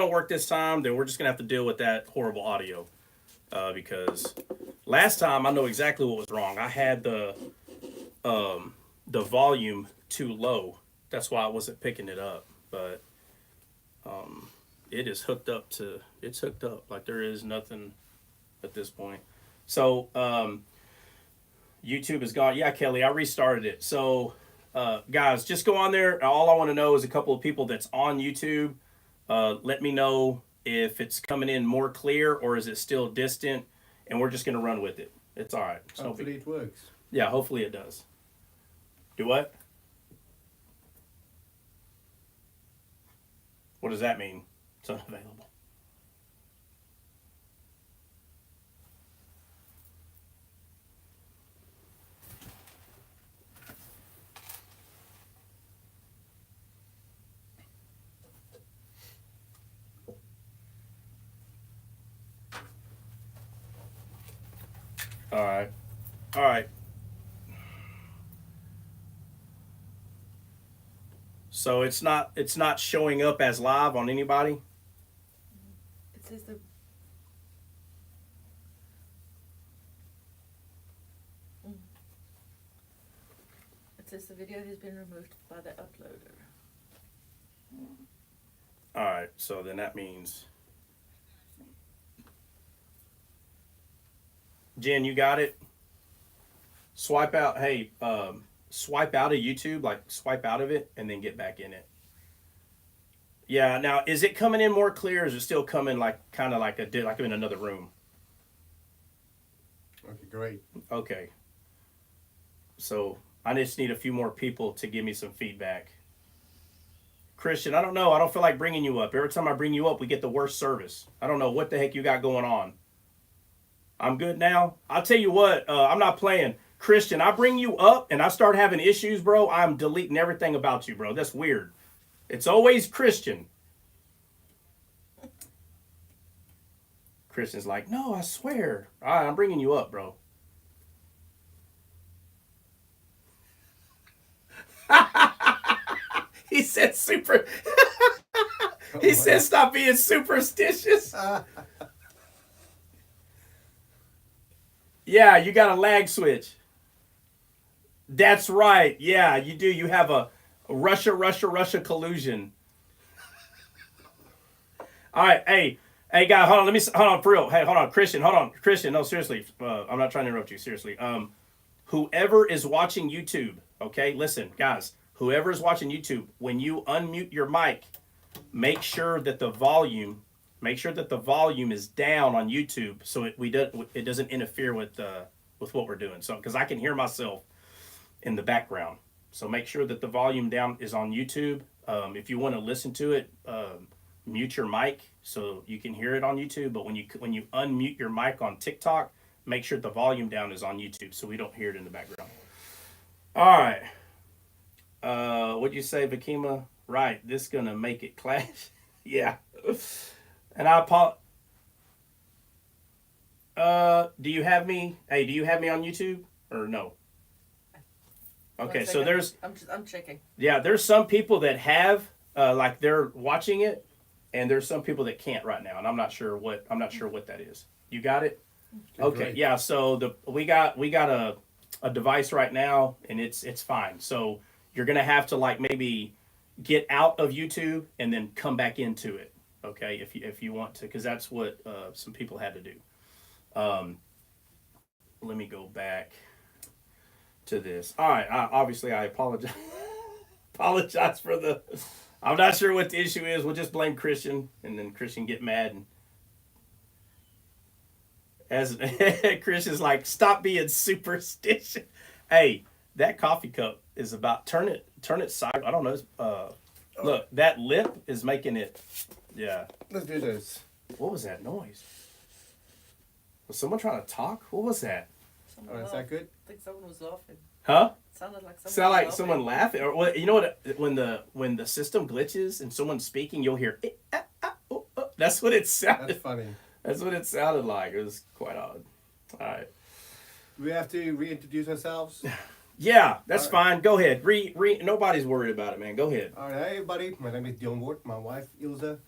don't work this time, then we're just gonna have to deal with that horrible audio. Because last time I know exactly what was wrong. I had the volume too low. That's why I wasn't picking it up. But it is hooked up to. It's hooked up. Like there is nothing at this point. So YouTube is gone. Yeah, Kelly, I restarted it. So guys, just go on there. All I want to know is a couple of people that's on YouTube. Let me know if it's coming in more clear or is it still distant, and we're just gonna run with it. It's all right. It's hopefully it works. Yeah, hopefully it does. Do what? What does that mean? It's unavailable. All right. All right. So it's not showing up as live on anybody. It says the it says the video has been removed by the uploader. All right. So then that means Jen, you got it. Swipe out. Hey, swipe out of YouTube. Like swipe out of it and then get back in it. Yeah. Now, is it coming in more clear? Or is it still coming like kind of like like I'm in another room? Okay, great. Okay. So I just need a few more people to give me some feedback. Christian, I don't know. I don't feel like bringing you up. Every time I bring you up, we get the worst service. I don't know what the heck you got going on. I'm good now. I'll tell you what. I'm not playing. Christian, I bring you up and I start having issues, bro. I'm deleting everything about you, bro. That's weird. It's always Christian. Christian's like, no, I swear. All right, I'm bringing you up, bro. He said super. He said stop being superstitious. Yeah, you got a lag switch. That's right. Yeah, you do. You have a Russia collusion. All right, hey, guy, hold on. Hold on for real. Hey, hold on, Christian. Hold on, Christian. No, seriously. I'm not trying to interrupt you. Seriously. Whoever is watching YouTube, okay, listen, guys. Whoever is watching YouTube, when you unmute your mic, make sure that the volume is down on YouTube, so it doesn't interfere with what we're doing. So because I can hear myself in the background, so make sure that the volume down is on YouTube. If you want to listen to it, mute your mic so you can hear it on YouTube. But when you unmute your mic on TikTok, make sure the volume down is on YouTube so we don't hear it in the background. All right. What'd you say, Vakima? Right, this gonna make it clash. Yeah. And I do you have me? Hey, do you have me on YouTube or no? Okay, so I'm checking. Yeah, there's some people that have like they're watching it, and there's some people that can't right now, and I'm not sure what that is. You got it? Okay, great. Yeah. So we got a device right now, and it's fine. So you're gonna have to like maybe get out of YouTube and then come back into it. Okay, if you want to, because that's what some people had to do. Let me go back to this. All right, obviously I apologize. Apologize for the. I'm not sure what the issue is. We'll just blame Christian, and then Christian get mad. And as Christian's like, stop being superstitious. Hey, that coffee cup is about turn it side. I don't know. Look, that lip is making it. Yeah. Let's do this. What was that noise? Was someone trying to talk? What was that? Is that good? I think someone was laughing. Huh? Sounded like someone. Sound like someone laughing, or you know what? When the system glitches and someone's speaking, you'll hear. That's what it sounded. That's funny. That's what it sounded like. It was quite odd. All right. We have to reintroduce ourselves. Yeah, that's fine. Go ahead. Nobody's worried about it, man. Go ahead. All right, hey everybody. My name is Dion Ward. My wife Ilza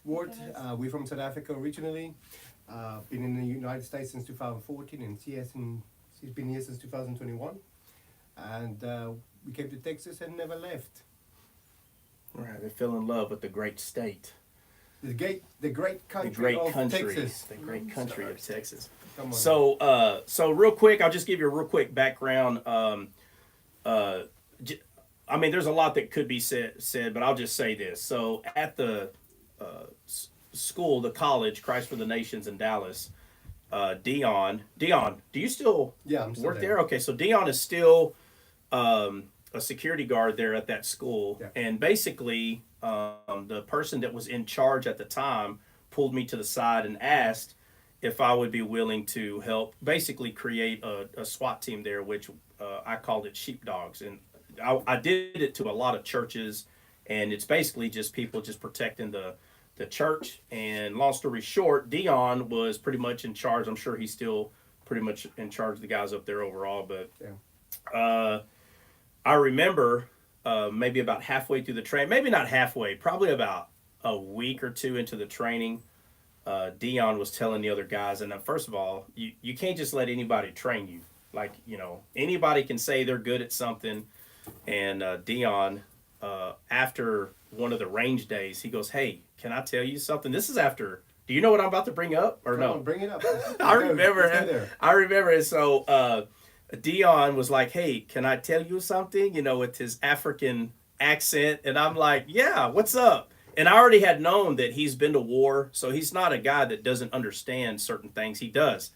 Ward. We're from South Africa originally. Been in the United States since 2014, and she's been here since 2021. And we came to Texas and never left. Right, they fell in love with the great state. The great country The great of country. Texas. The great country of Texas. Come on. So real quick, I'll just give you a real quick background. I mean, there's a lot that could be said, but I'll just say this. So at the school, the college, Christ for the Nations in Dallas, Dion, do you still I'm still work there? Okay, so Dion is still a security guard there at that school. Yeah. And basically, the person that was in charge at the time pulled me to the side and asked if I would be willing to help basically create a SWAT team there, which I called it sheepdogs. And I did it to a lot of churches, and it's basically just people just protecting the church. And long story short, Dion was pretty much in charge. I'm sure he's still pretty much in charge of the guys up there overall. But I remember maybe about halfway through the training, maybe not halfway, probably about a week or two into the training, Dion was telling the other guys, and first of all, you can't just let anybody train you. Like, anybody can say they're good at something. And Dion, after one of the range days, he goes, "Hey, can I tell you something?" This is after. Do you know what I'm about to bring up or Come no? on, bring it up. I remember. Let's go there. I remember it. So Dion was like, "Hey, can I tell you something?" With his African accent, and I'm like, "Yeah, what's up?" And I already had known that he's been to war, so he's not a guy that doesn't understand certain things. He does.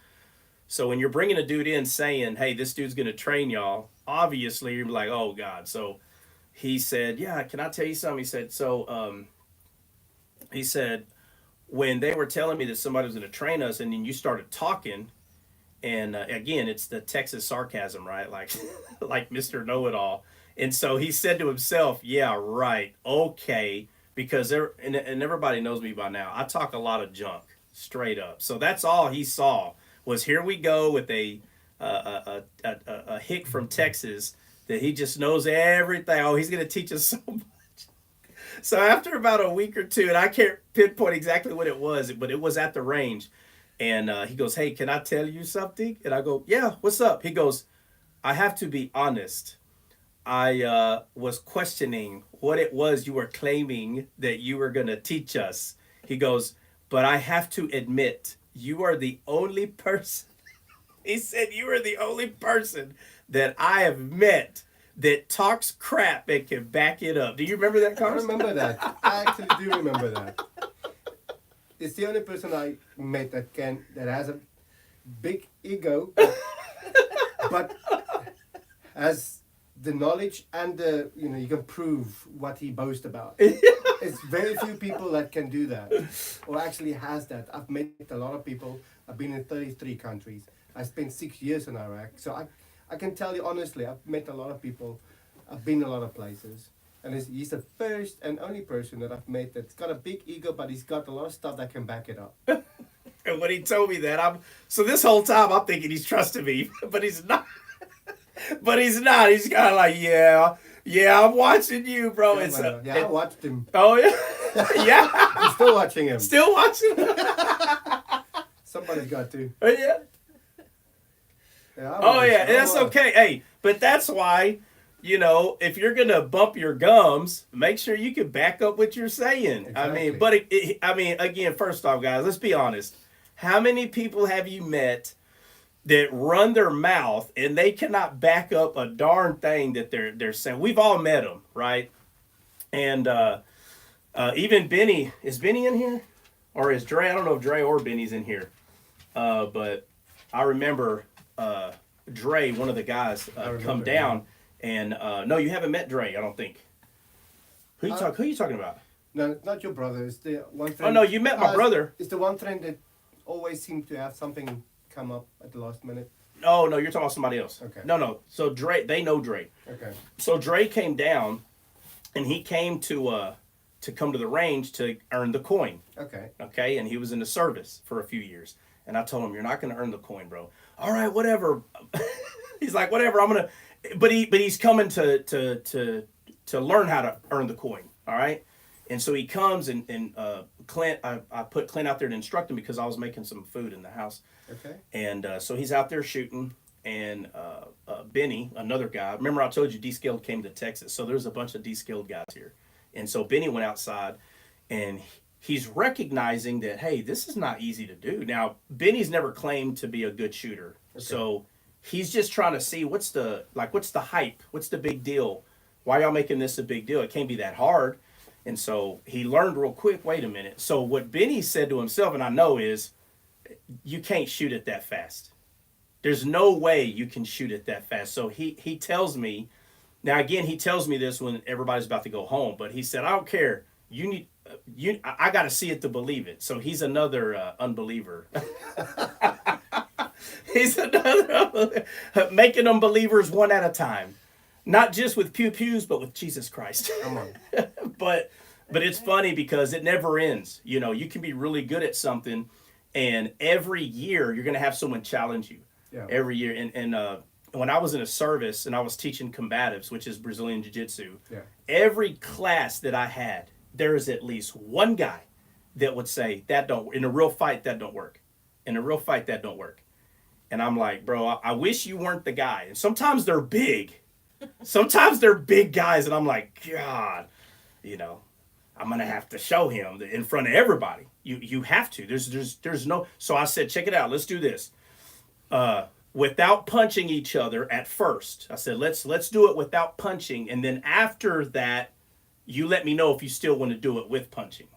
So when you're bringing a dude in saying, "Hey, this dude's going to train y'all," obviously you're like, "Oh God." So he said, "Yeah, can I tell you something?" He said, he said, when they were telling me that somebody was going to train us, and then you started talking, and again, it's the Texas sarcasm, right? Like, like Mr. Know-It-All. And so he said to himself, "Yeah, right. Okay." Because and everybody knows me by now. I talk a lot of junk, straight up. So that's all he saw was, here we go with a hick from Texas that he just knows everything. Oh, he's going to teach us so much. So after about a week or two, and I can't pinpoint exactly what it was, but it was at the range. And he goes, "Hey, can I tell you something?" And I go, "Yeah, what's up?" He goes, "I have to be honest. I was questioning what it was you were claiming that you were going to teach us." He goes, "But I have to admit, you are the only person," he said, "you are the only person that I have met that talks crap and can back it up." Do you remember that, I Carlos? remember that. I actually do remember that. It's the only person I met that has a big ego, but has the knowledge and you can prove what he boasts about. It's very few people that can do that, or actually has that. I've met a lot of people. I've been in 33 countries. I spent 6 years in Iraq, so I can tell you honestly, I've met a lot of people. I've been a lot of places, and he's the first and only person that I've met that's got a big ego, but he's got a lot of stuff that can back it up. And when he told me that, so this whole time I'm thinking he's trusting me, but he's not. But he's not. He's kind of like, yeah, I'm watching you, bro. I watched him. Oh yeah, yeah. I'm still watching him. Still watching. Somebody's got to. Oh yeah. And that's okay. Hey, but that's why, if you're gonna bump your gums, make sure you can back up what you're saying. Exactly. I mean, again, first off, guys, let's be honest. How many people have you met that run their mouth and they cannot back up a darn thing that they're saying? We've all met them, right? And even Benny, is Benny in here? Or is Dre? I don't know if Dre or Benny's in here. But I remember Dre, one of the guys, come down, and no, you haven't met Dre, I don't think. Who you talking about? No, not your brother. It's the one friend. Oh no, you met my brother. It's the one friend that always seems to have something come up at the last minute. Oh no, you're talking about somebody else. Okay. No. So Dre, they know Dre. Okay. So Dre came down, and he came to come to the range to earn the coin. Okay. Okay, and he was in the service for a few years. And I told him, "You're not going to earn the coin, bro." "All right, whatever." He's like, "Whatever, I'm gonna." But he's coming to learn how to earn the coin. All right. And so he comes and Clint, I put Clint out there to instruct him because I was making some food in the house. Okay. And so he's out there shooting, and Benny, another guy. Remember I told you D-Skilled came to Texas, so there's a bunch of D-Skilled guys here. And so Benny went outside, and he's recognizing that, hey, this is not easy to do. Now, Benny's never claimed to be a good shooter. Okay. So he's just trying to see what's the hype? What's the big deal? Why y'all making this a big deal? It can't be that hard. And so he learned real quick, wait a minute. So what Benny said to himself, and I know, is you can't shoot it that fast. There's no way you can shoot it that fast. So he tells me, now again, he tells me this when everybody's about to go home, but he said, I don't care. I got to see it to believe it. So he's another unbeliever. He's another making them believers one at a time. Not just with pew-pews, but with Jesus Christ. Come on. But it's funny because it never ends. You know, you can be really good at something, and every year you're going to have someone challenge you. Yeah. Every year. And when I was in a service and I was teaching combatives, which is Brazilian Jiu-Jitsu, yeah, every class that I had, there is at least one guy that would say, that don't, in a real fight, that don't work. In a real fight, that don't work. And I'm like, bro, I wish you weren't the guy. And sometimes they're big. Sometimes they're big guys, and I'm like, God, you know, I'm gonna have to show him in front of everybody. You have to. There's no. So I said, check it out. Let's do this. Without punching each other at first. I said, let's do it without punching, and then after that, you let me know if you still want to do it with punching.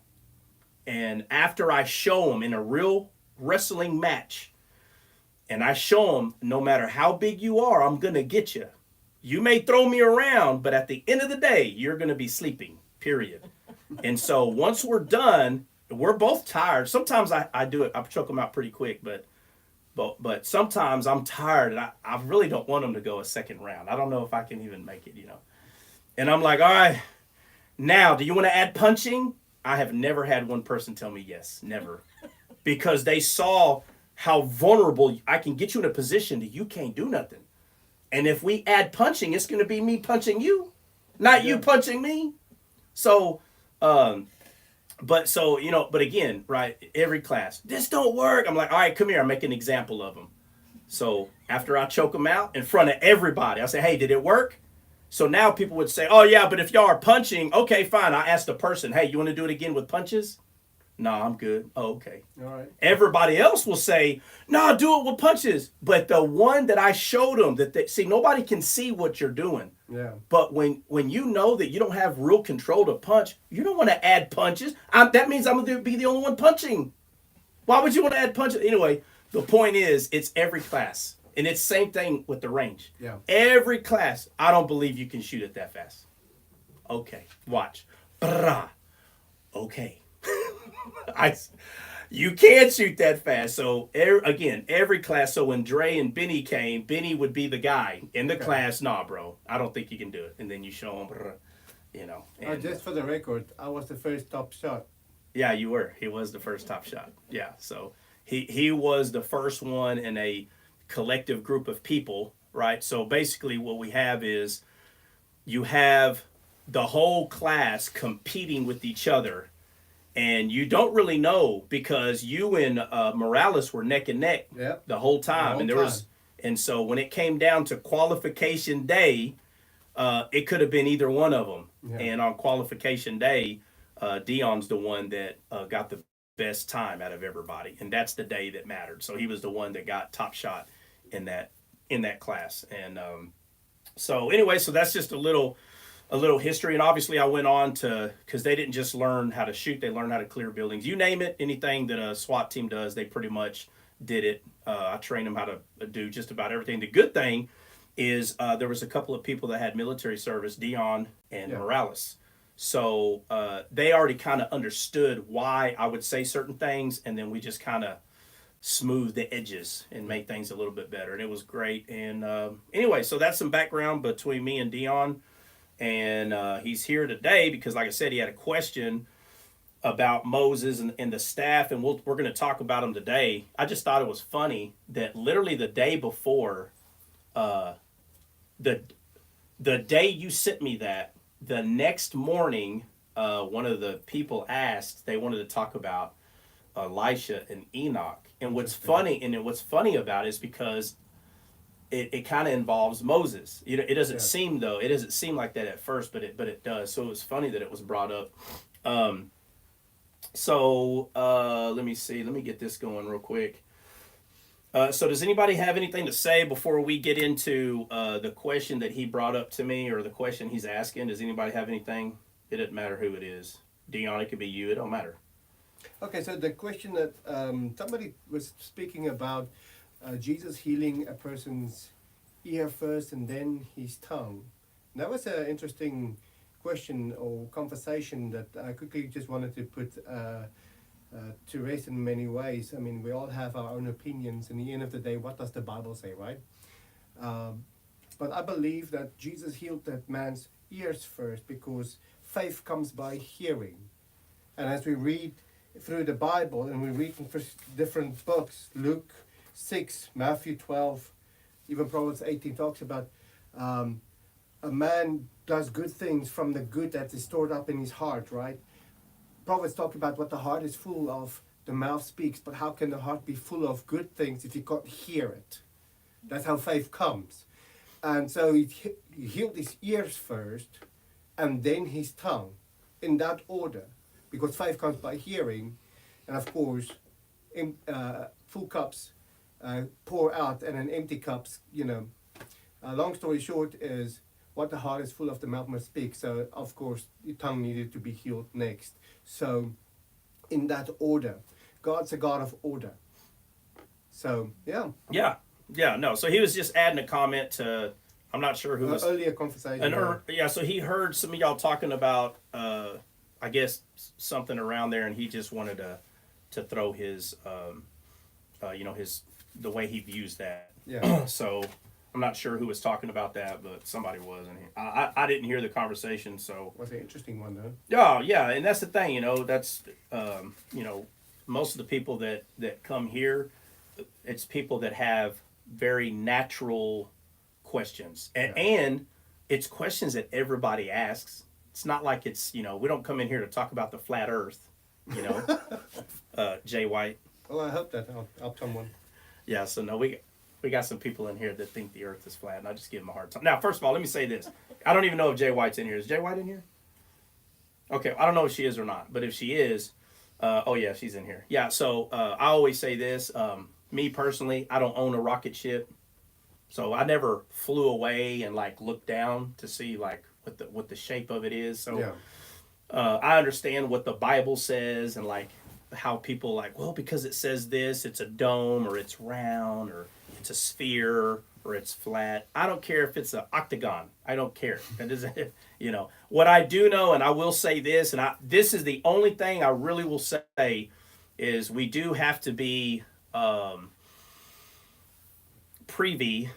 And after I show them in a real wrestling match, and I show them, no matter how big you are, I'm gonna get you. You may throw me around, but at the end of the day, you're going to be sleeping, period. And so once we're done, we're both tired. Sometimes I do it. I choke them out pretty quick, but sometimes I'm tired, and I really don't want them to go a second round. I don't know if I can even make it, you know. And I'm like, all right, now, do you want to add punching? I have never had one person tell me yes, never. Because they saw how vulnerable I can get you in a position that you can't do nothing. And if we add punching, it's going to be me punching you, not you punching me. So, but again, right, every class, this don't work. I'm like, all right, come here. I make an example of them. So after I choke them out in front of everybody, I say, hey, did it work? So now people would say, oh, yeah, but if y'all are punching, okay, fine. I asked the person, hey, you want to do it again with punches? No, I'm good. Oh, okay. All right. Everybody else will say, no, do it with punches. But the one that I showed them, nobody can see what you're doing. Yeah. But when you know that you don't have real control to punch, you don't want to add punches. That means I'm going to be the only one punching. Why would you want to add punches? Anyway, the point is, it's every class. And it's the same thing with the range. Yeah. Every class, I don't believe you can shoot it that fast. Okay, watch. Brah. Okay. You can't shoot that fast. So again, every class. So when Dre and Benny came, Benny would be the guy in the class. Nah, bro, I don't think you can do it. And then you show him, you know. And, just for the record, I was the first top shot. Yeah, you were. He was the first top shot. Yeah, so he was the first one in a collective group of people, right? So basically, what we have is you have the whole class competing with each other. And you don't really know because you and Morales were neck and neck the whole time. And so when it came down to qualification day, it could have been either one of them. Yeah. And on qualification day, Dion's the one that got the best time out of everybody. And that's the day that mattered. So he was the one that got top shot in that class. And so anyway, so that's just a little history. And obviously I went on to, because they didn't just learn how to shoot, they learned how to clear buildings. You name it, anything that a SWAT team does, they pretty much did it. I trained them how to do just about everything. The good thing is there was a couple of people that had military service, Dion and Morales. So they already kind of understood why I would say certain things, and then we just kind of smooth the edges and make things a little bit better. And it was great. And anyway, so that's some background between me and Dion. And he's here today because, like I said, he had a question about Moses and the staff, and we're going to talk about him today. I just thought it was funny that literally the day before, the day you sent me that, the next morning, one of the people asked, they wanted to talk about Elisha and Enoch. And what's funny about it is because it kind of involves Moses. You know, it doesn't seem like that at first, but it does. So it was funny that it was brought up. Let me see. Let me get this going real quick. So does anybody have anything to say before we get into the question that he brought up to me, or the question he's asking? Does anybody have anything? It doesn't matter who it is. Dion, it could be you. It don't matter. Okay, so the question that somebody was speaking about Jesus healing a person's ear first and then his tongue. And that was an interesting question or conversation that I quickly just wanted to put to rest in many ways. I mean, we all have our own opinions. In the end of the day, what does the Bible say, right? But I believe that Jesus healed that man's ears first because faith comes by hearing. And as we read through the Bible and we read in different books, Luke 6, Matthew 12, even Proverbs 18 talks about a man does good things from the good that is stored up in his heart, right? Proverbs talk about what the heart is full of, the mouth speaks, but how can the heart be full of good things if you can't hear it? That's how faith comes. And so he healed his ears first and then his tongue, in that order, because faith comes by hearing, and of course, full cups pour out, and an empty cups, long story short is, what the heart is full of, the mouth must speak. So, of course, the tongue needed to be healed next. So, in that order, God's a God of order. So, yeah. Yeah, no. So he was just adding a comment to, I'm not sure who was. Earlier conversation. So he heard some of y'all talking about, I guess, something around there, and he just wanted to throw his, the way he views that. Yeah. So I'm not sure who was talking about that, but somebody was, and I didn't hear the conversation. So was an interesting one though. Oh yeah, and that's the thing, that's most of the people that come here, it's people that have very natural questions, and it's questions that everybody asks. It's not like it's we don't come in here to talk about the flat Earth, Jay White. Oh, I hope that helped someone. Yeah, so no, we got some people in here that think the Earth is flat, and I just give them a hard time. Now, first of all, let me say this: I don't even know if Jay White's in here. Is Jay White in here? Okay, I don't know if she is or not, but if she is, oh yeah, she's in here. Yeah, so I always say this: me personally, I don't own a rocket ship, so I never flew away and looked down to see what the shape of it is. So yeah. I understand what the Bible says and how people well, because it says this, it's a dome or it's round or it's a sphere or it's flat. I don't care if it's an octagon. I don't care. That doesn't, what I do know, and I will say this, and this is the only thing I really will say, is we do have to be privy,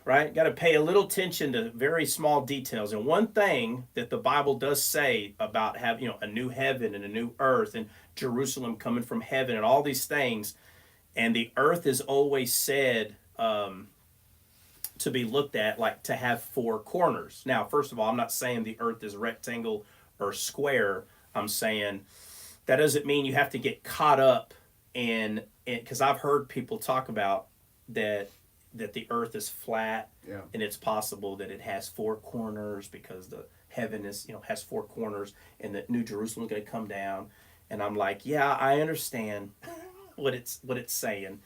right? Got to pay a little attention to very small details. And one thing that the Bible does say about having, a new heaven and a new earth and Jerusalem coming from heaven and all these things, and the earth is always said to be looked at to have four corners. Now, first of all, I'm not saying the earth is rectangle or square. I'm saying that doesn't mean you have to get caught up in because I've heard people talk about that the earth is flat, and it's possible that it has four corners because the heaven is has four corners, and that New Jerusalem is going to come down. And I'm like, yeah, I understand what it's saying,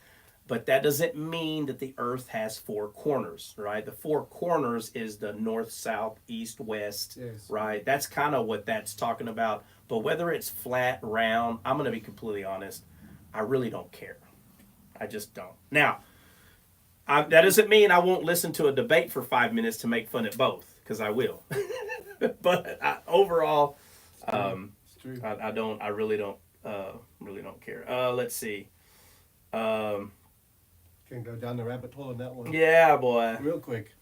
but that doesn't mean that the earth has four corners, right? The four corners is the north, south, east, west, yes. Right? That's kind of what that's talking about. But whether it's flat, round, I'm going to be completely honest, I really don't care. I just don't. Now, that doesn't mean I won't listen to a debate for 5 minutes to make fun at both, because I will. But overall, I really don't care. Let's see. Can go down the rabbit hole on that one. Yeah, boy. Real quick.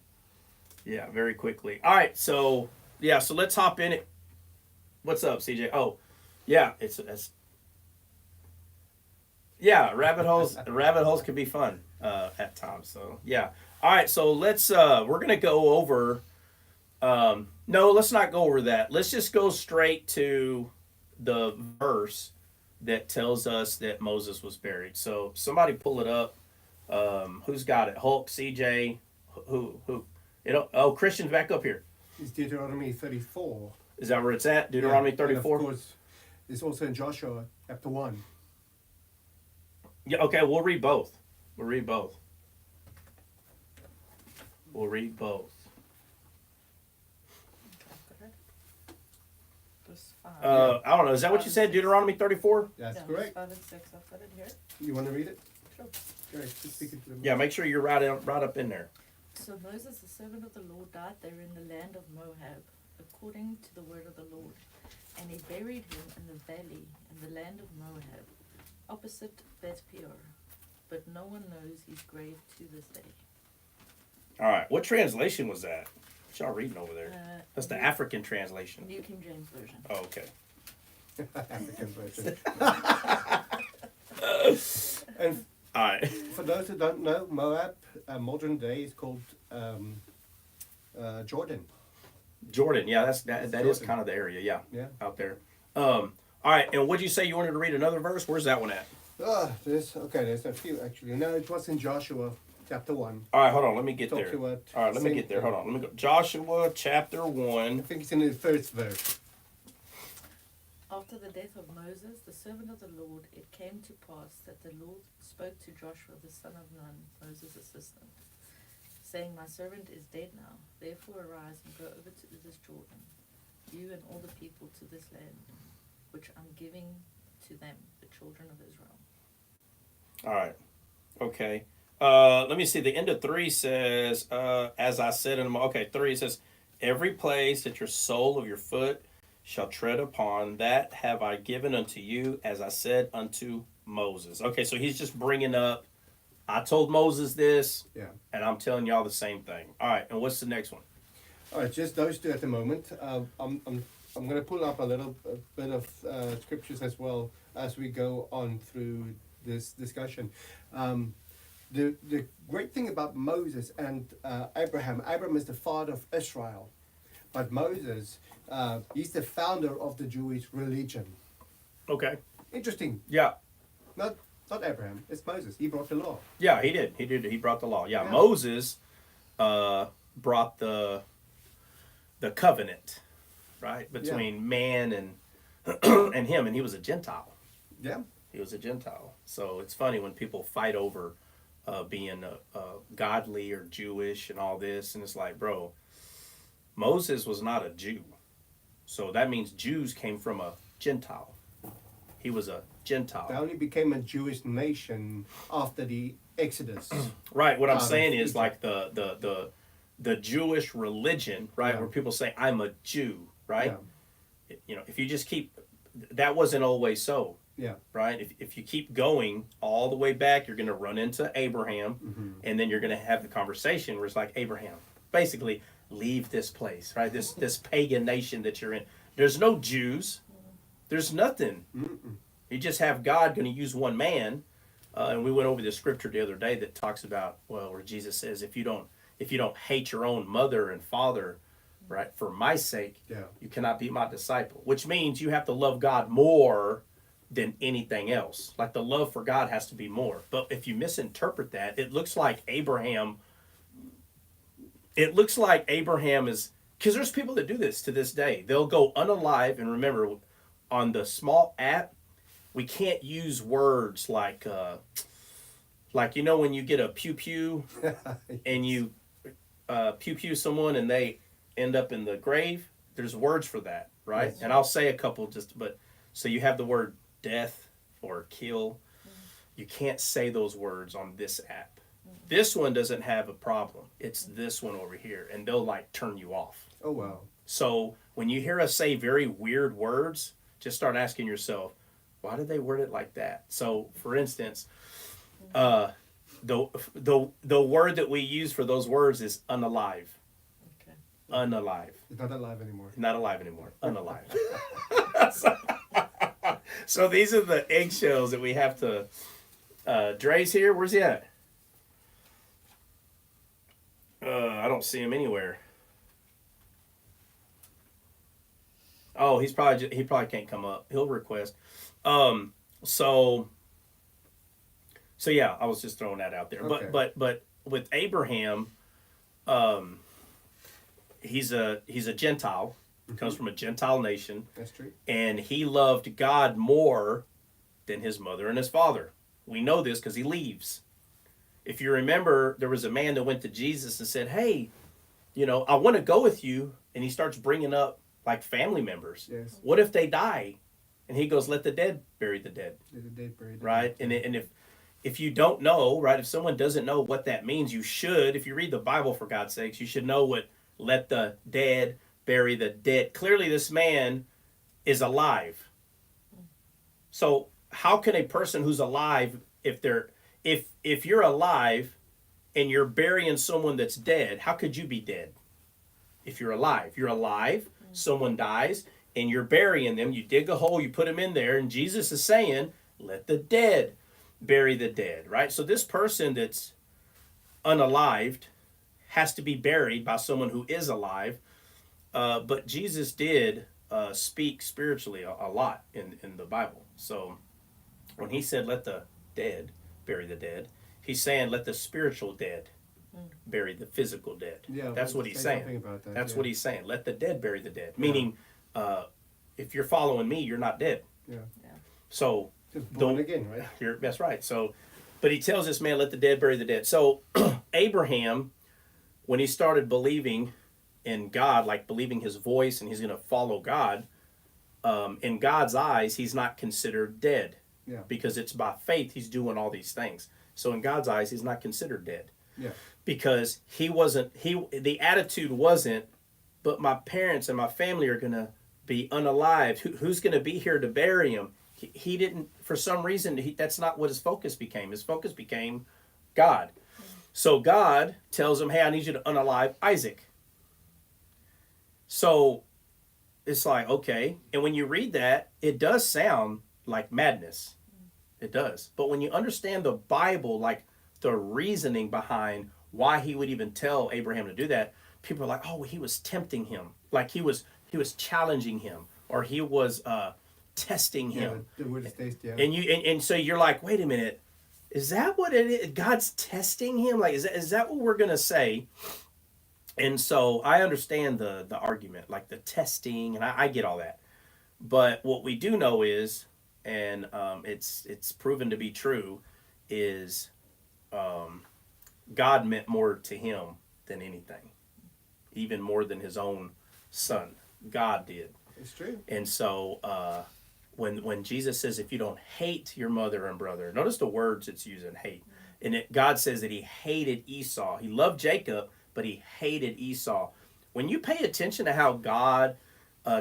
Yeah, very quickly. All right, so let's hop in it. What's up, CJ? Oh, yeah, rabbit holes can be fun at times. So yeah. All right, so let's we're gonna go over No, let's not go over that. Let's just go straight to the verse that tells us that Moses was buried. So somebody pull it up. Who's got it? Hulk, CJ, who? Oh, Christian's back up here. It's Deuteronomy 34. Is that where it's at? Deuteronomy Yeah, 34? And of course, it's also in Joshua chapter 1. Yeah, okay, we'll read both. We'll read both. We'll read both. Verse 5. I don't know. Is that what you said? Deuteronomy 34? That's Yeah, correct. 5 and 6. I've got it here. You want to read it? Sure. Great. Just speak into the Yeah, make sure you're right up in there. So Moses, the servant of the Lord, died there in the land of Moab, according to the word of the Lord. And he buried him in the valley in the land of Moab, opposite Beth Peor. But no one knows his grave to this day. All right. What translation was that? What y'all reading over there? That's the New- African translation. New King James Version. Oh, okay. African version. And All right. for those who don't know, Moab, modern day, is called Jordan. Jordan. Yeah, that is Jordan. kind of the area. Yeah, Yeah. out there. All right. And what'd you say you wanted to read another verse? Where's that one at? There's a few actually. No, it was in Joshua chapter 1. All right. Hold on. Let me get Talks there. about All right. Let me same get there. thing. Hold on. Let me go. Joshua chapter I 1. think it's in the first verse. After the death of Moses, the servant of the Lord, it came to pass that the Lord spoke to Joshua the son of Nun, Moses' assistant, saying, My servant is dead now. Therefore arise and go over to this Jordan, you and all the people to this land, which I'm giving to them, the children of Israel. All right. Okay. Let me see. The end of 3 says, as I said in okay, 3 it says, every place that your sole of your foot shall tread upon, that have I given unto you, as I said unto Moses. Okay, so he's just bringing up, I told Moses this, Yeah. and I'm telling y'all the same thing. All right, and what's the next one? All right, just those two at the moment. I'm going to pull up a little bit of scriptures as well as we go on through this discussion. The great thing about Moses and Abraham is the father of Israel, but Moses, he's the founder of the Jewish religion. Okay. Interesting. Yeah. Not Abraham. It's Moses. He brought the law. Yeah, he did. He brought the law. Yeah, Yeah. Moses brought the covenant, right, between man and and him, and he was a Gentile. Yeah. He was a Gentile. So it's funny when people fight over being godly or Jewish and all this, and it's like, bro, Moses was not a Jew, so that means Jews came from a Gentile. He was a Gentile. They only became a Jewish nation after the Exodus. Right. What I'm Out of saying is Egypt. like the Jewish religion, right, Yeah. where people say I'm a Jew, right? Yeah. You know, if you just keep, that wasn't always so, Yeah. right? If you keep going all the way back, you're going to run into Abraham, Mm-hmm. and then you're going to have the conversation where it's like, Abraham, basically leave this place, right? This pagan nation that you're in. There's no Jews. There's nothing. Mm-mm. You just have God going to use one man. And we went over the scripture the other day that talks about, well, where Jesus says, if you don't hate your own mother and father, right, for my sake, Yeah. you cannot be my disciple. Which means you have to love God more than anything else. Like the love for God has to be more. But if you misinterpret that, it looks like Abraham is, because there's people that do this to this day. They'll go unalive, and remember, on the small app, we can't use words like you know when you get a pew pew and you pew pew someone and they end up in the grave. There's words for that, right? Yes. And I'll say a couple so you have the word death or kill. You can't say those words on this app. This one doesn't have a problem. It's this one over here, and they'll like turn you off. Oh, wow. So when you hear us say very weird words, just start asking yourself, why did they word it like that? So, for instance, the word that we use for those words is unalive. Okay. Unalive. It's not alive anymore. Not alive anymore. Unalive. So these are the eggshells that we have to. Dre's here. Where's he at? I don't see him anywhere. Oh, he probably can't come up. He'll request. Um, so yeah, I was just throwing that out there. Okay. But with Abraham, um, he's a Gentile, comes from a Gentile nation, That's true. and he loved God more than his mother and his father. We know this because he leaves. If you remember, there was a man that went to Jesus and said, "Hey, I want to go with you," and he starts bringing up like family members. Yes. What if they die? And he goes, "Let the dead bury the dead." Let the dead bury the Right? dead. And if you don't know, right, if someone doesn't know what that means, you should. If you read the Bible, for God's sakes, you should know what "let the dead bury the dead." Clearly, this man is alive. So how can a person who's alive, if you're alive and you're burying someone that's dead, how could you be dead? If you're alive, someone dies, and you're burying them. You dig a hole, you put them in there, and Jesus is saying, "Let the dead bury the dead," right? So this person that's unalived has to be buried by someone who is alive. But Jesus did speak spiritually a lot in the Bible. So when he said, "Let the dead bury the dead," he's saying, "Let the spiritual dead bury the physical dead." Yeah, That's what he's saying. About that, That's yeah. what he's saying. Let the dead bury the dead. Meaning, if you're following me, you're not dead. Yeah. So Just born don't- again, right? that's right. So, but he tells this man, "Let the dead bury the dead." So Abraham, when he started believing in God, like believing his voice and he's going to follow God, in God's eyes, he's not considered dead. Yeah. Because it's by faith he's doing all these things. So in God's eyes, he's not considered dead. Yeah. Because the attitude wasn't, but my parents and my family are going to be unalived. Who's going to be here to bury him? He didn't, for some reason, that's not what his focus became. His focus became God. So God tells him, "Hey, I need you to unalive Isaac." So it's like, okay. And when you read that, it does sound like madness. It does. But when you understand the Bible, like the reasoning behind why he would even tell Abraham to do that, people are like, "Oh, he was tempting him. Like he was challenging him, or he was testing him." Yeah, the word is taste, yeah. And so you're like, "Wait a minute. Is that what it is? God's testing him? Like, is that what we're going to say?" And so I understand the argument, like the testing, and I get all that. But what we do know is, and it's proven to be true, is God meant more to him than anything, even more than his own son. God did. It's true. And so when Jesus says, "If you don't hate your mother and brother," notice the words it's using, hate. And God says that he hated Esau. He loved Jacob, but he hated Esau. When you pay attention to how God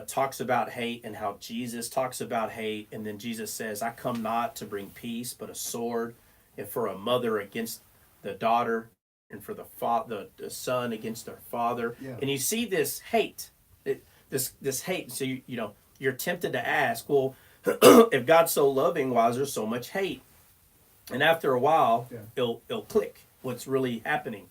talks about hate and how Jesus talks about hate, and then Jesus says, "I come not to bring peace, but a sword," and for a mother against the daughter, and for the son against their father. Yeah. And you see this hate, this hate. So you're tempted to ask, well, if God's so loving, why is there so much hate? And after a while, Yeah. it'll click what's really happening.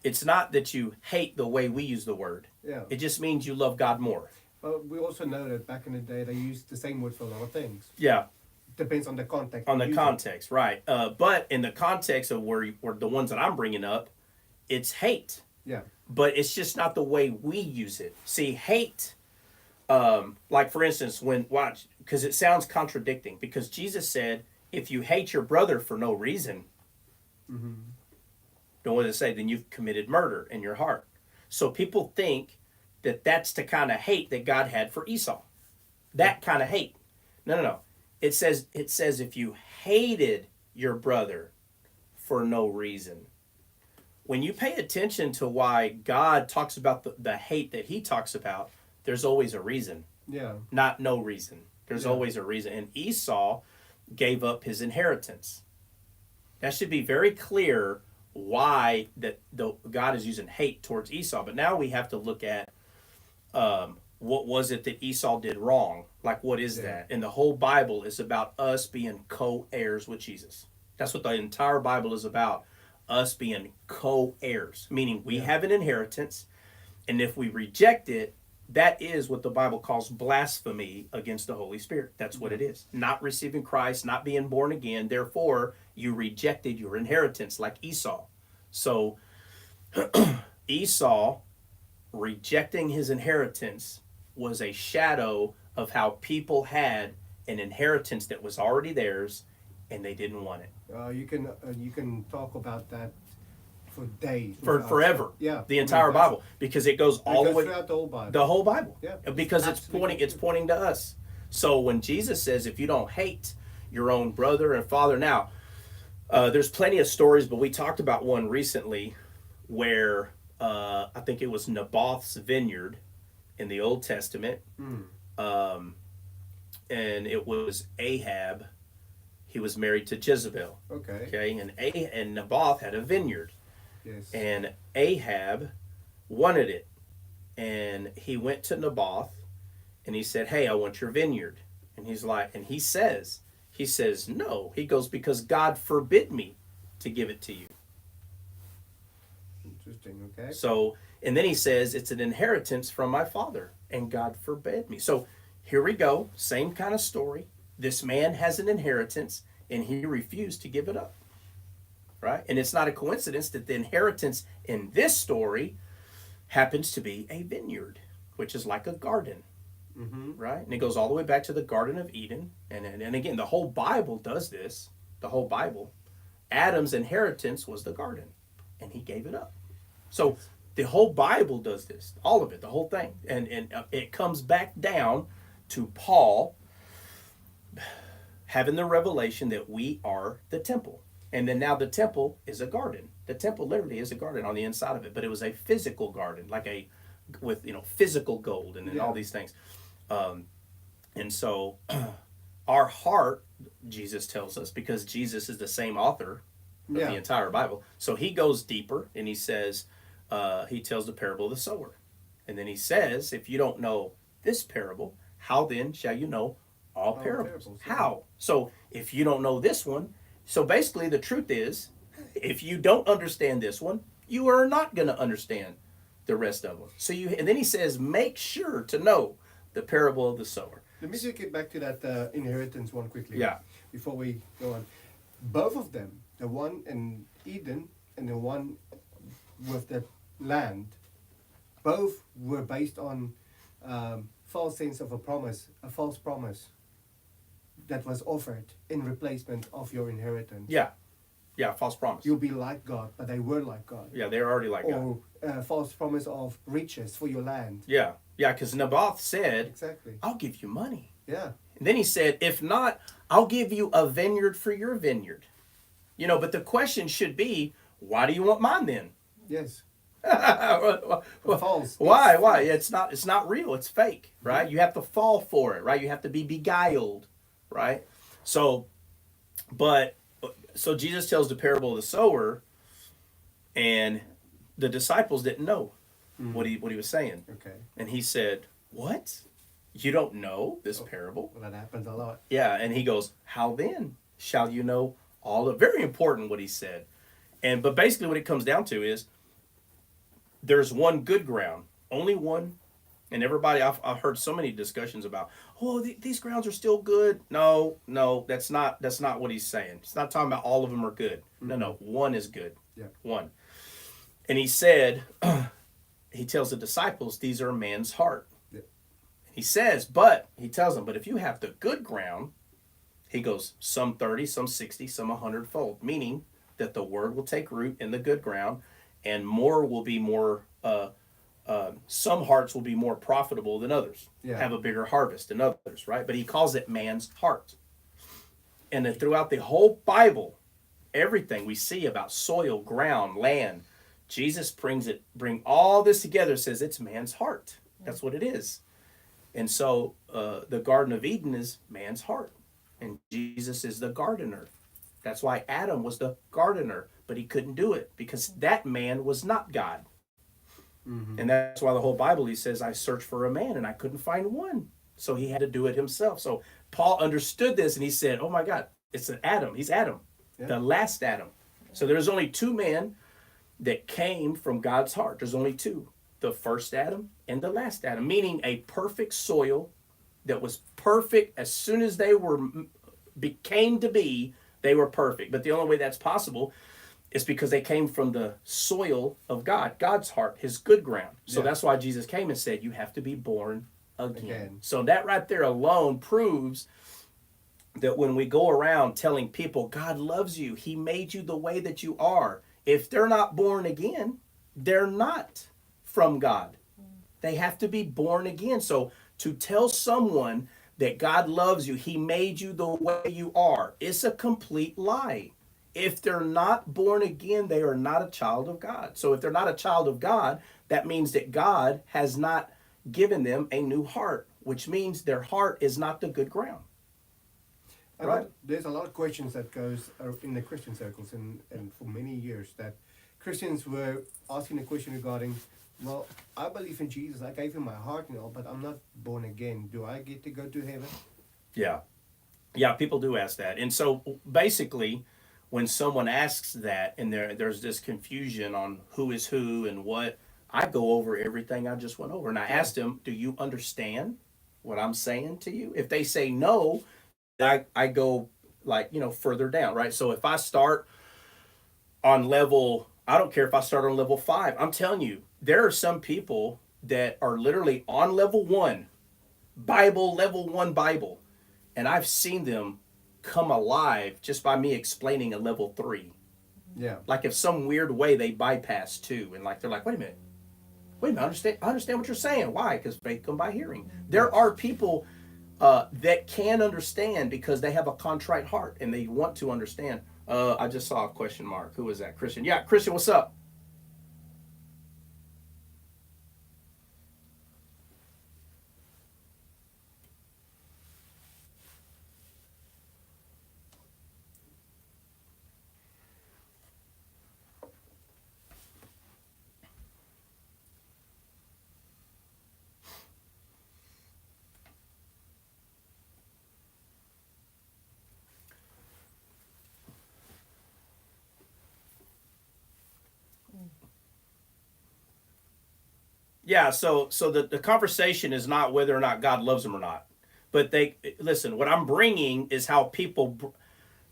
It's not that you hate the way we use the word. Yeah. It just means you love God more. But we also know that back in the day they used the same word for a lot of things. Yeah, Depends on the context. on you the use it. context, right? But in the context of where the ones that I'm bringing up, it's hate. Yeah. But it's just not the way we use it. See, hate, like for instance, because it sounds contradicting, because Jesus said, "If you hate your brother for no reason," then what does it say? Then you've committed murder in your heart. So people think that that's the kind of hate that God had for Esau. That kind of hate. No. It says if you hated your brother for no reason. When you pay attention to why God talks about the hate that he talks about, there's always a reason. Yeah. Not no reason. There's Yeah. always a reason. And Esau gave up his inheritance. That should be very clear why God is using hate towards Esau. But now we have to look at what was it that Esau did wrong? Like, what is that? And the whole Bible is about us being co-heirs with Jesus. That's what the entire Bible is about. Us being co-heirs, meaning we have an inheritance, and if we reject it, that is what the Bible calls blasphemy against the Holy Spirit. That's what it is. Not receiving Christ, not being born again. Therefore, you rejected your inheritance like Esau. So Esau rejecting his inheritance was a shadow of how people had an inheritance that was already theirs and they didn't want it. You can talk about that for days. Forever. Yeah. The entire Bible, because it goes all the way throughout the whole Bible. The whole Bible. Yeah. Because it's pointing to us. So when Jesus says, if you don't hate your own brother and father, now there's plenty of stories, but we talked about one recently where I think it was Naboth's vineyard in the Old Testament. And it was Ahab. He was married to Jezebel. Okay. And Naboth had a vineyard. Yes. And Ahab wanted it. And he went to Naboth and he said, hey, I want your vineyard. And he's like, and he says, no. He goes, because God forbid me to give it to you. Interesting, okay. So, and then he says, it's an inheritance from my father, and God forbid me. So here we go, same kind of story. This man has an inheritance, and he refused to give it up, right? And it's not a coincidence that the inheritance in this story happens to be a vineyard, which is like a garden, right? And it goes all the way back to the Garden of Eden. And again, the whole Bible does this, the whole Bible. Adam's inheritance was the garden, and he gave it up. So the whole Bible does this, all of it, the whole thing. And it comes back down to Paul having the revelation that we are the temple. And then now the temple is a garden. The temple literally is a garden on the inside of it, but it was a physical garden, like with physical gold and all these things. And so our heart, Jesus tells us, because Jesus is the same author of the entire Bible. So he goes deeper and he says, he tells the parable of the sower. And then he says, if you don't know this parable, how then shall you know all parables? How? So if you don't know this one, so basically the truth is, if you don't understand this one, you are not going to understand the rest of them. So and then he says, make sure to know the parable of the sower. Let me just get back to that inheritance one quickly. Yeah. Before we go on. Both of them, the one in Eden and the one with the land, both were based on false sense of a promise, a false promise that was offered in replacement of your inheritance. Yeah. Yeah, false promise. You'll be like God, but they weren't like God. Yeah, they're already like God. Or false promise of riches for your land. Yeah. Yeah, because Naboth said, exactly, I'll give you money. Yeah. And then he said, if not, I'll give you a vineyard for your vineyard. But the question should be, why do you want mine then? Yes. False. Why? Why? It's not real. It's fake, right? Mm-hmm. You have to fall for it, right? You have to be beguiled, right? So Jesus tells the parable of the sower, and the disciples didn't know what he was saying. Okay. And he said, what? You don't know this parable? Well, that happens a lot. Yeah, and he goes, how then shall you know all of... Very important what he said. But basically what it comes down to is, there's one good ground, only one. And everybody, I've heard so many discussions about, these grounds are still good. No, that's not what he's saying. It's not talking about all of them are good. Mm-hmm. No, one is good. Yeah. One. And he said, he tells the disciples, these are man's heart. Yeah. He says, he tells them, but if you have the good ground, he goes, some 30, some 60, some 100-fold, meaning that the word will take root in the good ground, and more will be more, some hearts will be more profitable than others, have a bigger harvest than others, right? But he calls it man's heart. And then throughout the whole Bible, everything we see about soil, ground, land, Jesus bring all this together, says it's man's heart. That's what it is. And so the Garden of Eden is man's heart. And Jesus is the gardener. That's why Adam was the gardener, but he couldn't do it because that man was not God. Mm-hmm. And that's why the whole Bible, he says, I searched for a man and I couldn't find one. So he had to do it himself. So Paul understood this and he said, oh my God, it's an Adam. He's Adam, the last Adam. So there's only two men that came from God's heart. There's only two. the first Adam and the last Adam, meaning a perfect soil that was perfect as soon as they became to be, they were perfect. But the only way that's possible is because they came from the soil of God, God's heart, his good ground. So that's why Jesus came and said, you have to be born again. So that right there alone proves that when we go around telling people God loves you, he made you the way that you are, if they're not born again, they're not from God. They have to be born again. So to tell someone that God loves you, he made you the way you are, it's a complete lie. If they're not born again, they are not a child of God. So if they're not a child of God, that means that God has not given them a new heart, which means their heart is not the good ground. Right. There's a lot of questions that goes in the Christian circles, and for many years that Christians were asking the question regarding, well, I believe in Jesus, I gave him my heart and all, but I'm not born again. Do I get to go to heaven? Yeah, people do ask that. And so basically, when someone asks that and there's this confusion on who is who and what, I go over everything I just went over. And I asked them, do you understand what I'm saying to you? If they say no, I go further down, right? So if I start on level, I don't care if I start on level 5, I'm telling you, there are some people that are literally on level 1, level 1 Bible. And I've seen them come alive just by me explaining a level 3. Yeah. Like if some weird way they bypass 2 and they're like, wait a minute, I understand what you're saying. Why? Because faith comes by hearing. There are people that can understand because they have a contrite heart and they want to understand. I just saw a question mark. Who is that? Christian. Yeah, Christian, what's up? Yeah, so the conversation is not whether or not God loves them or not. But listen, what I'm bringing is how people,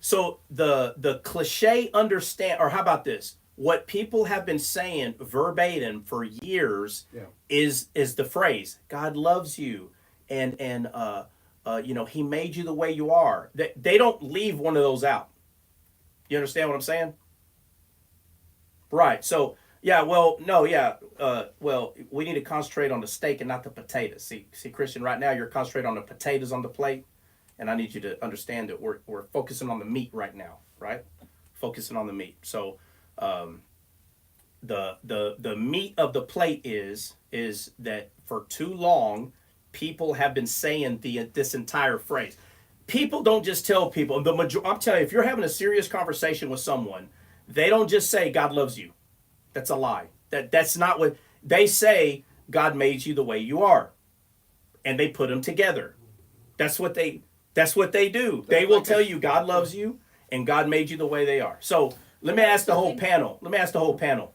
so the cliche understand, or how about this? What people have been saying verbatim for years is the phrase, God loves you, and he made you the way you are. They don't leave one of those out. You understand what I'm saying? Right. So yeah, well, no, yeah. Well, we need to concentrate on the steak and not the potatoes. See, Christian, right now you're concentrating on the potatoes on the plate, and I need you to understand that we're focusing on the meat right now, right? Focusing on the meat. So, the meat of the plate is that for too long, people have been saying this entire phrase. People don't just tell people. I'm telling you, if you're having a serious conversation with someone, they don't just say God loves you. That's a lie. That's not what they say. God made you the way you are, and they put them together. That's what they do. They will tell you God loves you and God made you the way they are. So let me ask the whole panel.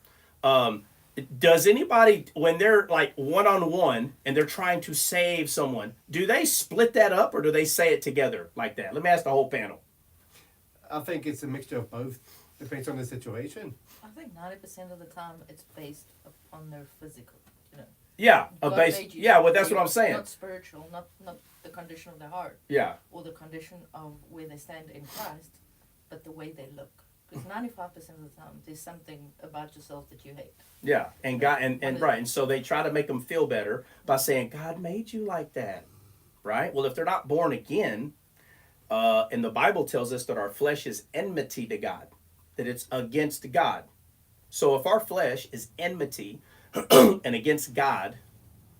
Does anybody, when they're like one-on-one and they're trying to save someone, do they split that up or do they say it together like that? Let me ask the whole panel. I think it's a mixture of both. Depends on the situation. I think 90% of the time it's based upon their physical, Yeah, well, that's what I'm saying. Not spiritual, not the condition of their heart. Yeah. Or the condition of where they stand in Christ, but the way they look. Because 95% of the time there's something about yourself that you hate. Yeah, and God and right, and so they try to make them feel better by saying God made you like that, right? Well, if they're not born again, and the Bible tells us that our flesh is enmity to God, that it's against God. So if our flesh is enmity and against God,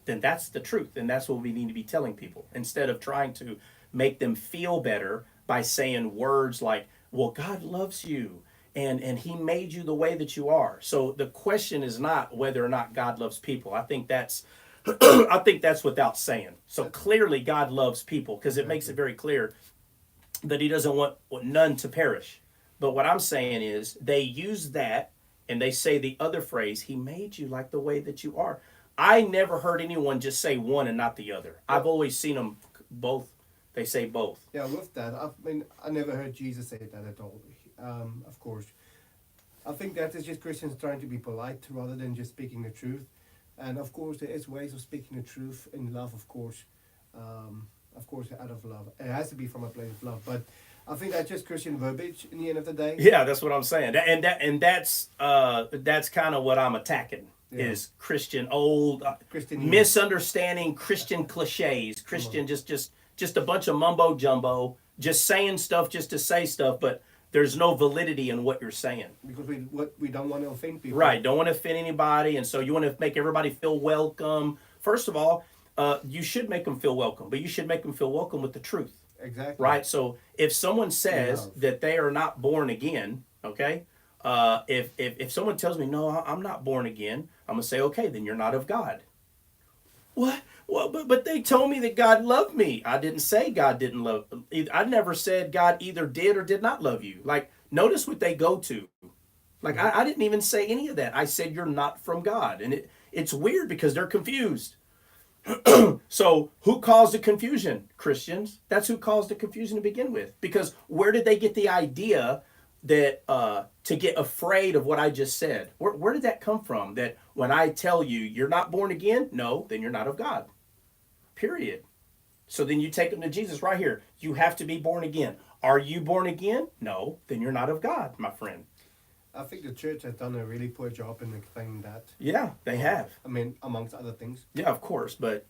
then that's the truth, and that's what we need to be telling people instead of trying to make them feel better by saying words like, well, God loves you and he made you the way that you are. So the question is not whether or not God loves people. I think that's without saying. So clearly God loves people because it makes it very clear that he doesn't want none to perish. But what I'm saying is they use that and they say the other phrase, he made you like the way that you are. I never heard anyone just say one and not the other. I've always seen them both. They say both. Yeah, with that, I never heard Jesus say that at all. Of course, I think that is just Christians trying to be polite rather than just speaking the truth. And of course, there is ways of speaking the truth in love. Of course, out of love. It has to be from a place of love. But I think that's just Christian verbiage in the end of the day. Yeah, that's what I'm saying. That's kind of what I'm attacking. Yeah. Is Christian old Christian misunderstanding Christian cliches, Christian just a bunch of mumbo jumbo, just saying stuff just to say stuff, but there's no validity in what you're saying. Because we don't want to offend people. Right, don't want to offend anybody, and so you want to make everybody feel welcome. First of all, you should make them feel welcome, but you should make them feel welcome with the truth. Exactly. Right, so if someone says that they are not born again, okay, if someone tells me, no, I'm not born again, I'm going to say, okay, then you're not of God. What? Well, but they told me that God loved me. I didn't say God didn't love. I never said God either did or did not love you. Like, notice what they go to. Like, I didn't even say any of that. I said you're not from God. And it's weird because they're confused. So who caused the confusion? Christians. That's who caused the confusion to begin with. Because where did they get the idea that to get afraid of what I just said? Where did that come from? That when I tell you you're not born again, no, then you're not of God. Period. So then you take them to Jesus right here. You have to be born again. Are you born again? No, then you're not of God, my friend. I think the church has done a really poor job in explaining that. Yeah, they have. I mean, amongst other things. Yeah, of course, but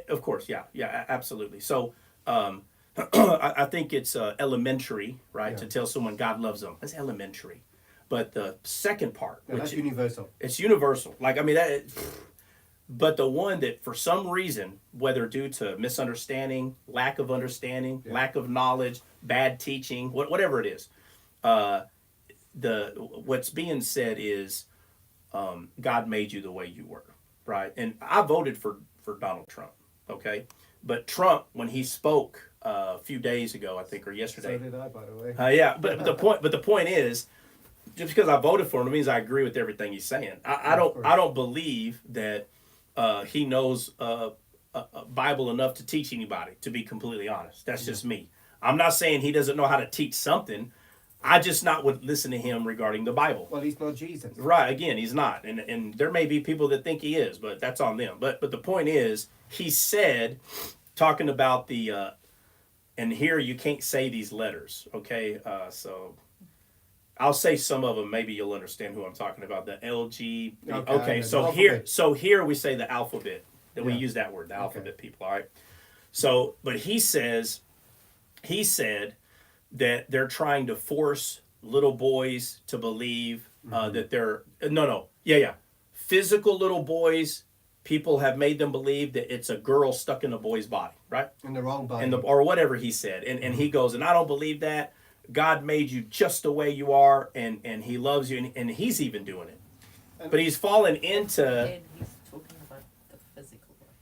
of course, yeah, absolutely. So, I think it's elementary, right, to tell someone God loves them. That's elementary. But the second part, That's universal. It's universal. Like, I mean, but the one that for some reason, whether due to misunderstanding, lack of understanding, lack of knowledge, bad teaching, whatever it is, what's being said is God made you the way you were, right? And I voted for Donald Trump, okay? But Trump, when he spoke a few days ago, I think, or yesterday. So did I, by the way. Yeah, but the point is, just because I voted for him, it means I agree with everything he's saying. I don't believe that he knows Bible enough to teach anybody. To be completely honest, that's just me. I'm not saying he doesn't know how to teach something. I just not would listen to him regarding the Bible. Well, he's not Jesus. Right, again, he's not. And there may be people that think he is, but that's on them. But the point is, he said, talking about the, and here you can't say these letters, okay? So I'll say some of them, maybe you'll understand who I'm talking about. The LG. Okay, so here we say the alphabet. That we use that word, the alphabet people, all right? So, but he said that they're trying to force little boys to believe that they're physical little boys. People have made them believe that it's a girl stuck in a boy's body, right? In the wrong body, or whatever he said, and he goes, and I don't believe that. God made you just the way you are, and He loves you, and He's even doing it. But he's fallen into. Again, he's talking about the physical body.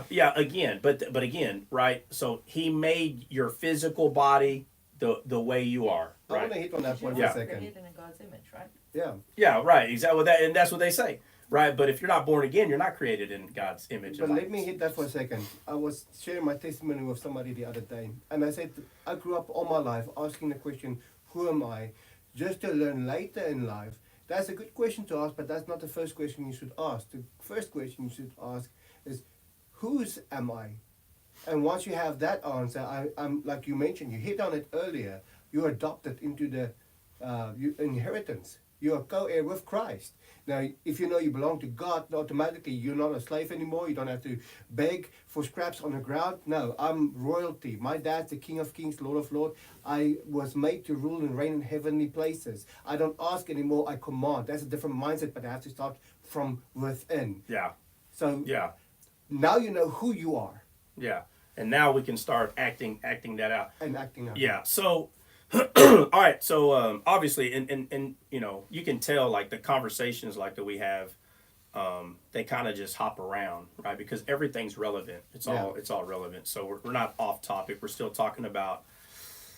Yeah. Again, but again, right? So He made your physical body the way you are, right? I want to hit on that one for a second. Created in God's image, right? Yeah. Yeah, right. Exactly. And that's what they say, right? But if you're not born again, you're not created in God's image. But let me hit that for a second. I was sharing my testimony with somebody the other day, and I said I grew up all my life asking the question, "Who am I?" Just to learn later in life. That's a good question to ask, but that's not the first question you should ask. The first question you should ask is, "Whose am I?" And once you have that answer, I'm like you mentioned, you hit on it earlier. You're adopted into the inheritance. You are co-heir with Christ. Now, if you know you belong to God, automatically you're not a slave anymore. You don't have to beg for scraps on the ground. No, I'm royalty. My dad's the King of Kings, Lord of Lords. I was made to rule and reign in heavenly places. I don't ask anymore, I command. That's a different mindset, but I have to start from within. Yeah. So yeah. Now you know who you are. Yeah. And now we can start acting that out. And acting out. Yeah. So, all right. So, obviously, and you know, you can tell like the conversations like that we have, they kind of just hop around, right? Because everything's relevant. It's all relevant. So we're not off topic. We're still talking about.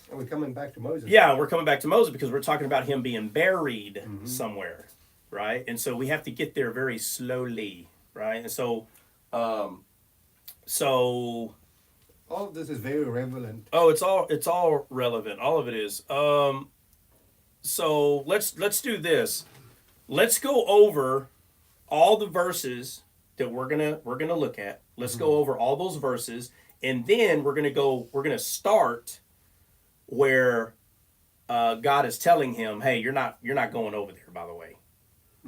And we're coming back to Moses. Yeah, we're coming back to Moses because we're talking about him being buried somewhere, right? And so we have to get there very slowly. right? And so All of this is very relevant. oh, it's all relevant. All of it is. So let's do this. Let's go over all the verses that we're gonna look at. Let's go over all those verses, and then we're gonna start where God is telling him, "Hey, you're not going over there." By the way,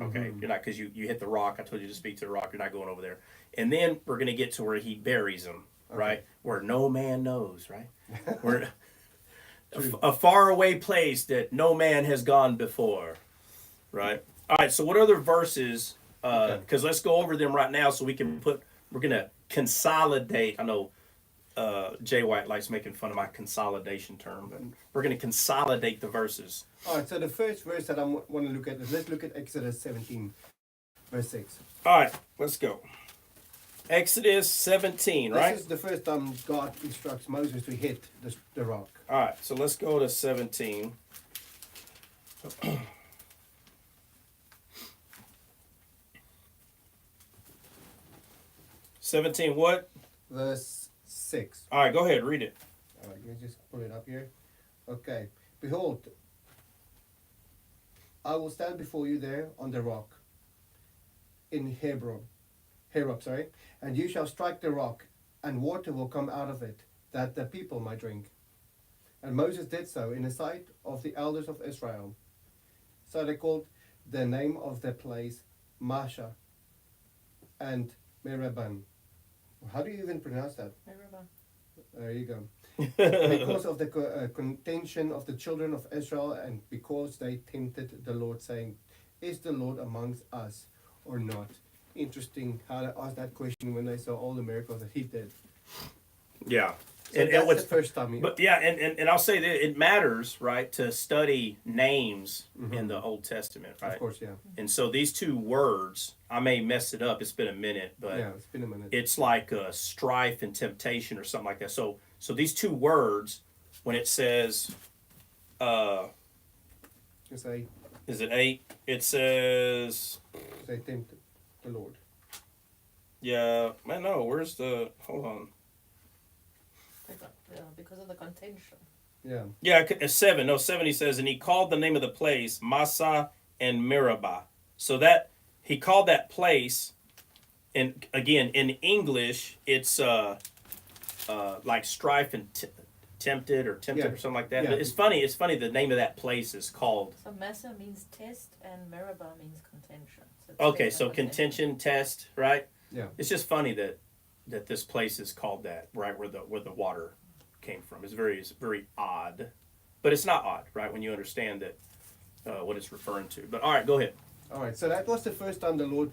okay, you're not, because you hit the rock. I told you to speak to the rock. You're not going over there. And then we're gonna get to where he buries him, right, where no man knows, right, where a faraway place that no man has gone before, right. All right. So what other verses? Because let's go over them right now, so we're gonna consolidate. I know Jay White likes making fun of my consolidation term, but we're going to consolidate the verses. All right, so the first verse that I want to look at is, let's look at Exodus 17, verse 6. All right, let's go. Exodus 17, right? This is the first time God instructs Moses to hit the rock. All right, so let's go to 17. 17 what? Verse 6. All right, go ahead, read it. All right, let me just pull it up here. Okay. Behold, I will stand before you there on the rock in Hebron, and you shall strike the rock, and water will come out of it, that the people might drink. And Moses did so in the sight of the elders of Israel. So they called the name of the place Masha and Meribah. How do you even pronounce that? Meribah. There you go. Because of the contention of the children of Israel, and because they tempted the Lord, saying, "Is the Lord amongst us or not?" Interesting how they asked that question when they saw all the miracles that he did. Yeah. So that's the first time. But yeah, and I'll say that it matters, right, to study names in the Old Testament, right? Of course, yeah. And so these two words, I may mess it up. It's been a minute, but Yeah, it's been a minute. it's like strife and temptation or something like that. So these two words, when it says, Just say is it 8? It says, tempted the Lord. yeah, man, no, where's the, hold on. Because of the contention. Yeah. Yeah, 7. No, 7 he says, and he called the name of the place Massa and Meribah. So that, he called that place, and again, in English, it's like strife and tempted or something like that. Yeah. It's funny the name of that place is called. So Massa means test and Meribah means contention. So it's Okay, test so and contention, test, right? Yeah. It's just funny that this place is called that, right, where the water came from. It's very odd, but it's not odd, right, when you understand that what it's referring to. But all right, go ahead. All right. So that was the first time the Lord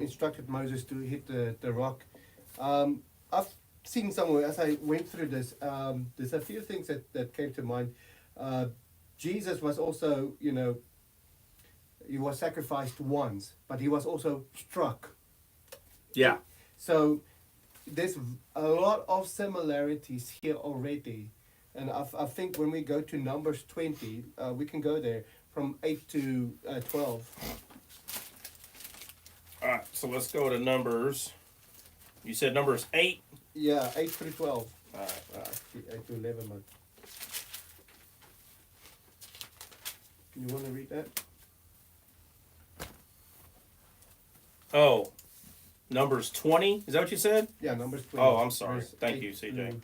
instructed Moses to hit the rock. I've seen somewhere as I went through this. There's a few things that came to mind. Jesus was also, he was sacrificed once, but he was also struck. Yeah. So there's a lot of similarities here already. And I think when we go to Numbers 20, we can go there from 8 to 12. All right, so let's go to Numbers. You said Numbers 8? Yeah, 8 through 12. All right. 8 to 11. Man. You want to read that? Oh, Numbers 20? Is that what you said? Yeah, Numbers 20. Oh, I'm sorry. Verse Thank 8 you, CJ. through 12.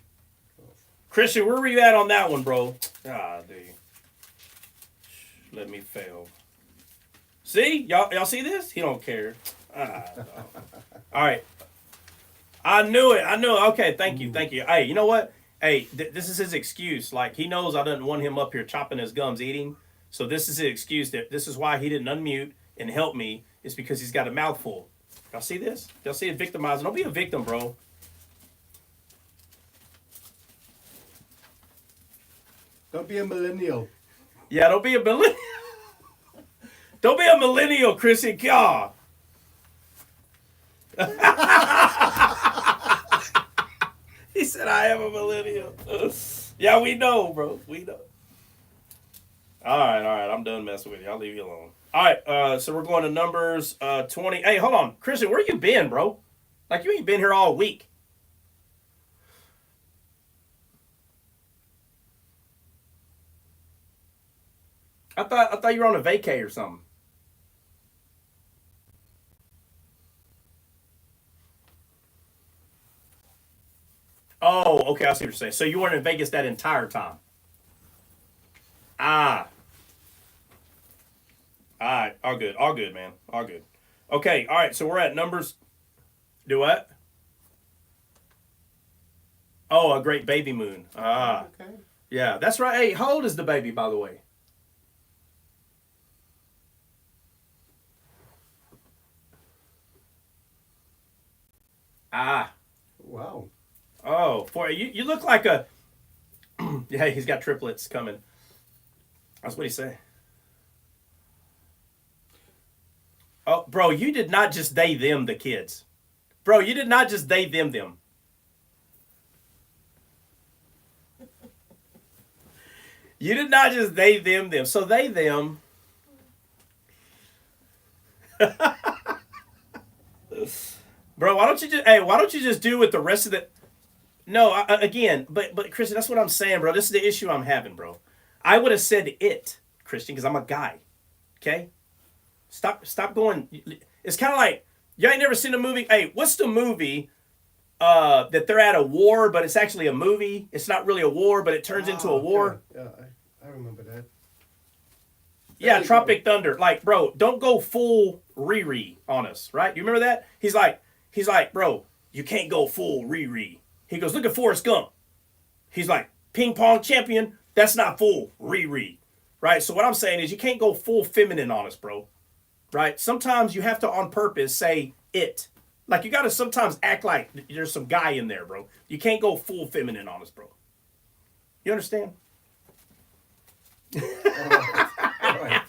Christian, where were you at on that one, bro? Ah, dude. Let me fail. See? Y'all see this? He don't care. Ah, no. All right. I knew it. Okay, thank you. Hey, you know what? Hey, this is his excuse. Like, he knows I didn't want him up here chopping his gums eating. So this is his excuse. That this is why he didn't unmute and help me. It's because he's got a mouthful. Y'all see this? Y'all see it victimizing? Don't be a victim, bro. Don't be a millennial. Yeah, don't be a millennial. Don't be a millennial, Chrissy. God. He said, I am a millennial. Yeah, we know, bro. We know. All right. I'm done messing with you. I'll leave you alone. All right. So we're going to Numbers 20. Hey, hold on, Christian. Where you been, bro? Like you ain't been here all week. I thought you were on a vacay or something. Oh, okay. I see what you're saying. So you weren't in Vegas that entire time. Ah, all right. All good. All good, man. All good. Okay. All right. So we're at Numbers. Do what? Oh, a great baby moon. Ah, Okay. yeah. That's right. Hey, how old is the baby, by the way? Ah. Wow. Oh, for you. You look like a. Yeah, he's got triplets coming. That's what he say. Oh, bro, you did not just they them the kids. Bro, you did not just they them. You did not just they them. So they them. Bro, why don't you just do with the rest of the No, again, but Christian, that's what I'm saying, bro. This is the issue I'm having, bro. I would have said it, Christian, because I'm a guy. Okay? Stop going. It's kind of like you ain't never seen a movie. Hey, what's the movie that they're at a war, but it's actually a movie? It's not really a war, but it turns into a war. Yeah, I remember that. Yeah, you Tropic Thunder. Like, bro, don't go full Riri on us, right? You remember that? He's like, bro, you can't go full Riri. He goes, look at Forrest Gump. He's like, ping pong champion. That's not full Riri, right? So what I'm saying is, you can't go full feminine on us, bro. Right? Sometimes you have to on purpose say it. Like you got to sometimes act like there's some guy in there, bro. You can't go full feminine on us, bro. You understand? All right.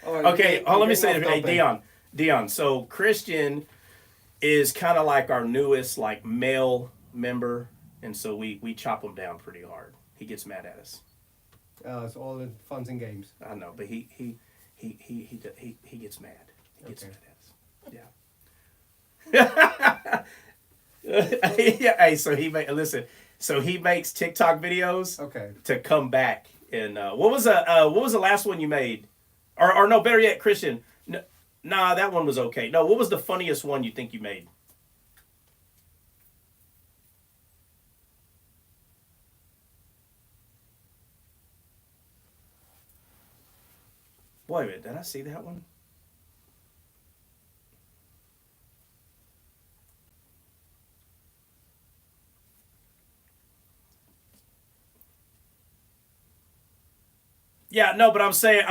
All right. Okay, let me say this. this. Hey, Dion. So Christian is kind of like our newest like male member, and so we chop him down pretty hard. He gets mad at us. It's all in funs and games. I know, but he gets mad. He gets Okay. mad at us. Yeah. Yeah. Hey, so he makes TikTok videos Okay. to come back. And what was the last one you made? Or no, better yet, Christian. Nah, that one was okay. No, what was the funniest one you think you made? Wait a minute, did I see that one? Yeah, no, but I'm saying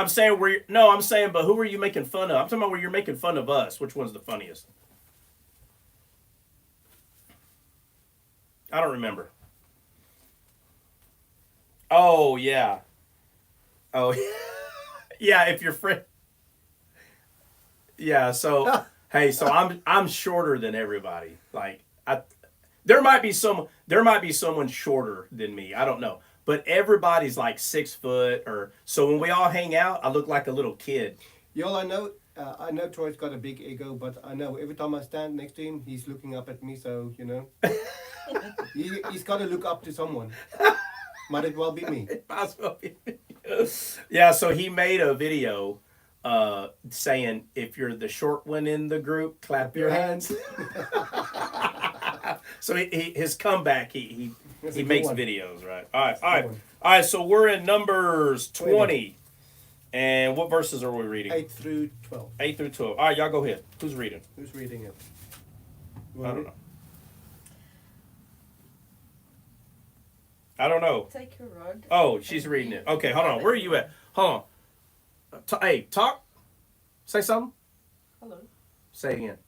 but who were you making fun of? I'm talking about where you're making fun of us. Which one's the funniest? I don't remember. Oh yeah. Oh yeah. If your friend. Yeah. So hey, so I'm shorter than everybody. Like there might be someone shorter than me. I don't know. But everybody's like 6 foot or so when we all hang out, I look like a little kid. Y'all, I know Troy's got a big ego, but I know every time I stand next to him, he's looking up at me. So he's got to look up to someone. Might as well be me. Yeah, so he made a video saying if you're the short one in the group, clap your hands. So his comeback, he makes videos, right? All right. So we're in Numbers 20, and what verses are we reading? 8 through 12. 8 through 12. All right, y'all go ahead. Who's reading? Who's reading it? I don't know. Take your rod. Oh, she's reading it. Okay, hold on. Where are you at? Hold on. Hey, talk. Say something. Hello. Say again.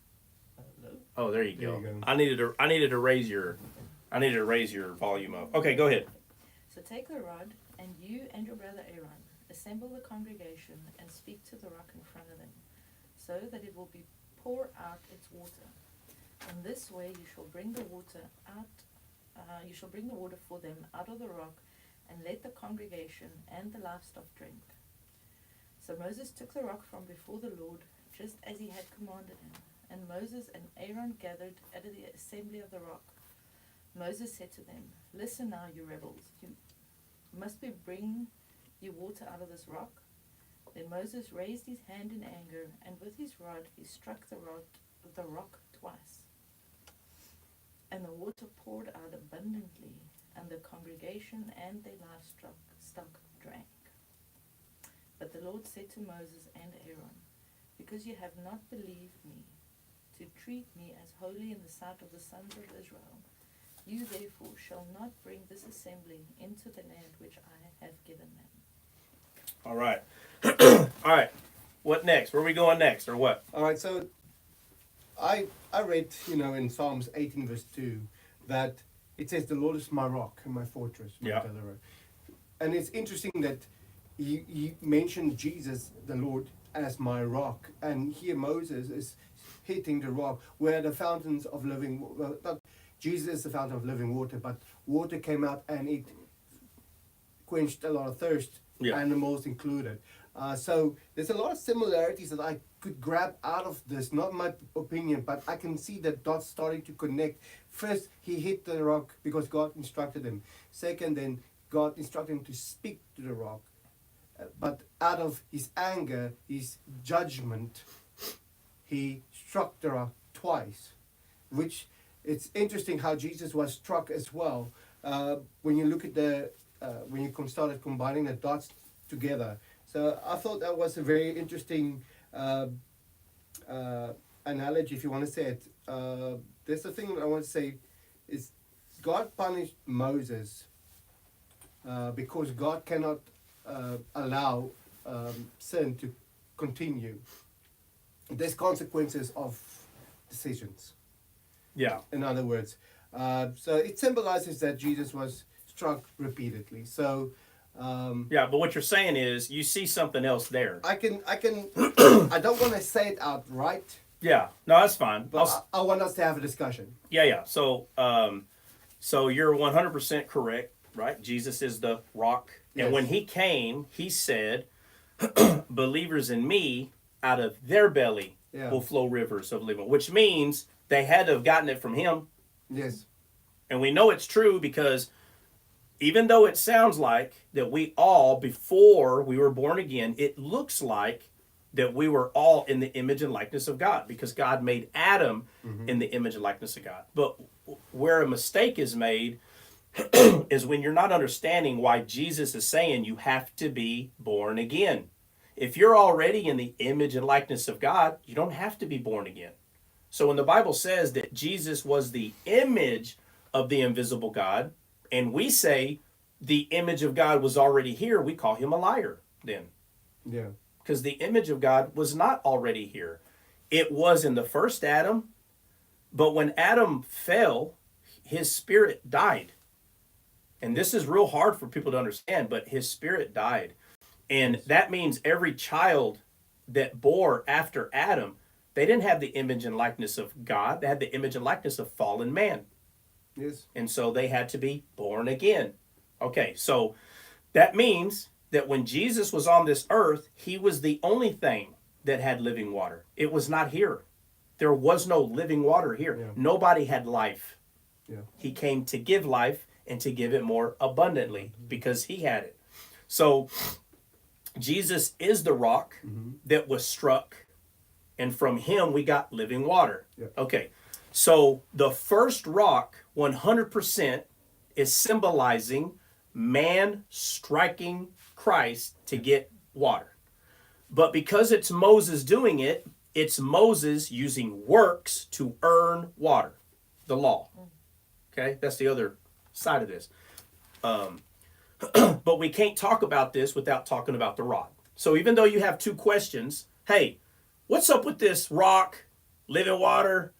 Hello. Oh, there you go. There you go. I needed to raise your volume up. Okay, go ahead. So take the rod, and you and your brother Aaron assemble the congregation and speak to the rock in front of them, so that it will pour out its water. In this way you shall bring the water out. You shall bring the water for them out of the rock, and let the congregation and the livestock drink. So Moses took the rock from before the Lord, just as he had commanded him. And Moses and Aaron gathered at the assembly of the rock. Moses said to them, "Listen now, you rebels. Must we bring you water out of this rock?" Then Moses raised his hand in anger, and with his rod he struck the rock twice. And the water poured out abundantly, and the congregation and their livestock drank. But the Lord said to Moses and Aaron, "Because you have not believed me, to treat me as holy in the sight of the sons of Israel, you therefore shall not bring this assembly into the land which I have given them." All right. All right. What next? Where are we going next, or what? All right, so I read, in Psalms 18 verse 2 that it says, "The Lord is my rock and my fortress, my Yeah. deliverer." And it's interesting that you mentioned Jesus, the Lord, as my rock. And here Moses is hitting the rock where the fountains of living, well, not Jesus is the fountain of living water, but water came out and it quenched a lot of thirst, Yeah. animals included. So there's a lot of similarities that I could grab out of this, not my opinion, but I can see the dots starting to connect. First, he hit the rock because God instructed him. Second, then God instructed him to speak to the rock. But out of his anger, his judgment, he struck the rock twice, which it's interesting how Jesus was struck as well. When you look at when you started combining the dots together. So I thought that was a very interesting analogy, if you want to say it. There's the thing I want to say is God punished Moses because God cannot allow sin to continue. There's consequences of decisions. Yeah. In other words, so it symbolizes that Jesus was struck repeatedly. So Yeah, but what you're saying is you see something else there. I can I don't want to say it outright, Yeah. No, that's fine. but I want us to have a discussion. Yeah. So, so you're 100% correct, right? Jesus is the rock. And Yes. when he came, he said, "Believers in me, out of their belly Yeah. will flow rivers of living," which means they had to have gotten it from him. Yes. And we know it's true because even though it sounds like that we all, before we were born again, it looks like that we were all in the image and likeness of God because God made Adam in the image and likeness of God. But where a mistake is made is when you're not understanding why Jesus is saying you have to be born again. If you're already in the image and likeness of God, you don't have to be born again. So when the Bible says that Jesus was the image of the invisible God, and we say the image of God was already here, we call him a liar then. Yeah. Because the image of God was not already here. It was in the first Adam, but when Adam fell, his spirit died. And this is real hard for people to understand, but his spirit died. And that means every child that bore after Adam, they didn't have the image and likeness of God. They had the image and likeness of fallen man. Yes. And so they had to be born again. Okay, so that means that when Jesus was on this earth, he was the only thing that had living water. It was not here. There was no living water here. Yeah. Nobody had life. Yeah. He came to give life and to give it more abundantly because he had it. So Jesus is the rock that was struck, and from him we got living water. Yeah. Okay, so the first rock 100% is symbolizing man striking Christ to get water. But because it's Moses doing it, it's Moses using works to earn water, the law. Okay, that's the other side of this. But we can't talk about this without talking about the rod. So even though you have two questions, hey, what's up with this rock, living water?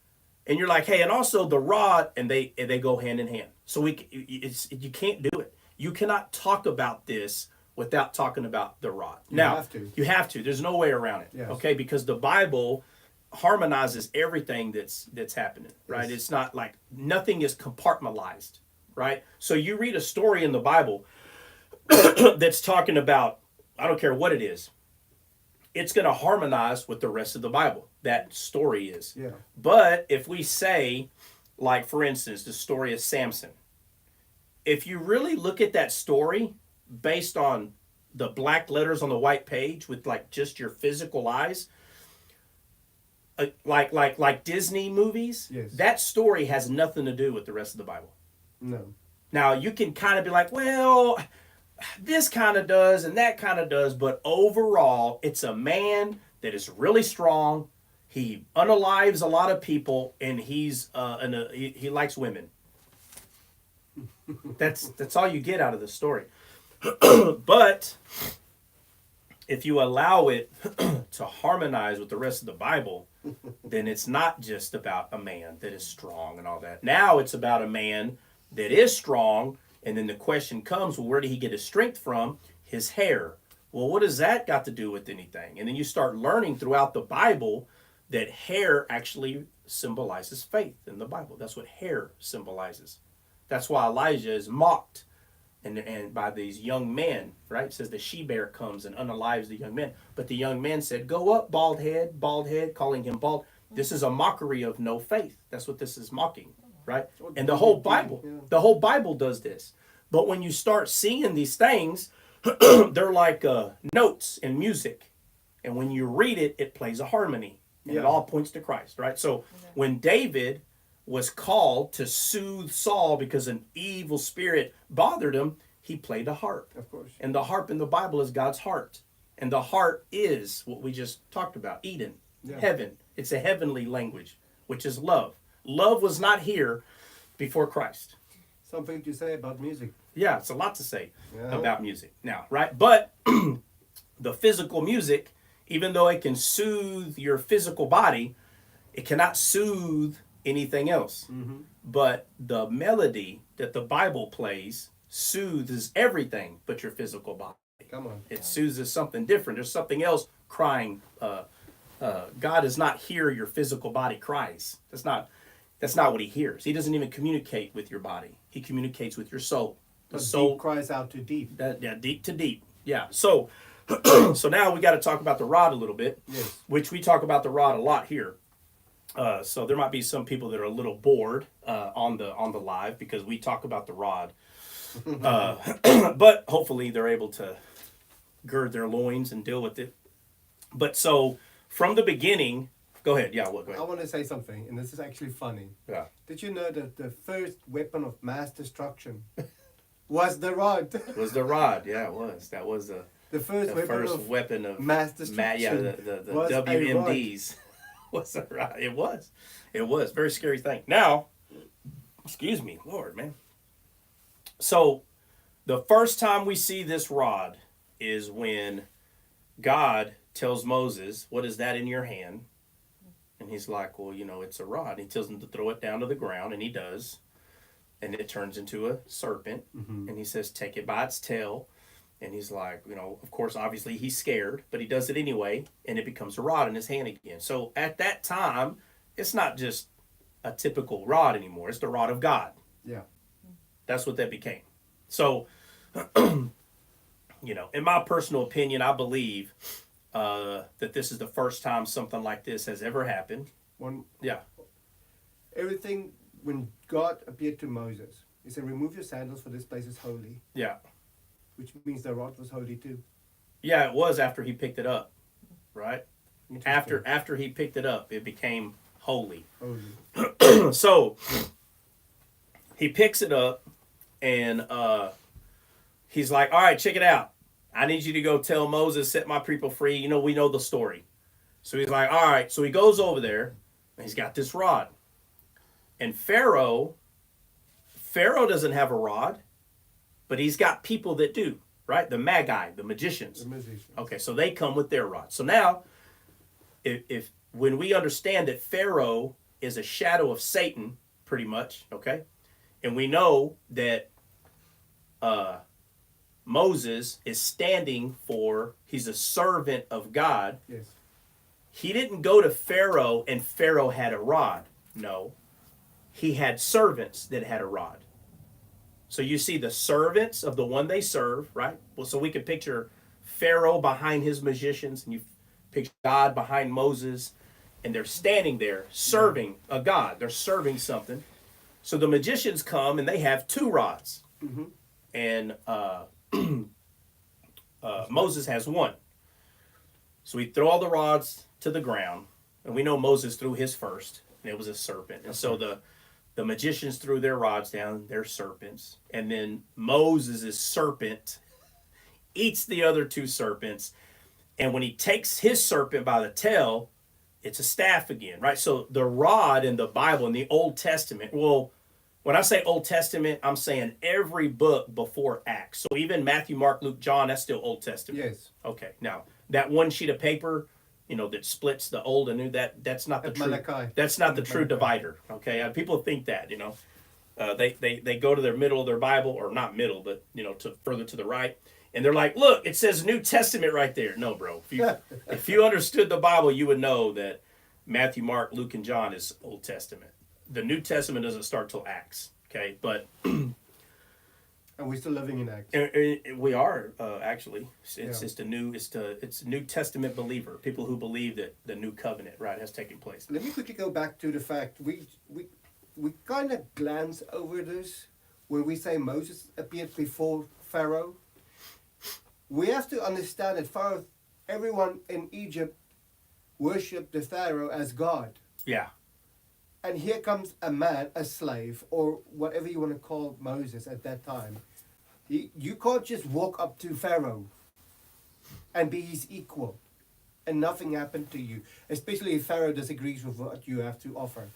And you're like, hey, and also the rod, and they go hand in hand. So you can't do it. You cannot talk about this without talking about the rod. You have to. There's no way around it. Yes. Okay, because the Bible harmonizes everything that's happening, right? Yes. It's not like nothing is compartmentalized, right? So you read a story in the Bible that's talking about, I don't care what it is, it's going to harmonize with the rest of the Bible. That story is. Yeah. But if we say, like, for instance, the story of Samson, if you really look at that story based on the black letters on the white page with like just your physical eyes, like Disney movies, Yes. that story has nothing to do with the rest of the Bible. No. Now, you can kind of be like, well, this kind of does and that kind of does, but overall, it's a man that is really strong. He unalives a lot of people, and he likes women. That's all you get out of the story. But if you allow it to harmonize with the rest of the Bible, then it's not just about a man that is strong and all that. Now it's about a man that is strong, and then the question comes, well, where did he get his strength from? His hair. Well, what does that got to do with anything? And then you start learning throughout the Bible that hair actually symbolizes faith in the Bible. That's what hair symbolizes. That's why Elijah is mocked and by these young men, right? It says the she-bear comes and unalives the young men. But the young men said, go up, bald head, calling him bald. This is a mockery of no faith. That's what this is mocking, right? And the whole Bible does this. But when you start seeing these things, they're like notes in music. And when you read it, it plays a harmony. And it all points to Christ, right? So when David was called to soothe Saul because an evil spirit bothered him, he played a harp. Of course. And the harp in the Bible is God's heart. And the heart is what we just talked about, Eden, heaven. It's a heavenly language, which is love. Love was not here before Christ. Something to say about music. Yeah, it's a lot to say about music now, right? But the physical music, even though it can soothe your physical body, it cannot soothe anything else. Mm-hmm. But the melody that the Bible plays soothes everything but your physical body. Come on. It soothes something different. There's something else crying. God does not hear your physical body cries. That's not what he hears. He doesn't even communicate with your body. He communicates with your soul. The soul deep cries out to deep. Deep to deep. Yeah. So so now we got to talk about the rod a little bit, which we talk about the rod a lot here. So there might be some people that are a little bored on the live because we talk about the rod. But hopefully they're able to gird their loins and deal with it. But so from the beginning, go ahead. Yeah, go ahead. I want to say something, and this is actually funny. Yeah. Did you know that the first weapon of mass destruction was the rod? Was the rod? Yeah, it was. That was the first weapon of mass destruction. The WMDs was a rod. It was very scary thing. Now, excuse me, Lord, man. So, the first time we see this rod is when God tells Moses, "What is that in your hand?" And he's like, "Well, it's a rod." And he tells him to throw it down to the ground, and he does. And it turns into a serpent. Mm-hmm. And he says, "Take it by its tail." And he's like, of course, obviously he's scared, but he does it anyway, and it becomes a rod in his hand again. So at that time, it's not just a typical rod anymore. It's the rod of God. Yeah. That's what that became. So, in my personal opinion, I believe that this is the first time something like this has ever happened. Everything, when God appeared to Moses, he said, "Remove your sandals, for this place is holy." Yeah. Which means the rod was holy too. Yeah, it was after he picked it up, right? After he picked it up, it became holy. So he picks it up, and he's like, "All right, check it out. I need you to go tell Moses, set my people free." We know the story. So he's like, "All right." So he goes over there, and he's got this rod. And Pharaoh doesn't have a rod, but he's got people that do, right? The magi, the magicians. Okay, so they come with their rod. So now, if when we understand that Pharaoh is a shadow of Satan, pretty much, okay? And we know that Moses is standing for, he's a servant of God. Yes. He didn't go to Pharaoh and Pharaoh had a rod. No. He had servants that had a rod. So you see the servants of the one they serve, right? Well, so we could picture Pharaoh behind his magicians, and you Picture God behind Moses, and they're standing there serving a God. They're serving something. So the magicians come and they have 2 rods, and Moses has 1. So we throw all the rods to the ground, and we know Moses threw his first, and it was a serpent. And so the magicians threw their rods down, their serpents, and then Moses' serpent eats the other 2 serpents, and when he takes his serpent by the tail, it's a staff again, right? So the rod in the Bible, in the Old Testament, well, when I say Old Testament, I'm saying every book before Acts. So even Matthew, Mark, Luke, John, that's still Old Testament. Yes. Okay, now that one sheet of paper, that splits the old and new, that's not the true. Malachi. That's not the true divider. Okay, people think that they go to their middle of their Bible, or not middle, but to further to the right, and they're like, look, it says New Testament right there. No, bro. If you understood the Bible, you would know that Matthew, Mark, Luke, and John is Old Testament. The New Testament doesn't start till Acts. Okay, but and we're still living in Acts. We are actually. It's New Testament believer, people who believe that the new covenant, right, has taken place. Let me quickly go back to the fact we kind of glance over this when we say Moses appeared before Pharaoh. We have to understand that Pharaoh, everyone in Egypt worshipped the Pharaoh as God. Yeah. And here comes a man, a slave, or whatever you want to call Moses at that time. You can't just walk up to Pharaoh and be his equal and nothing happened to you, especially if Pharaoh disagrees with what you have to offer.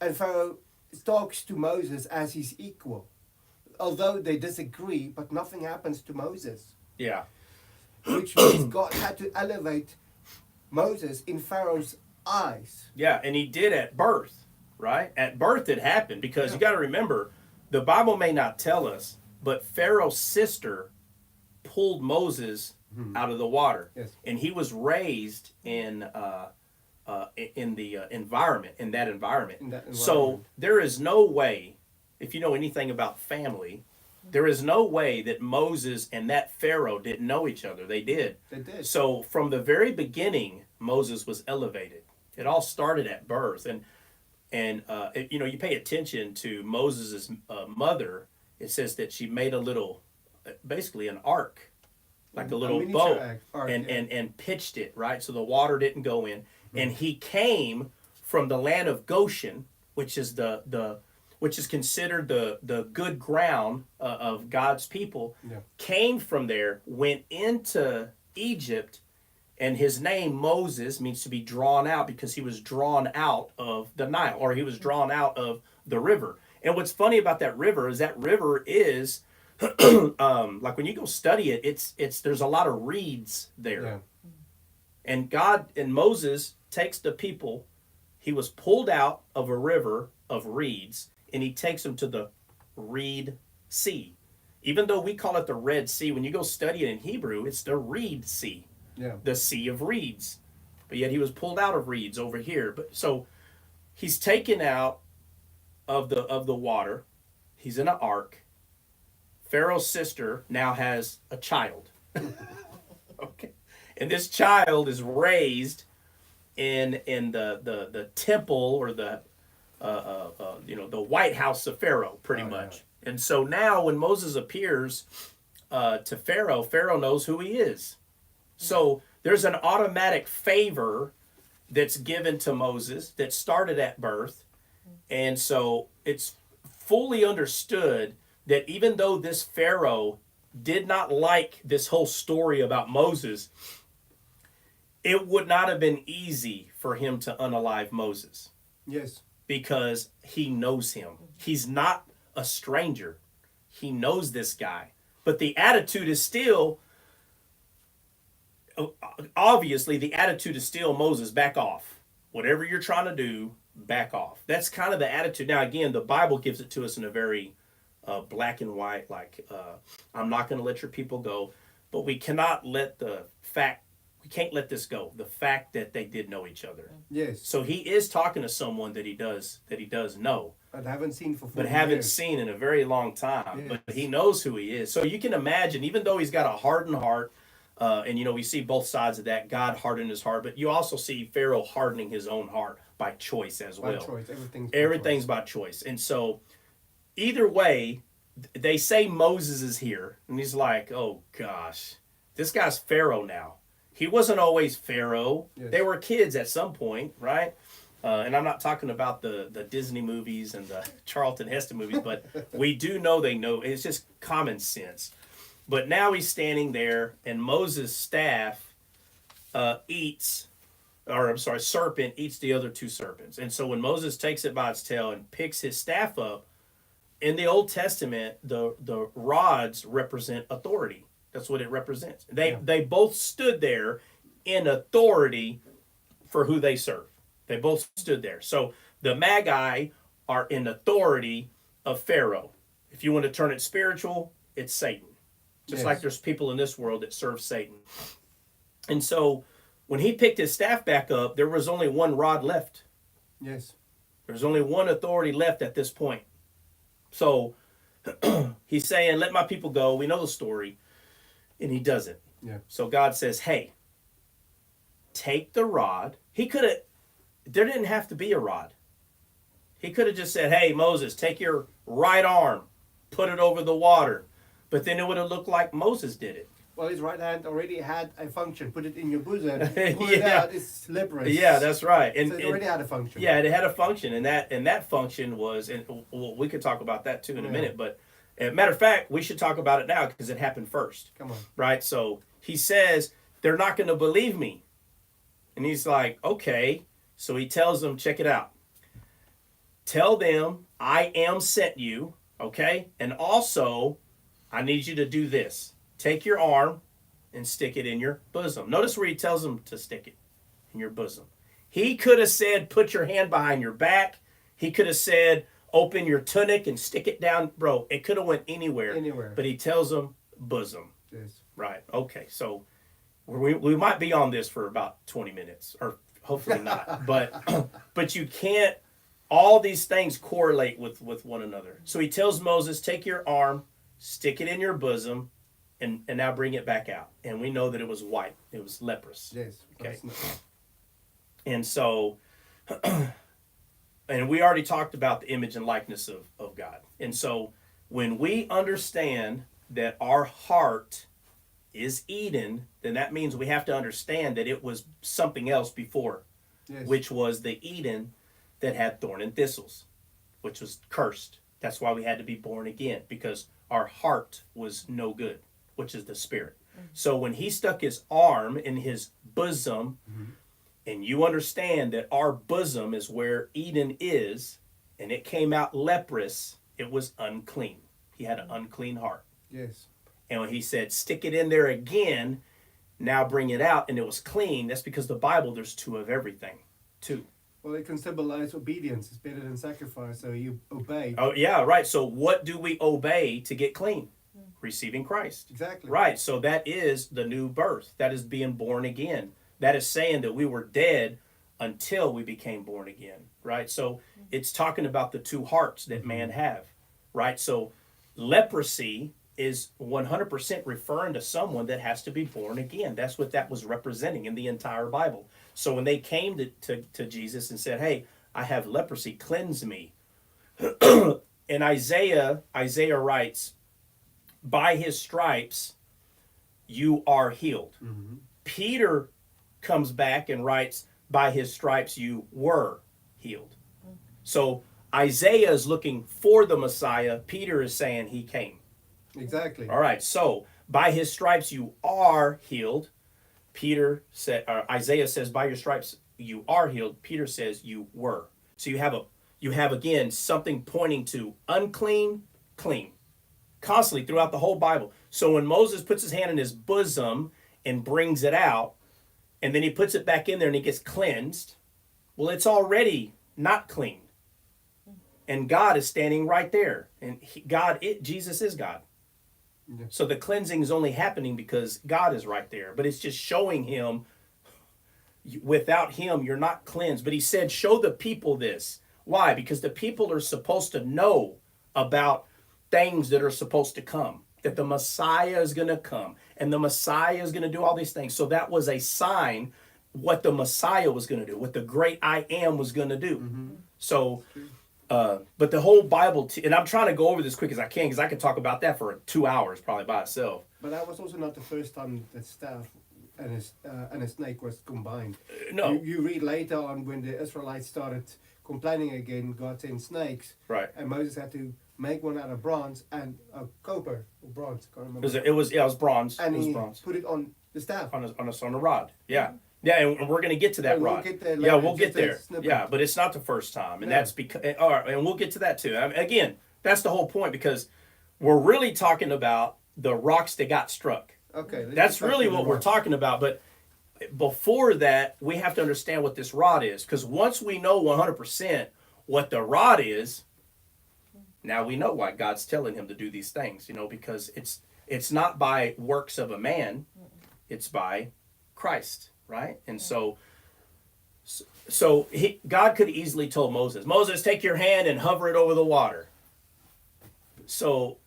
And Pharaoh talks to Moses as his equal, although they disagree, but nothing happens to Moses. Yeah. Which means God had to elevate Moses in Pharaoh's eyes. Yeah, and he did at birth, right? At birth it happened, because you got to remember, the Bible may not tell us, but Pharaoh's sister pulled Moses out of the water. Yes. And he was raised in the environment, in that environment. So there is no way, if you know anything about family, there is no way that Moses and that Pharaoh didn't know each other. They did. They did. So from the very beginning, Moses was elevated. It all started at birth. And you pay attention to Moses' mother. It says that she made a little, basically an ark, like a little boat, and pitched it, right? So the water didn't go in. And he came from the land of Goshen, which is which is considered the good ground of God's people, came from there, went into Egypt, and his name, Moses, means to be drawn out, because he was drawn out of the Nile, or he was drawn out of the river. And what's funny about that river is like when you go study it, it's there's a lot of reeds there. Yeah. And Moses takes the people, he was pulled out of a river of reeds, and he takes them to the Reed Sea. Even though we call it the Red Sea, when you go study it in Hebrew, it's the Reed Sea. Yeah. The Sea of Reeds. But yet he was pulled out of reeds over here. But so he's taken out of the water. He's in an ark. Pharaoh's sister now has a child. Okay. And this child is raised in the temple, or the White House of Pharaoh, pretty much. Yeah. And so now when Moses appears to Pharaoh, Pharaoh knows who he is. So there's an automatic favor that's given to Moses that started at birth. And so it's fully understood that even though this Pharaoh did not like this whole story about Moses, it would not have been easy for him to unalive Moses. Yes. Because he knows him. He's not a stranger. He knows this guy. But the attitude is still, obviously, Moses, back off. Whatever you're trying to do, back off. That's kind of the attitude. Now, again, the Bible gives it to us in a very black and white, I'm not going to let your people go. But we cannot let we can't let this go. The fact that they did know each other. Yes. So he is talking to someone that he does know. But haven't seen for 4 But haven't seen in a very long time. Yes. But he knows who he is. So you can imagine, even though he's got a hardened heart, And, we see both sides of that. God hardened his heart, but you also see Pharaoh hardening his own heart by choice as well. By choice. Everything's by choice. And so either way, they say Moses is here, and he's like, oh, gosh, this guy's Pharaoh now. He wasn't always Pharaoh. Yes. They were kids at some point, right? And I'm not talking about the Disney movies and the Charlton Heston movies, but we do know they know. It's just common sense. But now he's standing there, and Moses' staff serpent eats the other two serpents. And so when Moses takes it by its tail and picks his staff up, in the Old Testament, the rods represent authority. That's what it represents. They both stood there in authority for who they serve. They both stood there. So the Magi are in authority of Pharaoh. If you want to turn it spiritual, it's Satan. Just like there's people in this world that serve Satan. And so when he picked his staff back up, there was only one rod left. Yes. There's only one authority left at this point. So he's saying, let my people go. We know the story. And he doesn't. Yeah. So God says, hey, take the rod. There didn't have to be a rod. He could have just said, hey, Moses, take your right arm, put it over the water. But then it would have looked like Moses did it. Well, his right hand already had a function. Put it in your bosom. Pull it out. It's slippery. Yeah, that's right. And so it already had a function. Yeah, it had a function, and that function was, and we could talk about that too in a minute. But matter of fact, we should talk about it now because it happened first. Come on. Right. So he says they're not going to believe me, and he's like, okay. So he tells them, check it out. Tell them I am sent you. Okay, and also I need you to do this. Take your arm and stick it in your bosom. Notice where he tells them to stick it in your bosom. He could have said, put your hand behind your back. He could have said, open your tunic and stick it down. Bro, it could have went anywhere. Anywhere. But he tells them bosom. Yes. Right. Okay. So we might be on this for about 20 minutes, or hopefully not. But you can't, all these things correlate with one another. So he tells Moses, take your arm, stick it in your bosom, and now bring it back out. And we know that it was white. It was leprous. Yes. Okay. And so, and we already talked about the image and likeness of God. And so when we understand that our heart is Eden, then that means we have to understand that it was something else before, which was the Eden that had thorn and thistles, which was cursed. That's why we had to be born again, because our heart was no good, which is the spirit. So when he stuck his arm in his bosom, and you understand that our bosom is where Eden is, and it came out leprous, it was unclean. He had an unclean heart. Yes. And when he said, stick it in there again, now bring it out, and it was clean, that's because the Bible, there's two of everything. Two. Well, it can symbolize obedience. It's better than sacrifice, so you obey. Oh, yeah, right. So what do we obey to get clean? Receiving Christ. Exactly. Right. So that is the new birth. That is being born again. That is saying that we were dead until we became born again. Right. So it's talking about the two hearts that man have. Right. So leprosy is 100% referring to someone that has to be born again. That's what that was representing in the entire Bible. So when they came to Jesus and said, hey, I have leprosy, cleanse me. And Isaiah writes, by his stripes, you are healed. Peter comes back and writes, by his stripes, you were healed. So Isaiah is looking for the Messiah. Peter is saying he came. Exactly. All right. So by his stripes, you are healed. Isaiah says, by your stripes, you are healed. Peter says you were. So you have again, something pointing to unclean, clean. Constantly throughout the whole Bible. So when Moses puts his hand in his bosom and brings it out, and then he puts it back in there and it gets cleansed, well, it's already not clean. And God is standing right there. And Jesus is God. Yeah. So the cleansing is only happening because God is right there. But it's just showing him, without him, you're not cleansed. But he said, show the people this. Why? Because the people are supposed to know about things that are supposed to come, that the Messiah is going to come. and the Messiah is going to do all these things. So that was a sign what the Messiah was going to do, what the great I am was going to do. So, but the whole Bible, and I'm trying to go over this quick as I can, because I could talk about that for 2 hours probably by itself. But that was also not the first time that staff and a snake was combined. No. You read later on when the Israelites started complaining again, God sent snakes. Right. And Moses had to make one out of bronze and copper or bronze. Can't remember. It was bronze. And it was he bronze. put it on the staff. On a rod. Yeah. Yeah, and we're going to get to that And we'll rod. get there Yeah, later, we'll get just a there. snippet. Yeah, but it's not the first time, and No. that's because. All right, and we'll get to that too. I mean, again, that's the whole point, because we're really talking about the rocks that got struck. Okay. let's That's get back really to the what we're rock. talking about. But before that, we have to understand what this rod is, because once we know 100% what the rod is, now we know why God's telling him to do these things. Because it's not by works of a man, it's by Christ, right? And so God could easily told Moses, take your hand and hover it over the water. So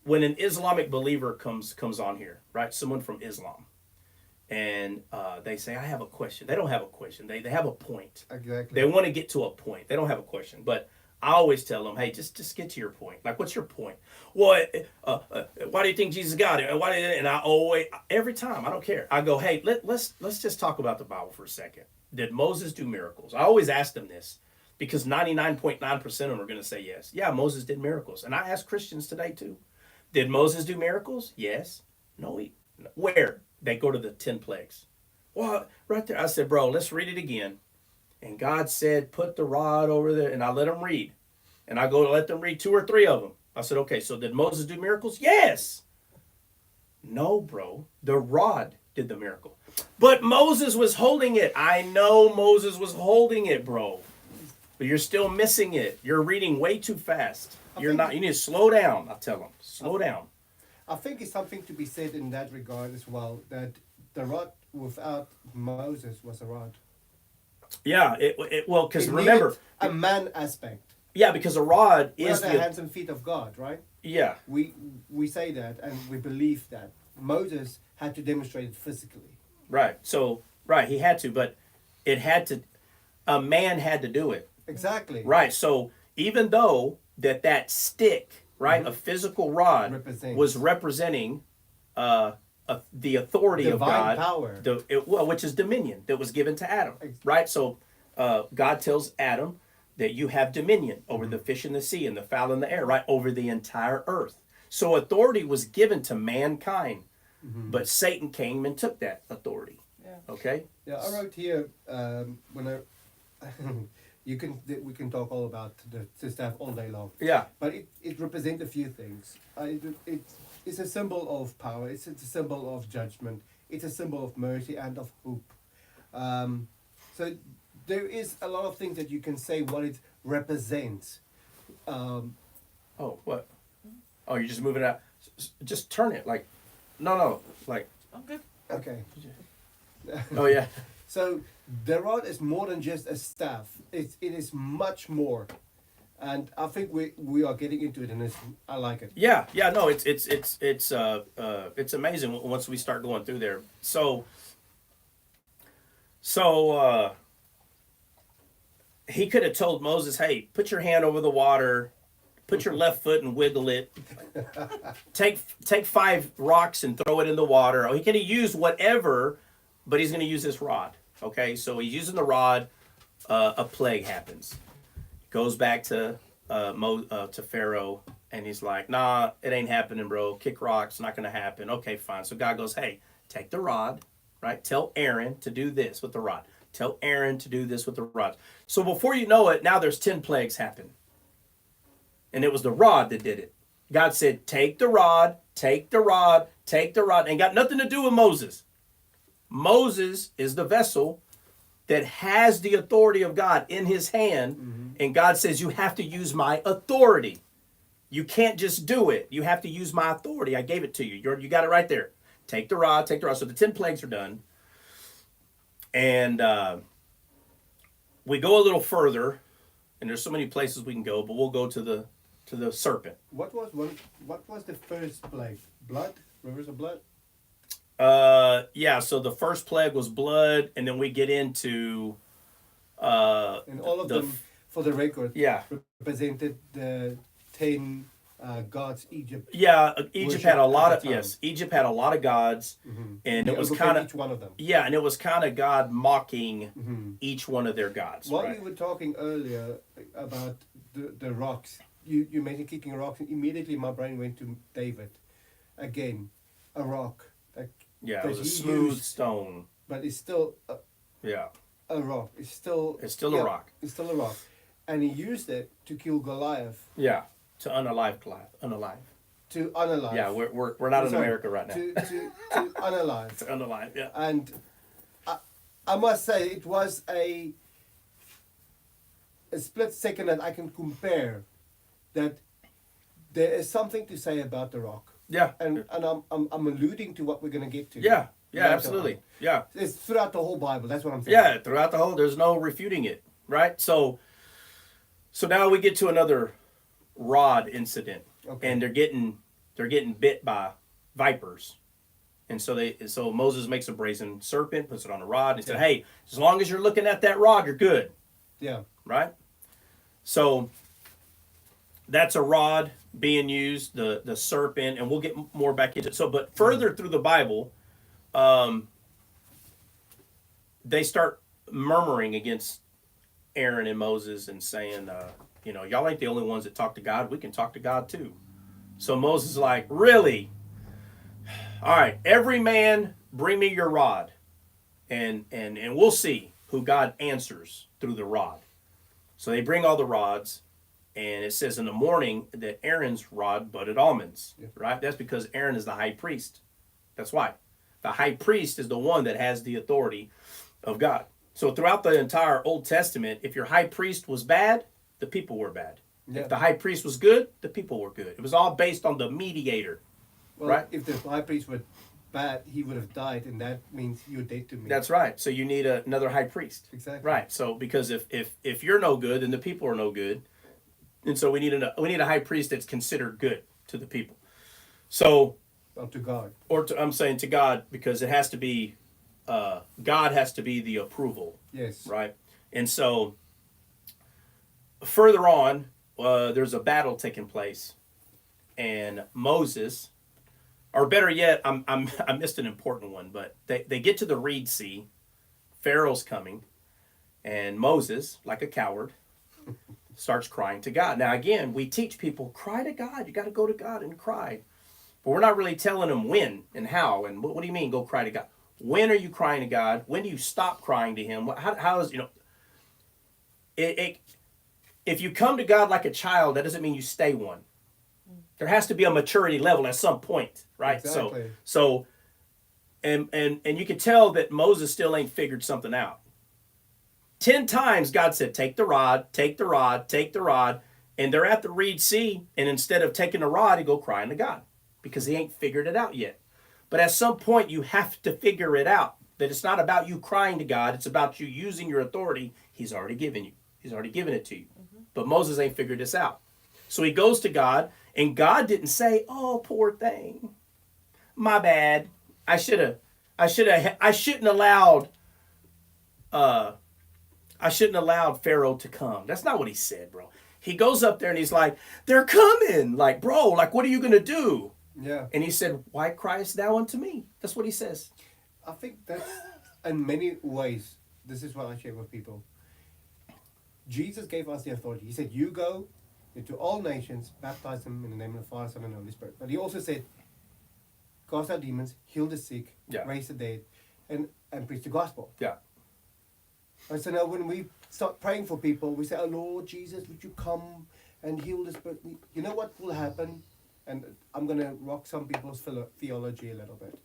when an Islamic believer comes on here, right, someone from Islam, and they say, I have a question. They don't have a question. They have a point. Exactly. They want to get to a point. They don't have a question. But I always tell them, hey, just get to your point. Like, what's your point? Well, why do you think Jesus got it? And I always, every time, I don't care. I go, hey, let's just talk about the Bible for a second. Did Moses do miracles? I always ask them this, because 99.9% of them are going to say yes. Yeah, Moses did miracles. And I ask Christians today too. Did Moses do miracles? Yes. No. Where? They go to the 10 plagues. Well, right there. I said, bro, let's read it again. And God said, put the rod over there. And I let them read. And I go to let them read 2 or 3 of them. I said, okay, so did Moses do miracles? Yes. No, bro. The rod did the miracle. But Moses was holding it. I know Moses was holding it, bro. But you're still missing it. You're reading way too fast. You need to slow down. I tell them, slow down. I think it's something to be said in that regard as well, that the rod without Moses was a rod. Yeah, well, because It remember, needed a man aspect. yeah, because a rod We are is the hands and feet of God, right? yeah, We say that and we believe that. Moses had to demonstrate it physically. right. So right, he had to, but a man had to do it. Exactly. Right. So even though that stick, right, a physical rod was representing the authority Divine of God, power. which is dominion that was given to Adam, right? So God tells Adam that you have dominion over the fish in the sea and the fowl in the air, right, over the entire earth. So authority was given to mankind, but Satan came and took that authority. Yeah. Okay. Yeah, I wrote here we can talk all about the staff all day long. Yeah. But it represents a few things. It's a symbol of power. It's a symbol of judgment. It's a symbol of mercy and of hope. So there is a lot of things that you can say what it represents. Oh, what? Oh, you're just moving it out. Just turn it like, no, like. I'm good. Okay. Oh yeah. So the rod is more than just a staff. It is much more, and I think we are getting into it, and I like it. Yeah. No, it's amazing once we start going through there. So he could have told Moses, "Hey, put your hand over the water, put your left foot and wiggle it. Take 5 rocks and throw it in the water." Or he could have used whatever, but he's going to use this rod. Okay, so he's using the rod. A plague happens. Goes back to Pharaoh, and he's like, "Nah, it ain't happening, bro. Kick rocks, not gonna happen." Okay, fine. So God goes, "Hey, take the rod, right? Tell Aaron to do this with the rod. Tell Aaron to do this with the rod." So before you know it, now there's 10 plagues happen, and it was the rod that did it. God said, "Take the rod, take the rod, take the rod," and got nothing to do with Moses. Moses is the vessel that has the authority of God in his hand, and God says, you have to use my authority. You can't just do it. You have to use my authority. I gave it to you. You got it right there. Take the rod, take the rod. So the 10 plagues are done. And we go a little further, and there's so many places we can go, but we'll go to the serpent. What was the first plague? Blood? Rivers of blood? Yeah. So the first plague was blood, and then we get into And all of the them, for the record, yeah. represented the 10 gods Egypt Yeah, Egypt had worshipped a at lot the of time. yes, Egypt had a lot of gods, and They it was overcame kind of each one of them. yeah, and it was kind of God mocking each one of their gods. While Right? we were talking earlier about the rocks, you mentioned kicking rocks, and immediately my brain went to David. Again, a rock. Like, Yeah, it was that a he smooth used, stone. but it's still Yeah, a rock. It's still a rock. It's still a rock, and he used it to kill Goliath, Yeah, to unalive Goliath, unalive. to unalive. Yeah, we're not in Sorry, America right now. To unalive. To unalive, yeah. And I must say, it was a split second that I can compare that there is something to say about the rock. Yeah, And I'm alluding to what we're going to get to. yeah, yeah, later absolutely. on. Yeah, It's throughout the whole Bible. That's what I'm saying. yeah. Throughout the whole, there's no refuting it, right? So now we get to another rod incident, Okay. and they're getting bit by vipers. And so Moses makes a brazen serpent, puts it on a rod, and he said, "Hey, as long as you're looking at that rod, you're good." Yeah. Right? So that's a rod being used, the serpent, and we'll get more back into it. So, but further through the Bible, they start murmuring against Aaron and Moses and saying, y'all ain't the only ones that talk to God. We can talk to God too. So Moses is like, really? All right, every man bring me your rod, and we'll see who God answers through the rod. So they bring all the rods, and it says in the morning that Aaron's rod budded almonds, right? That's because Aaron is the high priest. That's why. The high priest is the one that has the authority of God. So throughout the entire Old Testament, if your high priest was bad, the people were bad. Yeah. If the high priest was good, the people were good. It was all based on the mediator. Well, right? if the high priest were bad, he would have died, and that means you're dead to me. That's right. So you need another high priest. Exactly. Right. So because if you're no good, then the people are no good, and so we need a high priest that's considered good to the people. So, Well, to God. I'm saying to God, because it has to be, God has to be the approval. Yes. Right. And so further on, there's a battle taking place, and Moses, or better yet, I missed an important one, but they get to the Reed Sea, Pharaoh's coming, and Moses, like a coward, starts crying to God. Now again, we teach people, cry to God. You got to go to God and cry. But we're not really telling them when and how. And what do you mean, go cry to God? When are you crying to God? When do you stop crying to Him? How is, if you come to God like a child, that doesn't mean you stay one. There has to be a maturity level at some point, right? Exactly. So and you can tell that Moses still ain't figured something out. 10 times God said, take the rod, take the rod, take the rod. And they're at the Reed Sea, and instead of taking the rod, he go crying to God because he ain't figured it out yet. But at some point, you have to figure it out, that it's not about you crying to God. It's about you using your authority He's already given you. He's already given it to you. But Moses ain't figured this out. So he goes to God, and God didn't say, oh, poor thing. My bad. I shouldn't allowed Pharaoh to come. That's not what he said, bro. He goes up there and he's like, they're coming. Like, bro, like, what are you going to do? Yeah. And he said, why criest thou unto me? That's what he says. I think that's, in many ways, this is what I share with people. Jesus gave us the authority. He said, you go into all nations, baptize them in the name of the Father, Son, and Holy Spirit. But he also said, cast out demons, heal the sick, raise the dead, and preach the gospel. Yeah. And so now when we start praying for people, we say, oh Lord Jesus, would you come and heal this person? You know what will happen? And I'm going to rock some people's theology a little bit.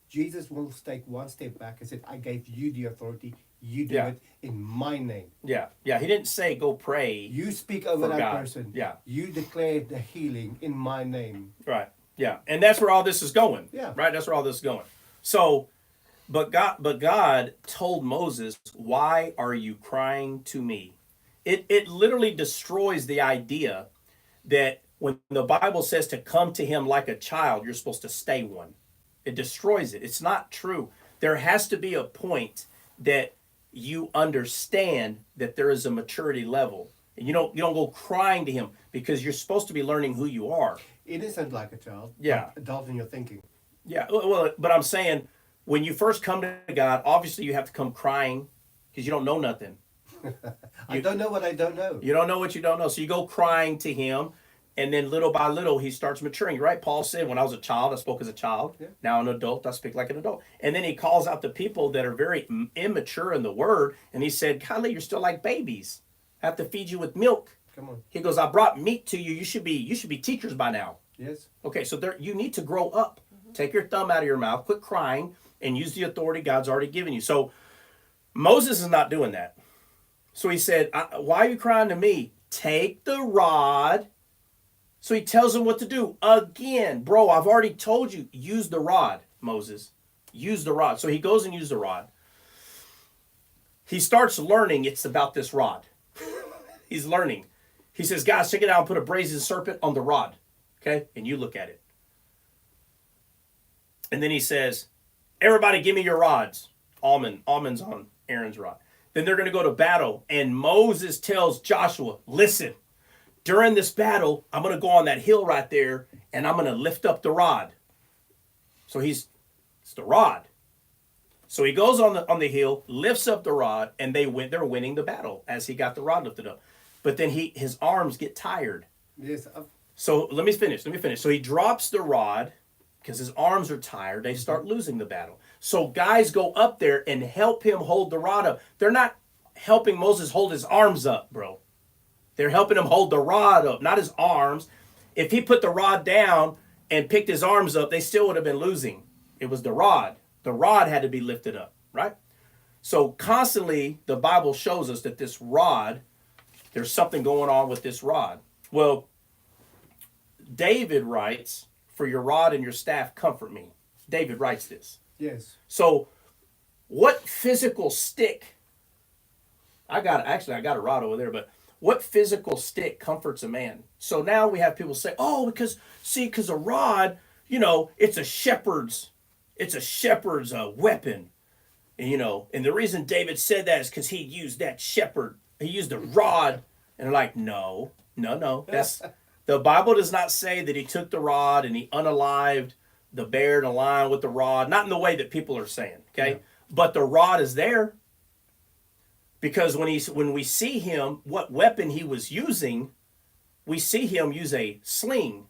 Jesus will take one step back and said, I gave you the authority. You do it in my name. Yeah. Yeah. He didn't say go pray. You speak over that God. person. Yeah. You declare the healing in my name. Right. Yeah. And that's where all this is going. Yeah. Right. That's where all this is going. So, but God told Moses, why are you crying to me? It literally destroys the idea that when the Bible says to come to him like a child, you're supposed to stay one. It destroys it. It's not true. There has to be a point that you understand that there is a maturity level. And you don't go crying to him, because you're supposed to be learning who you are. Innocent like a child. Yeah. But adult in your thinking. Yeah. Well, but I'm saying, when you first come to God, obviously you have to come crying, because you don't know nothing. I don't know what I don't know. You don't know what you don't know. So you go crying to him, and then little by little he starts maturing, right? Paul said, when I was a child, I spoke as a child. Yeah. Now an adult, I speak like an adult. And then he calls out the people that are very immature in the word, and he said, golly, you're still like babies. I have to feed you with milk. Come on. He goes, I brought meat to you. You should be teachers by now. Yes. Okay, so you need to grow up. Take your thumb out of your mouth, quit crying, and use the authority God's already given you. So Moses is not doing that. So he said, why are you crying to me? Take the rod. So he tells him what to do. Again, bro, I've already told you, use the rod, Moses. Use the rod. So he goes and uses the rod. He starts learning it's about this rod. He's learning. He says, guys, check it out. I'll put a brazen serpent on the rod. Okay? And you look at it. And then he says, everybody give me your rods. Almonds on Aaron's rod. Then they're going to go to battle. And Moses tells Joshua, listen, during this battle, I'm going to go on that hill right there, and I'm going to lift up the rod. So it's the rod. So he goes on the hill, lifts up the rod, and they're winning the battle as he got the rod lifted up. But then his arms get tired. Yes. So let me finish. So he drops the rod because his arms are tired. They start losing the battle. So guys go up there and help him hold the rod up. They're not helping Moses hold his arms up, bro. They're helping him hold the rod up, not his arms. If he put the rod down and picked his arms up, they still would have been losing. It was the rod. The rod had to be lifted up, right? So constantly, the Bible shows us that this rod, there's something going on with this rod. Well, David writes, for your rod and your staff comfort me. David writes this. Yes. So what physical stick, I got a rod over there, but what physical stick comforts a man? So now we have people say, oh, because a rod, it's a shepherd's weapon. And, and the reason David said that is because he used he used a rod. And they're like, no. The Bible does not say that he took the rod and he unalived the bear and the lion with the rod. Not in the way that people are saying, okay? Yeah. But the rod is there. Because when we see him, what weapon he was using, we see him use a sling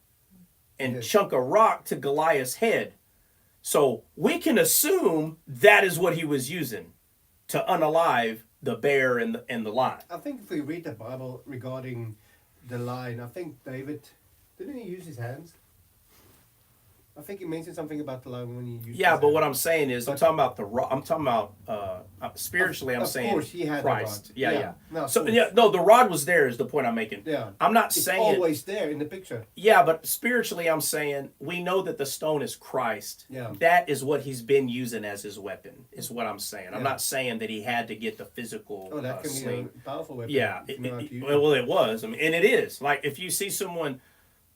and chunk a rock to Goliath's head. So we can assume that is what he was using to unalive the bear and the lion. I think if we read the Bible regarding the lion, I think David, didn't he use his hands? I think he mentioned something about the lion when he used his but hands. what I'm saying is, I'm talking about the rod. I'm talking about spiritually. I'm saying course he had Christ. The rod. Yeah. No, the rod was there. Is the point I'm making. Yeah. I'm not it's saying always there in the picture. Yeah, but spiritually, I'm saying we know that the stone is Christ. Yeah. That is what he's been using as his weapon. Is what I'm saying. I'm not saying that he had to get the physical that can sling. be a powerful weapon. Yeah. Well, it was. I mean, and it is. Like if you see someone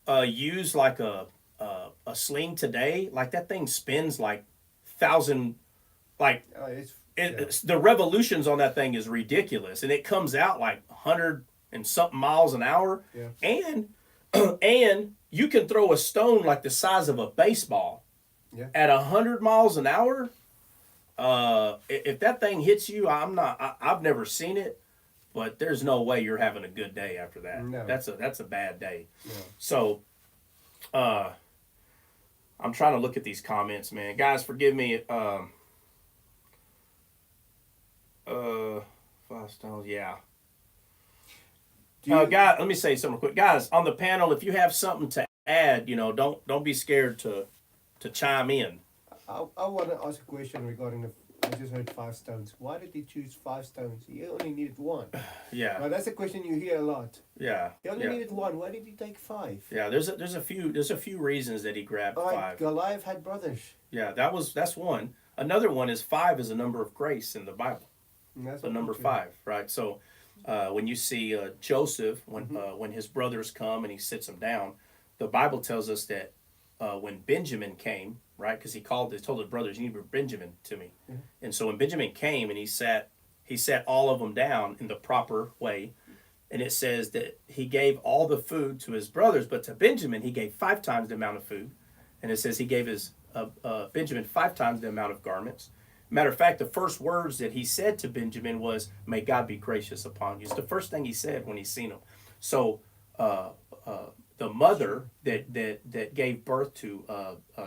use like a sling today, like that thing spins like 1,000, like the revolutions on that thing is ridiculous, and it comes out like 100 and something miles an hour. Yeah. And you can throw a stone like the size of a baseball at 100 miles an hour. If that thing hits you, I've never seen it, but there's no way you're having a good day after that. No. That's a bad day. No. So I'm trying to look at these comments, man. Guys, forgive me. 5 stones, yeah. Guys, let me say something quick. Guys, on the panel, if you have something to add, don't be scared to chime in. I want to ask a question regarding I just heard 5 stones. Why did he choose 5 stones? He only needed 1. Yeah. Well, that's a question you hear a lot. Yeah. He only needed 1. Why did he take 5? Yeah, there's a few reasons that he grabbed 5. Goliath had brothers. Yeah, that's one. Another one is 5 is a number of grace in the Bible. That's the number 5, right? So when you see Joseph, when his brothers come and he sits them down, the Bible tells us that when Benjamin came, right? Because he told his brothers, "You need to bring Benjamin to me." Yeah. And so when Benjamin came and he sat all of them down in the proper way, and it says that he gave all the food to his brothers, but to Benjamin he gave 5 times the amount of food, and it says he gave his Benjamin 5 times the amount of garments. Matter of fact, the first words that he said to Benjamin was, "May God be gracious upon you." It's the first thing he said when he seen him. So the mother that gave birth to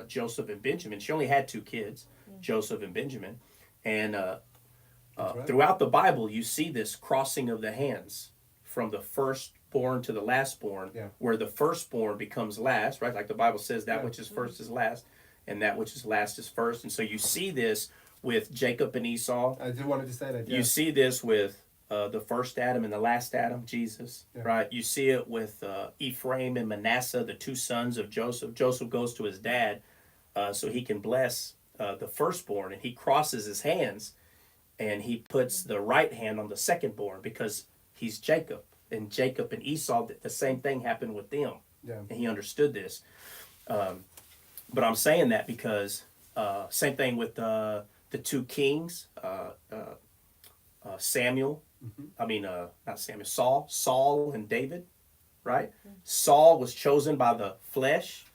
Joseph and Benjamin, she only had 2 kids, Joseph and Benjamin, and right. throughout the Bible you see this crossing of the hands from the firstborn to the lastborn, where the firstborn becomes last, right? Like the Bible says, that which is first is last, and that which is last is first. And so you see this with Jacob and Esau. I just wanted to say that. You see this with the first Adam and the last Adam, Jesus, right? You see it with Ephraim and Manasseh, the 2 sons of Joseph. Joseph goes to his dad so he can bless the firstborn, and he crosses his hands, and he puts the right hand on the secondborn because he's Jacob. And Jacob and Esau, the same thing happened with them. Yeah. And he understood this. But I'm saying that because same thing with the 2 kings, Samuel. Not Samuel, Saul and David, right? Saul was chosen by the flesh,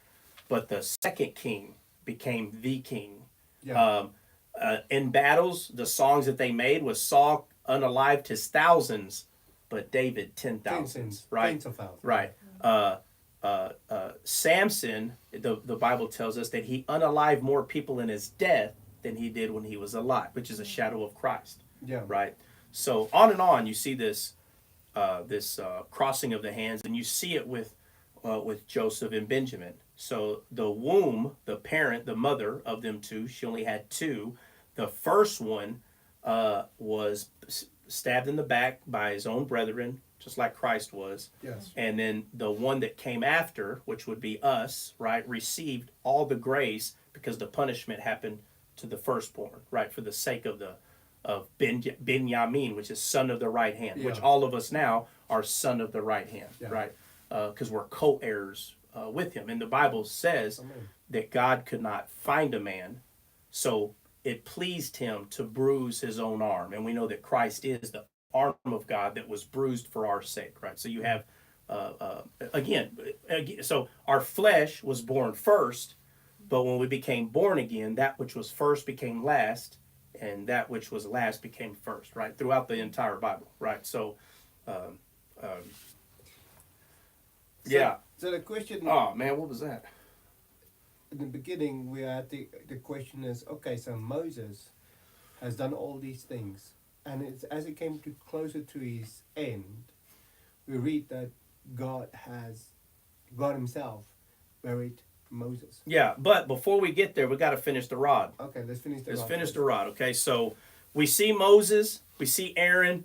but the second king became the king. Yeah. In battles, the songs that they made was Saul unalived his thousands, but David 10,000s, right? Tens of thousands. Right. Samson, the Bible tells us that he unalived more people in his death than he did when he was alive, which is a shadow of Christ. Yeah. Right. So on and on, you see this crossing of the hands, and you see it with Joseph and Benjamin. So the womb, the parent, the mother of them 2, she only had 2. The first one was stabbed in the back by his own brethren, just like Christ was. Yes. And then the one that came after, which would be us, right, received all the grace because the punishment happened to the firstborn, right, for the sake of Benjamin, which is son of the right hand, which all of us now are son of the right hand, right, because we're co-heirs with him. And the Bible says that God could not find a man, so it pleased him to bruise his own arm. And we know that Christ is the arm of God that was bruised for our sake, right? So you have, again, so our flesh was born first, but when we became born again, that which was first became last, and that which was last became first, right? Throughout the entire Bible, right? So, yeah. So the question... Oh, man, what was that? In the beginning, we had the question is, okay, so Moses has done all these things, and it's as it came closer to his end, we read that God himself buried Moses. Yeah, but before we get there, we got to finish the rod. Okay, let's finish the rod. Let's finish the rod, okay? So we see Moses, we see Aaron,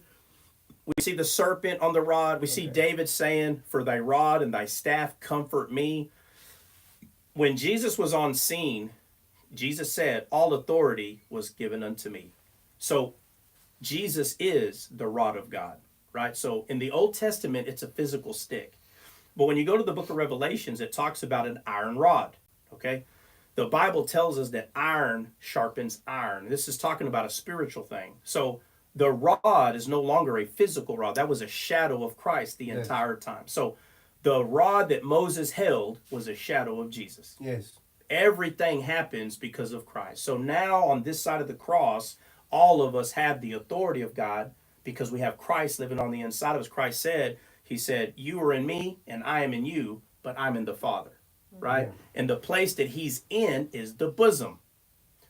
we see the serpent on the rod, we see David saying, "For thy rod and thy staff comfort me." When Jesus was on scene, Jesus said, "All authority was given unto me." So Jesus is the rod of God, right? So in the Old Testament, it's a physical stick. But when you go to the book of Revelations, it talks about an iron rod, okay? The Bible tells us that iron sharpens iron. This is talking about a spiritual thing. So the rod is no longer a physical rod. That was a shadow of Christ the entire time. So the rod that Moses held was a shadow of Jesus. Yes. Everything happens because of Christ. So now on this side of the cross, all of us have the authority of God because we have Christ living on the inside of us. Christ said, he said, "You are in me and I am in you, but I'm in the Father." Right? Yeah. And the place that he's in is the bosom.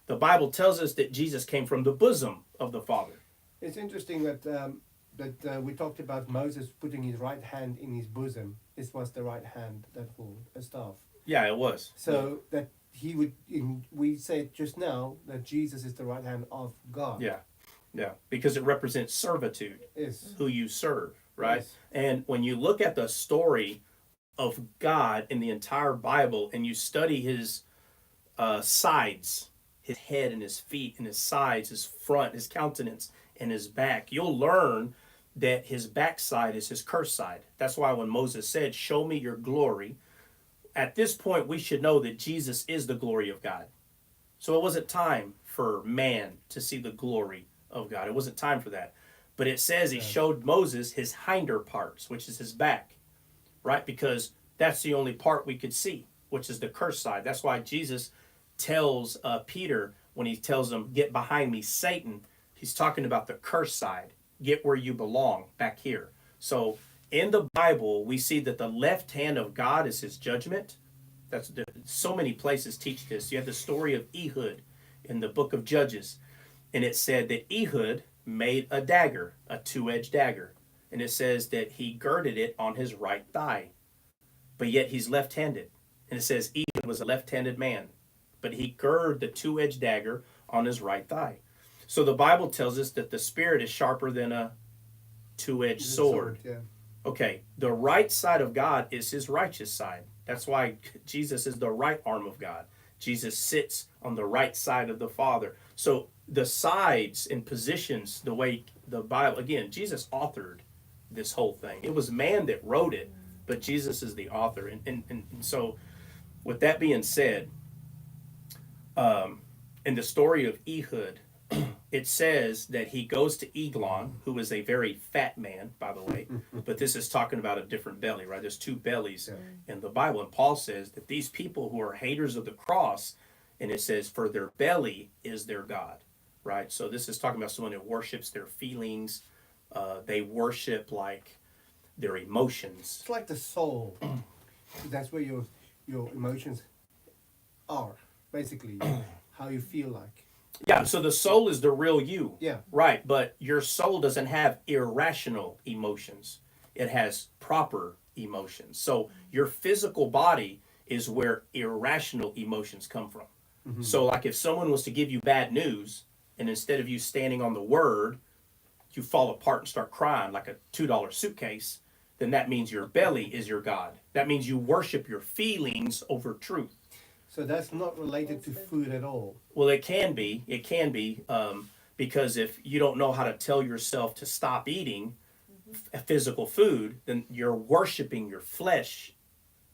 The Bible tells us that Jesus came from the bosom of the Father. It's interesting that we talked about Moses putting his right hand in his bosom. This was the right hand that held a staff. Yeah, it was. So that he would, we said just now that Jesus is the right hand of God. Yeah, yeah, because it represents servitude, who you serve, right? Yes. And when you look at the story of God in the entire Bible and you study his sides, his head and his feet and his sides, his front, his countenance and his back, you'll learn that his backside is his curse side. That's why when Moses said, "Show me your glory," at this point, we should know that Jesus is the glory of God. So it wasn't time for man to see the glory of God. It wasn't time for that. But it says he showed Moses his hinder parts, which is his back, right? Because that's the only part we could see, which is the cursed side. That's why Jesus tells Peter, when he tells him, get behind me, Satan, he's talking about the cursed side. Get where you belong, back here. So in the Bible, we see that the left hand of God is his judgment. That's so many places teach this. You have the story of Ehud in the book of Judges. And it said that Ehud made a dagger, a two-edged dagger. And it says that he girded it on his right thigh. But yet he's left-handed. And it says Ehud was a left-handed man. But he girded the two-edged dagger on his right thigh. So the Bible tells us that the spirit is sharper than a two-edged sword. Yeah. Okay, the right side of God is his righteous side. That's why Jesus is the right arm of God. Jesus sits on the right side of the Father. So the sides and positions, the way the Bible, again, Jesus authored this whole thing. It was man that wrote it, but Jesus is the author. And so with that being said, in the story of Ehud, it says that he goes to Eglon, who is a very fat man, by the way, but this is talking about a different belly, right? There's two bellies in the Bible, and Paul says that these people who are haters of the cross, and it says, for their belly is their God, right? So this is talking about someone who worships their feelings. They worship like their emotions. It's like the soul. That's where your emotions are, basically, how you feel like. Yeah, so the soul is the real you. Yeah. Right, but your soul doesn't have irrational emotions. It has proper emotions. So your physical body is where irrational emotions come from. Mm-hmm. So like if someone was to give you bad news, and instead of you standing on the word, you fall apart and start crying like a $2 suitcase, then that means your belly is your God. That means you worship your feelings over truth. So that's not related to food at all. Well, it can be. It can be because if you don't know how to tell yourself to stop eating physical food, then you're worshiping your flesh.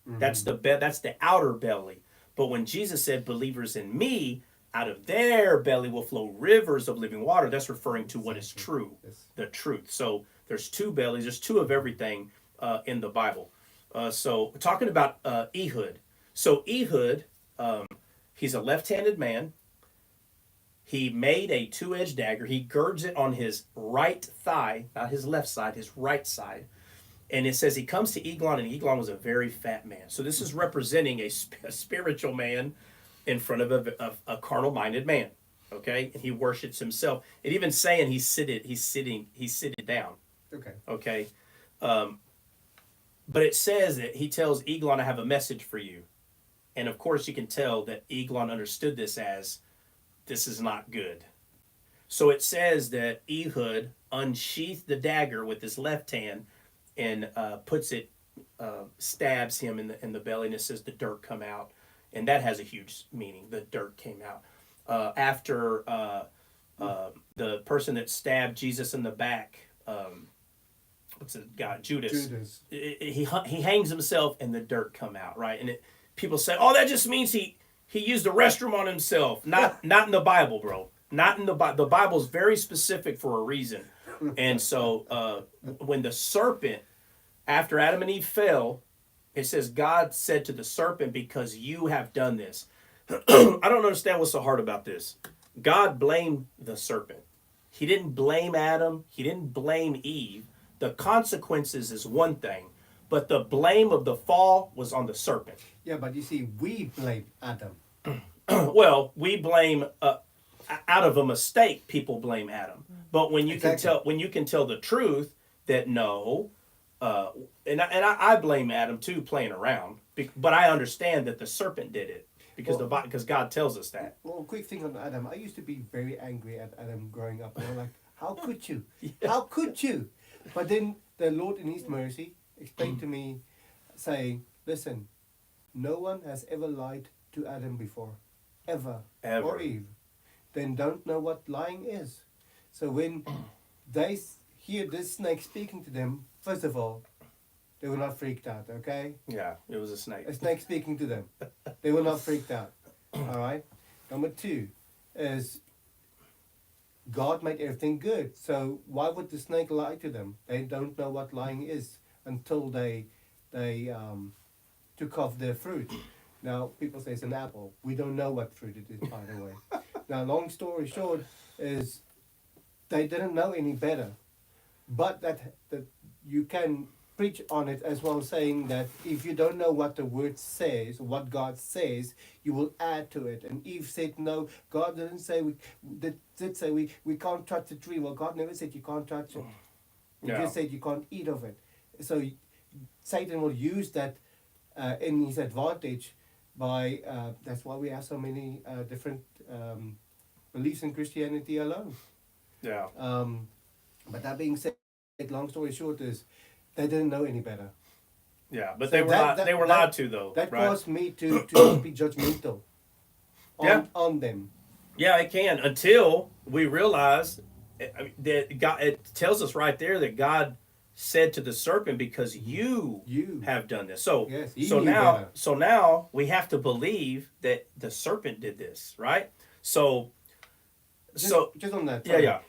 Mm-hmm. That's the outer belly. But when Jesus said, "Believers in me, out of their belly will flow rivers of living water," that's referring to what is true, the truth. So there's two bellies. There's two of everything in the Bible. So we're talking about Ehud. So Ehud. He's a left-handed man. He made a two-edged dagger. He girds it on his right thigh, not his left side, his right side. And it says he comes to Eglon, and Eglon was a very fat man. So this is representing a spiritual man in front of a carnal-minded man. Okay, and he worships himself. It even saying he's sitting down. Okay. But it says that he tells Eglon, "I have a message for you." And of course, you can tell that Eglon understood this as, this is not good. So it says that Ehud unsheathed the dagger with his left hand and stabs him in the belly, and it says the dirt come out. And that has a huge meaning. The dirt came out. After the person that stabbed Jesus in the back, what's the guy? Judas. He hangs himself, and the dirt come out, right? And people say, "Oh, that just means he used the restroom on himself." Not in the Bible, bro. Not in the Bible. The Bible's very specific for a reason. And so when the serpent, after Adam and Eve fell, it says God said to the serpent, "Because you have done this." I don't understand what's so hard about this. God blamed the serpent. He didn't blame Adam. He didn't blame Eve. The consequences is one thing, but the blame of the fall was on the serpent. Yeah, but you see, we blame Adam. Well, we blame out of a mistake. People blame Adam, but when you can tell the truth that no, and I blame Adam too, playing around. But I understand that the serpent did it because God tells us that. Well, quick thing on Adam. I used to be very angry at Adam growing up. And I'm like, how could you? Yeah. How could you? But then the Lord in His mercy explained to me, saying, "Listen, no one has ever lied to Adam before, ever. Or Eve. Then don't know what lying is. So when they hear this snake speaking to them, first of all, they were not freaked out, okay? Yeah, it was a snake. A snake speaking to them. They were not freaked out. All right? Number 2 is God made everything good. So why would the snake lie to them? They don't know what lying is until they took off their fruit. Now, people say it's an apple. We don't know what fruit it is, by the way. Now, long story short is they didn't know any better. But that you can preach on it as well, saying that if you don't know what the word says, what God says, you will add to it. And Eve said, no, God didn't say, did say we can't touch the tree. Well, God never said you can't touch it. He just said you can't eat of it. So Satan will use that in his advantage by, that's why we have so many different beliefs in Christianity alone. Yeah. But that being said, long story short is they didn't know any better. Yeah, but So they were lied to though. That right? caused me to not be judgmental on them. Yeah, it can, until we realize that God. It tells us right there that God said to the serpent, "Because you have done this." So Yes, so now we have to believe that the serpent did this, right? So just on that. yeah.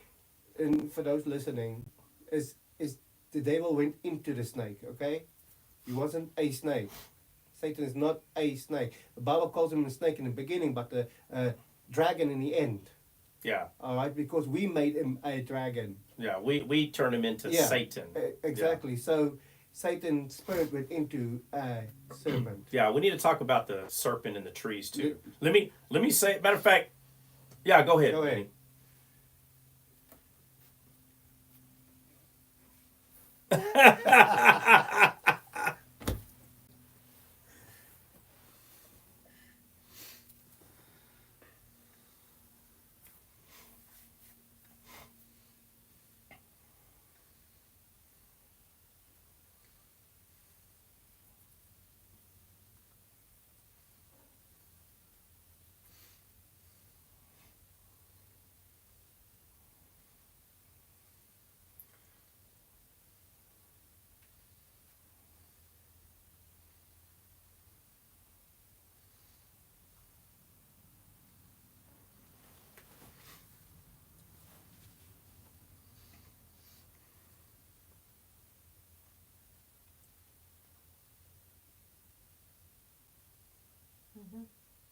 And for those listening, is the devil went into the snake, okay? He wasn't a snake. Satan is not a snake. The Bible calls him a snake in the beginning, but the dragon in the end. Yeah. All right, because we made him a dragon. Yeah, we turn him into Satan. Exactly. Yeah. So Satan's spirit went into a serpent. Yeah, we need to talk about the serpent and the trees too. Let me say. Matter of fact, yeah, go ahead. Go ahead.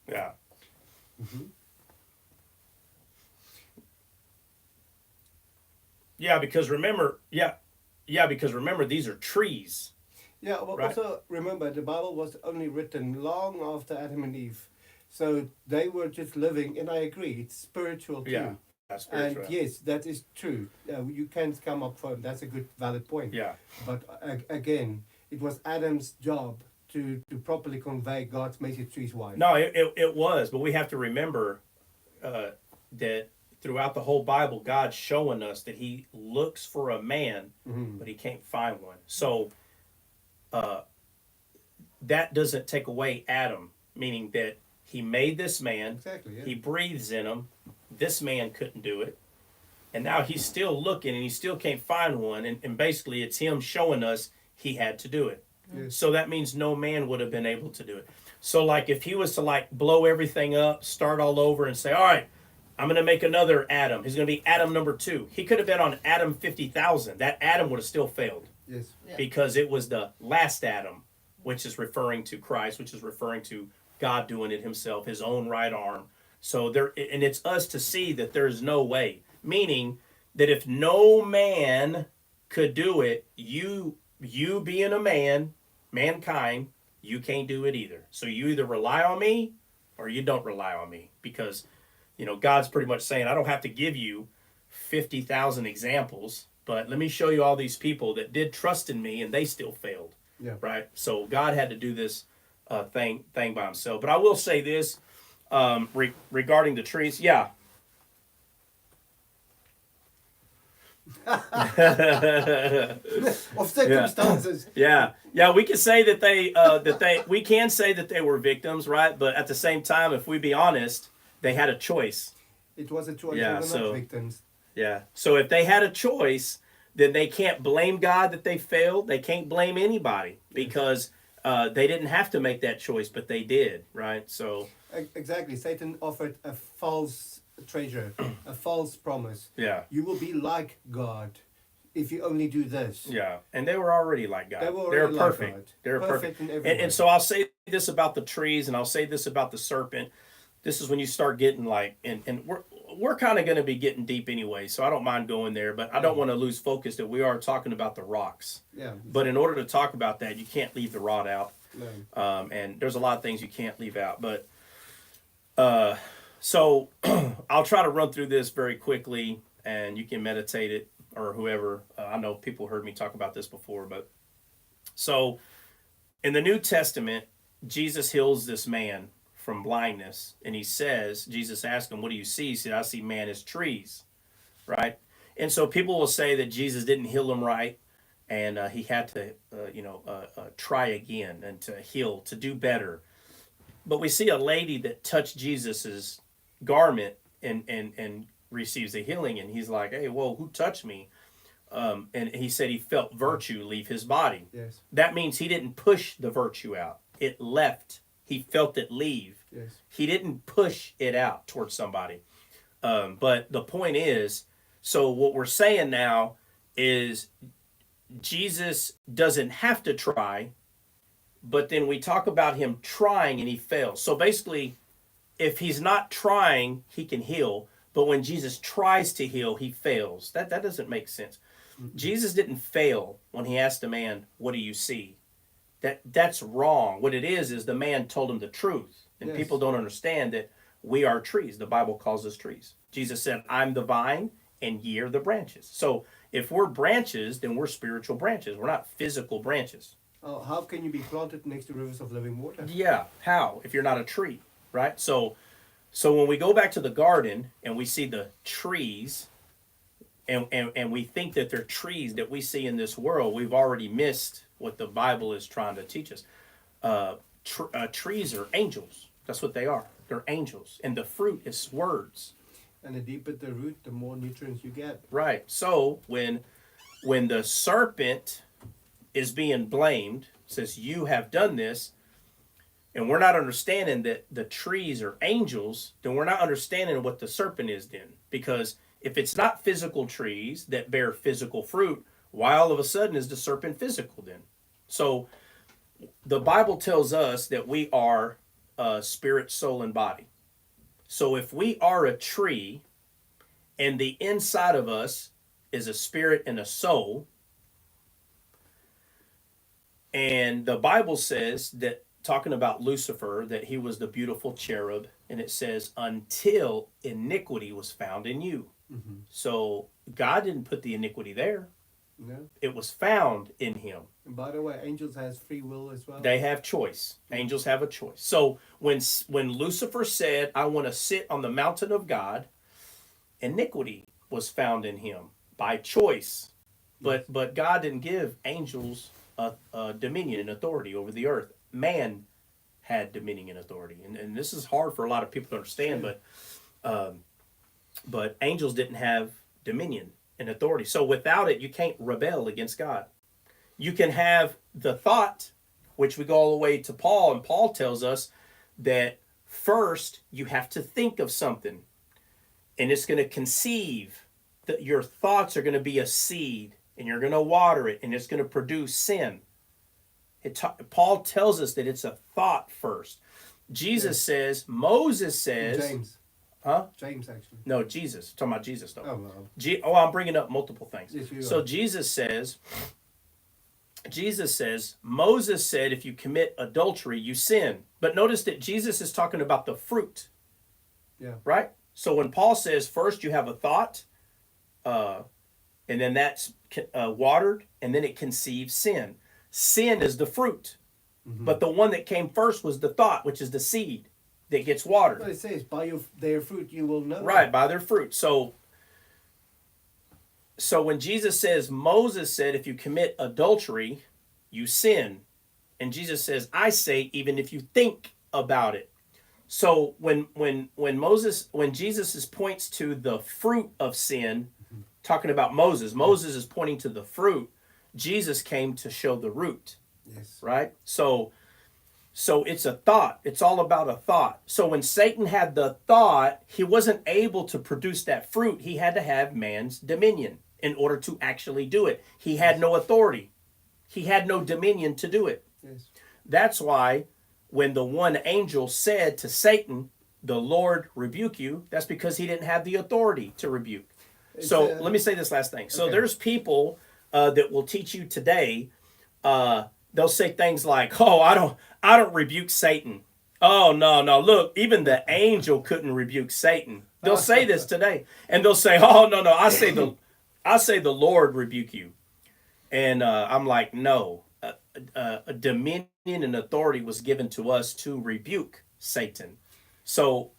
Yeah. Mm-hmm. Yeah, because remember, these are trees. Yeah, well, right? Also remember the Bible was only written long after Adam and Eve, so they were just living. And I agree, it's spiritual too. Yeah, that's spiritual. And yes, that is true. You can come up for that's a good valid point. Yeah. But again, it was Adam's job to properly convey God's message to his wife. No, it was, but we have to remember that throughout the whole Bible, God's showing us that He looks for a man, but He can't find one. So that doesn't take away Adam, meaning that He made this man, exactly, yeah. He breathes in him. This man couldn't do it, and now he's still looking, and he still can't find one. And basically, it's Him showing us He had to do it. Yes. So that means no man would have been able to do it. So like if He was to like blow everything up, start all over and say, all right, I'm going to make another Adam. He's going to be Adam number 2. He could have been on Adam 50,000. That Adam would have still failed. Yes. Yeah. Because it was the last Adam, which is referring to Christ, which is referring to God doing it Himself, His own right arm. So and it's us to see that there's no way. Meaning that if no man could do it, you being a man, mankind, you can't do it either. So you either rely on me or you don't rely on me, because God's pretty much saying, I don't have to give you 50,000 examples, but let me show you all these people that did trust in me and they still failed. Yeah. Right. So God had to do this thing by Himself. But I will say this regarding the trees. Yeah. Of circumstances. Yeah, we can say that we can say that they were victims, right? But at the same time, if we be honest, they had a choice. It was a choice. Yeah, they were not victims. Yeah. So if they had a choice, then they can't blame God that they failed. They can't blame anybody because they didn't have to make that choice, but they did, right? So Exactly. Satan offered a false treasure, a false promise. yeah, You will be like God if you only do this. yeah, and they were already like God. They were They're already like perfect. God. They're Perfect perfect. in every way. And so I'll say this about the trees, and I'll say this about the serpent. This is when you start getting like, and we're kind of going to be getting deep anyway, so I don't mind going there, but I don't want to lose focus that we are talking about the rocks. Yeah. But in order to talk about that, you can't leave the rod out. No. And there's a lot of things you can't leave out. But so I'll try to run through this very quickly, and you can meditate it or whoever. I know people heard me talk about this before, but so in the New Testament, Jesus heals this man from blindness, and he says, Jesus asked him, "What do you see?" He said, "I see man as trees," right? And so people will say that Jesus didn't heal him right, and he had to, try again and to heal, to do better. But we see a lady that touched Jesus's garment and receives a healing, and he's like, "Hey, whoa, who touched me?" And he said he felt virtue leave his body. Yes. That means he didn't push the virtue out; it left. He felt it leave. Yes. He didn't push it out towards somebody. But the point is, so what we're saying now is Jesus doesn't have to try, but then we talk about him trying and he fails. So basically, if he's not trying, he can heal. But when Jesus tries to heal, he fails. That doesn't make sense. Mm-hmm. Jesus didn't fail when he asked the man, "What do you see?" That's wrong. What it is the man told him the truth. And yes. People don't understand that we are trees. The Bible calls us trees. Jesus said, "I'm the vine and ye are the branches." So if we're branches, then we're spiritual branches. We're not physical branches. Oh, how can you be planted next to rivers of living water? Yeah, how? If you're not a tree, right? So when we go back to the garden and we see the trees and we think that they're trees that we see in this world, we've already missed what the Bible is trying to teach us. Trees are angels. That's what they are. They're angels. And the fruit is words. And the deeper the root, the more nutrients you get. Right. So when the serpent is being blamed, says, "You have done this," and we're not understanding that the trees are angels, then we're not understanding what the serpent is then. Because if it's not physical trees that bear physical fruit, why all of a sudden is the serpent physical then? So the Bible tells us that we are spirit, soul, and body. So if we are a tree and the inside of us is a spirit and a soul, and the Bible says that, talking about Lucifer, that he was the beautiful cherub, and it says, "Until iniquity was found in you." Mm-hmm. So God didn't put the iniquity there. No. It was found in him. And by the way, angels has free will as well. They have choice. Angels have a choice. So when Lucifer said, "I want to sit on the mountain of God," iniquity was found in him by choice. But God didn't give angels a dominion and authority over the earth. Man had dominion and authority. And this is hard for a lot of people to understand, but angels didn't have dominion and authority. So without it, you can't rebel against God. You can have the thought, which we go all the way to Paul, and Paul tells us that first you have to think of something, and it's going to conceive, that your thoughts are going to be a seed, and you're going to water it, and it's going to produce sin. Paul tells us that it's a thought first. Jesus says, Moses says... James. Huh? James, actually. No, Jesus. I'm talking about Jesus, though. Oh, well. I'm bringing up multiple things. Yes, so Jesus says, Moses said, if you commit adultery, you sin. But notice that Jesus is talking about the fruit. Yeah. Right? So when Paul says, first you have a thought, and then that's watered, and then it conceives sin. Sin is the fruit. Mm-hmm. But the one that came first was the thought, which is the seed that gets watered. Well, it says, by their fruit you will know. Right, by their fruit. So when Jesus says, Moses said, if you commit adultery, you sin. And Jesus says, I say, even if you think about it. So when Jesus points to the fruit of sin, talking about Moses. Moses is pointing to the fruit. Jesus came to show the root. Yes. Right? So it's a thought. It's all about a thought. So when Satan had the thought, he wasn't able to produce that fruit. He had to have man's dominion in order to actually do it. He had no authority. He had no dominion to do it. Yes. That's why when the one angel said to Satan, the Lord rebuke you, that's because he didn't have the authority to rebuke. So let me say this last thing. So there's people that will teach you today, they'll say things like, "Oh, I don't rebuke Satan. Oh, no, look, even the angel couldn't rebuke Satan." They'll say this today, and they'll say, "Oh, no, I say the Lord rebuke you." And I'm like, no, a dominion and authority was given to us to rebuke Satan. So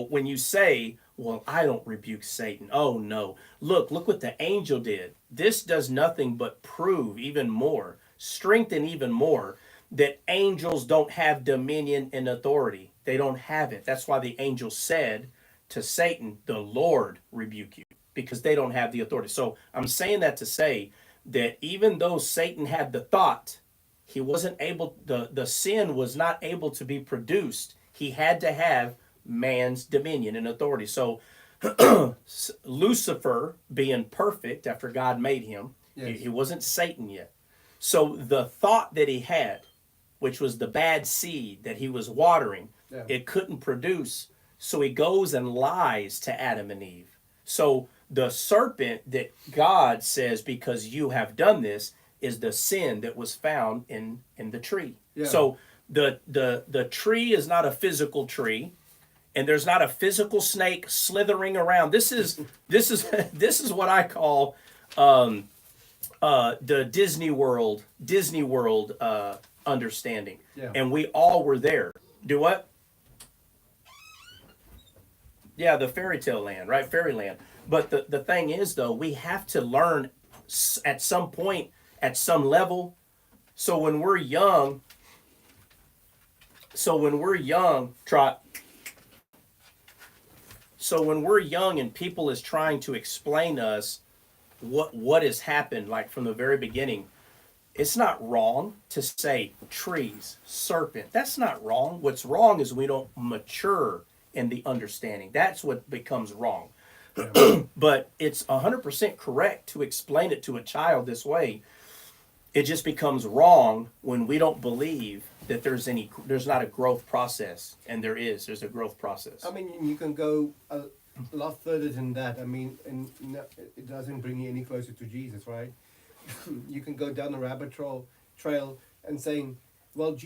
when you say, "Well, I don't rebuke Satan," oh no, look what the angel did. This does nothing but prove even more, strengthen even more, that angels don't have dominion and authority. They don't have it. That's why the angel said to Satan, "The Lord rebuke you," because they don't have the authority. So I'm saying that to say that even though Satan had the thought, he wasn't able, the sin was not able to be produced. He had to have man's dominion and authority. So Lucifer, being perfect after God made him, Yes. he wasn't Satan yet. So the thought that he had, which was the bad seed that he was watering, it couldn't produce. So he goes and lies to Adam and Eve. So the serpent that God says, "Because you have done this," is the sin that was found in the tree. Yeah. So the tree is not a physical tree, and there's not a physical snake slithering around. This is what I call the Disney World understanding. Yeah. And we all were there. Do what? Yeah, the fairy tale land, right? Fairyland. But the thing is, though, we have to learn at some point, at some level. So when we're young, Trot. So when we're young and people is trying to explain to us what has happened, like from the very beginning, it's not wrong to say trees, serpent. That's not wrong. What's wrong is we don't mature in the understanding. That's what becomes wrong. But it's 100% correct to explain it to a child this way. It just becomes wrong when we don't believe that there's not a growth process, and there's a growth process. I mean, you can go a lot further than that. I mean, and it doesn't bring you any closer to Jesus, right? You can go down the rabbit trail and saying, well,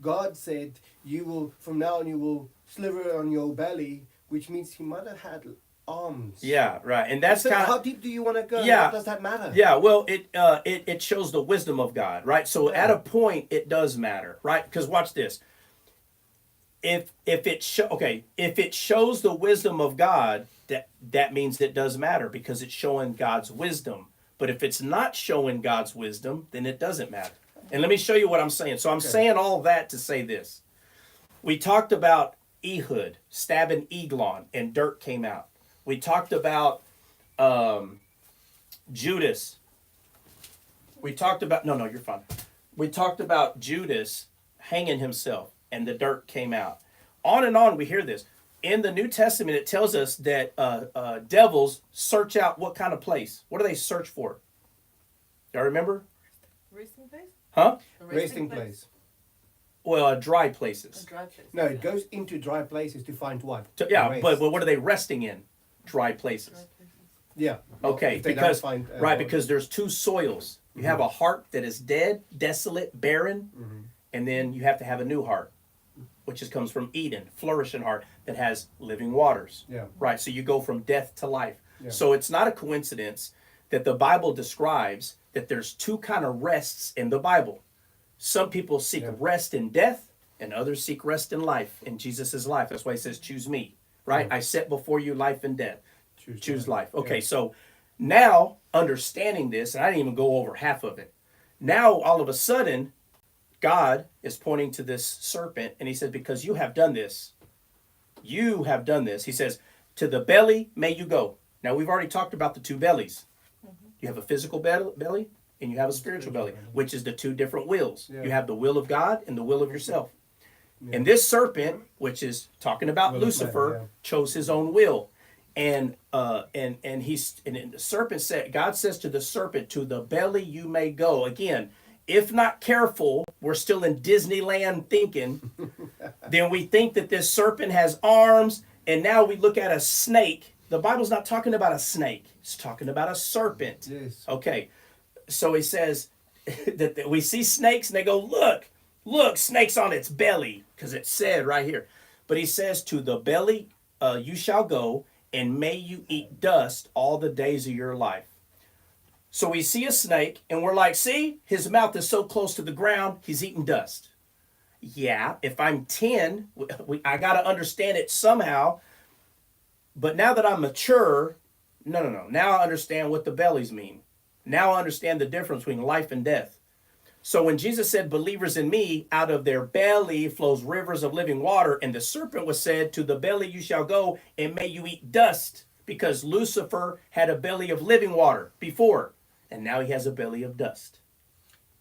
God said you will, from now on, you will sliver on your belly, which means he might have had arms. Yeah, right. And that's kind of, how deep do you want to go? Yeah. What does that matter? Yeah, well, it shows the wisdom of God, right? So at a point, it does matter, right? Because watch this. If it shows the wisdom of God, that means it does matter because it's showing God's wisdom. But if it's not showing God's wisdom, then it doesn't matter. And let me show you what I'm saying. So I'm saying all that to say this. We talked about Ehud stabbing Eglon and dirt came out. We talked about Judas. We talked about, no, you're fine. We talked about Judas hanging himself and the dirt came out. On and on we hear this. In the New Testament, it tells us that devils search out what kind of place? What do they search for? Y'all remember? Resting place? Huh? Resting place. Well, dry places. A dry place. No, it goes into dry places to find what? Yeah, but what are they resting in? Dry places. Dry places. Yeah. Okay, because there's two soils. You have a heart that is dead, desolate, barren, and then you have to have a new heart, which comes from Eden, flourishing heart that has living waters. Yeah. Right. So you go from death to life. Yeah. So it's not a coincidence that the Bible describes that there's two kind of rests in the Bible. Some people seek rest in death, and others seek rest in life, in Jesus' life. That's why he says, choose me, right? I set before you life and death. Choose life. Okay, so now understanding this, and I didn't even go over half of it. Now, all of a sudden, God is pointing to this serpent, and he says, because you have done this, he says, to the belly may you go. Now, we've already talked about the two bellies. You have a physical belly and you have a spiritual belly, which is the two different wills. Yeah. You have the will of God and the will of yourself. Yeah. And this serpent, which is talking about Will of man, Lucifer, yeah. chose his own will. And the serpent said, God says to the serpent, to the belly you may go. Again, if not careful, we're still in Disneyland thinking. Then we think that this serpent has arms, and now we look at a snake. The Bible's not talking about a snake. It's talking about a serpent. Yes. Okay. So he says that we see snakes and they go, look, snake's on its belly, because it's said right here. But he says, to the belly you shall go, and may you eat dust all the days of your life. So we see a snake and we're like, see, his mouth is so close to the ground, he's eating dust. Yeah, if I'm 10, I got to understand it somehow. But now that I'm mature, no. Now I understand what the bellies mean. Now I understand the difference between life and death. So when Jesus said, believers in me, out of their belly flows rivers of living water, and the serpent was said, to the belly you shall go, and may you eat dust, because Lucifer had a belly of living water before, and now he has a belly of dust.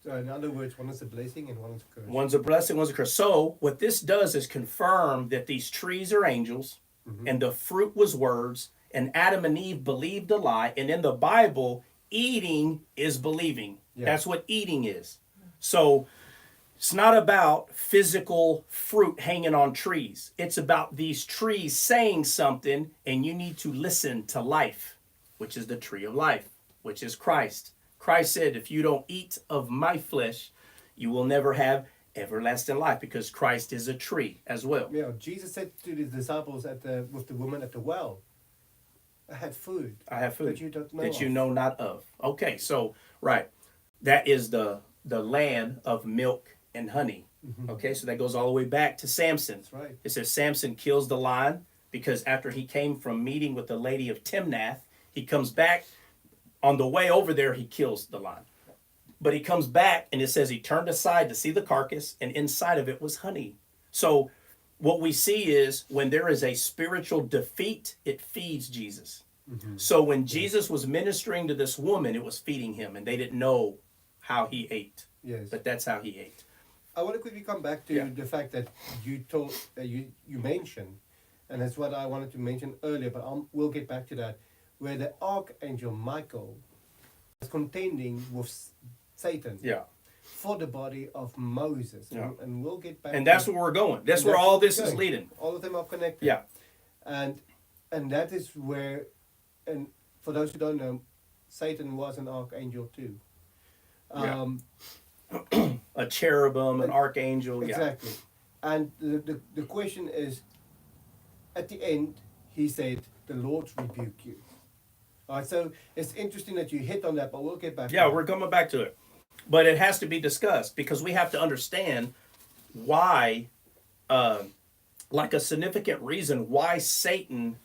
So in other words, one is a blessing and one is a curse. One's a blessing, one's a curse. So what this does is confirm that these trees are angels, and the fruit was words, and Adam and Eve believed a lie, and in the Bible, eating is believing. Yeah. That's what eating is. So it's not about physical fruit hanging on trees. It's about these trees saying something, and you need to listen to life, which is the tree of life, which is Christ. Christ said, if you don't eat of my flesh, you will never have everlasting life, because Christ is a tree as well. Yeah, Jesus said to the disciples with the woman at the well, I had food. I have food that you don't know that you of." know not of. Okay, so, right. That is the land of milk and honey. Okay, so that goes all the way back to Samson. That's right. It says Samson kills the lion because after he came from meeting with the lady of Timnath, he comes back. On the way over there, he kills the lion. But he comes back and it says he turned aside to see the carcass, and inside of it was honey. So what we see is when there is a spiritual defeat, it feeds Jesus. So when Jesus was ministering to this woman, it was feeding him, and they didn't know how he ate. Yes. But that's how he ate. I want to quickly come back to Yeah. the fact that you mentioned, and that's what I wanted to mention earlier, but we'll get back to that, where the archangel Michael is contending with Satan Yeah. for the body of Moses. Yeah. And we'll get back And that's where we're going. That's where all this is leading. All of them are connected. Yeah. And that is where, and for those who don't know, Satan was an archangel too. Yeah. A cherubim, an archangel. Exactly. And the question is, at the end, he said, the Lord rebuke you. All right, so it's interesting that you hit on that, but we'll get back Yeah, to we're coming back to it. But it has to be discussed because we have to understand why, like a significant reason why Satan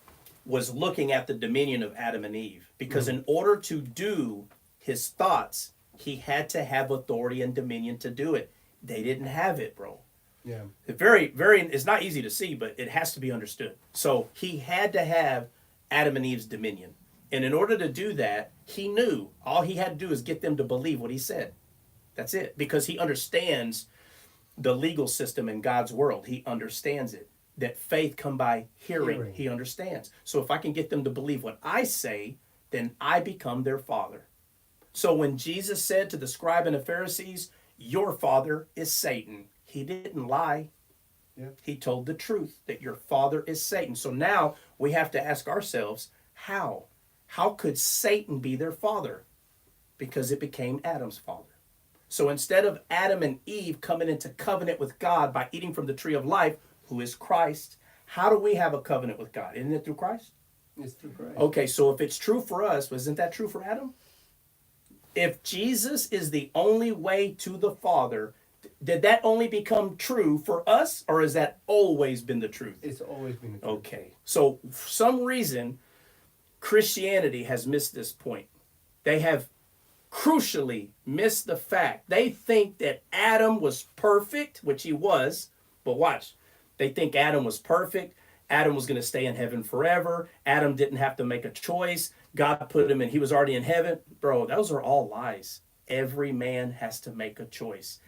was looking at the dominion of Adam and Eve. Because in order to do his thoughts, he had to have authority and dominion to do it. They didn't have it, bro. Yeah. It's not easy to see, but it has to be understood. So he had to have Adam and Eve's dominion. And in order to do that, he knew all he had to do is get them to believe what he said. That's it. Because he understands the legal system in God's world. He understands it. That faith come by hearing. He understands. So if I can get them to believe what I say, then I become their father. So when Jesus said to the scribe and the Pharisees, your father is Satan, he didn't lie. Yeah. He told the truth that your father is Satan. So now we have to ask ourselves, how? How could Satan be their father? Because it became Adam's father. So instead of Adam and Eve coming into covenant with God by eating from the tree of life, who is Christ, how do we have a covenant with God? Isn't it through Christ? It's through Christ. Okay, so if it's true for us, isn't that true for Adam? If Jesus is the only way to the Father, did that only become true for us, or has that always been the truth? It's always been the truth. Okay, so for some reason, Christianity has missed this point. They have crucially missed the fact. They think that Adam was perfect, which he was, but watch. They think Adam was perfect. Adam was going to stay in heaven forever. Adam didn't have to make a choice. God put him in, he was already in heaven. Bro, those are all lies. Every man has to make a choice.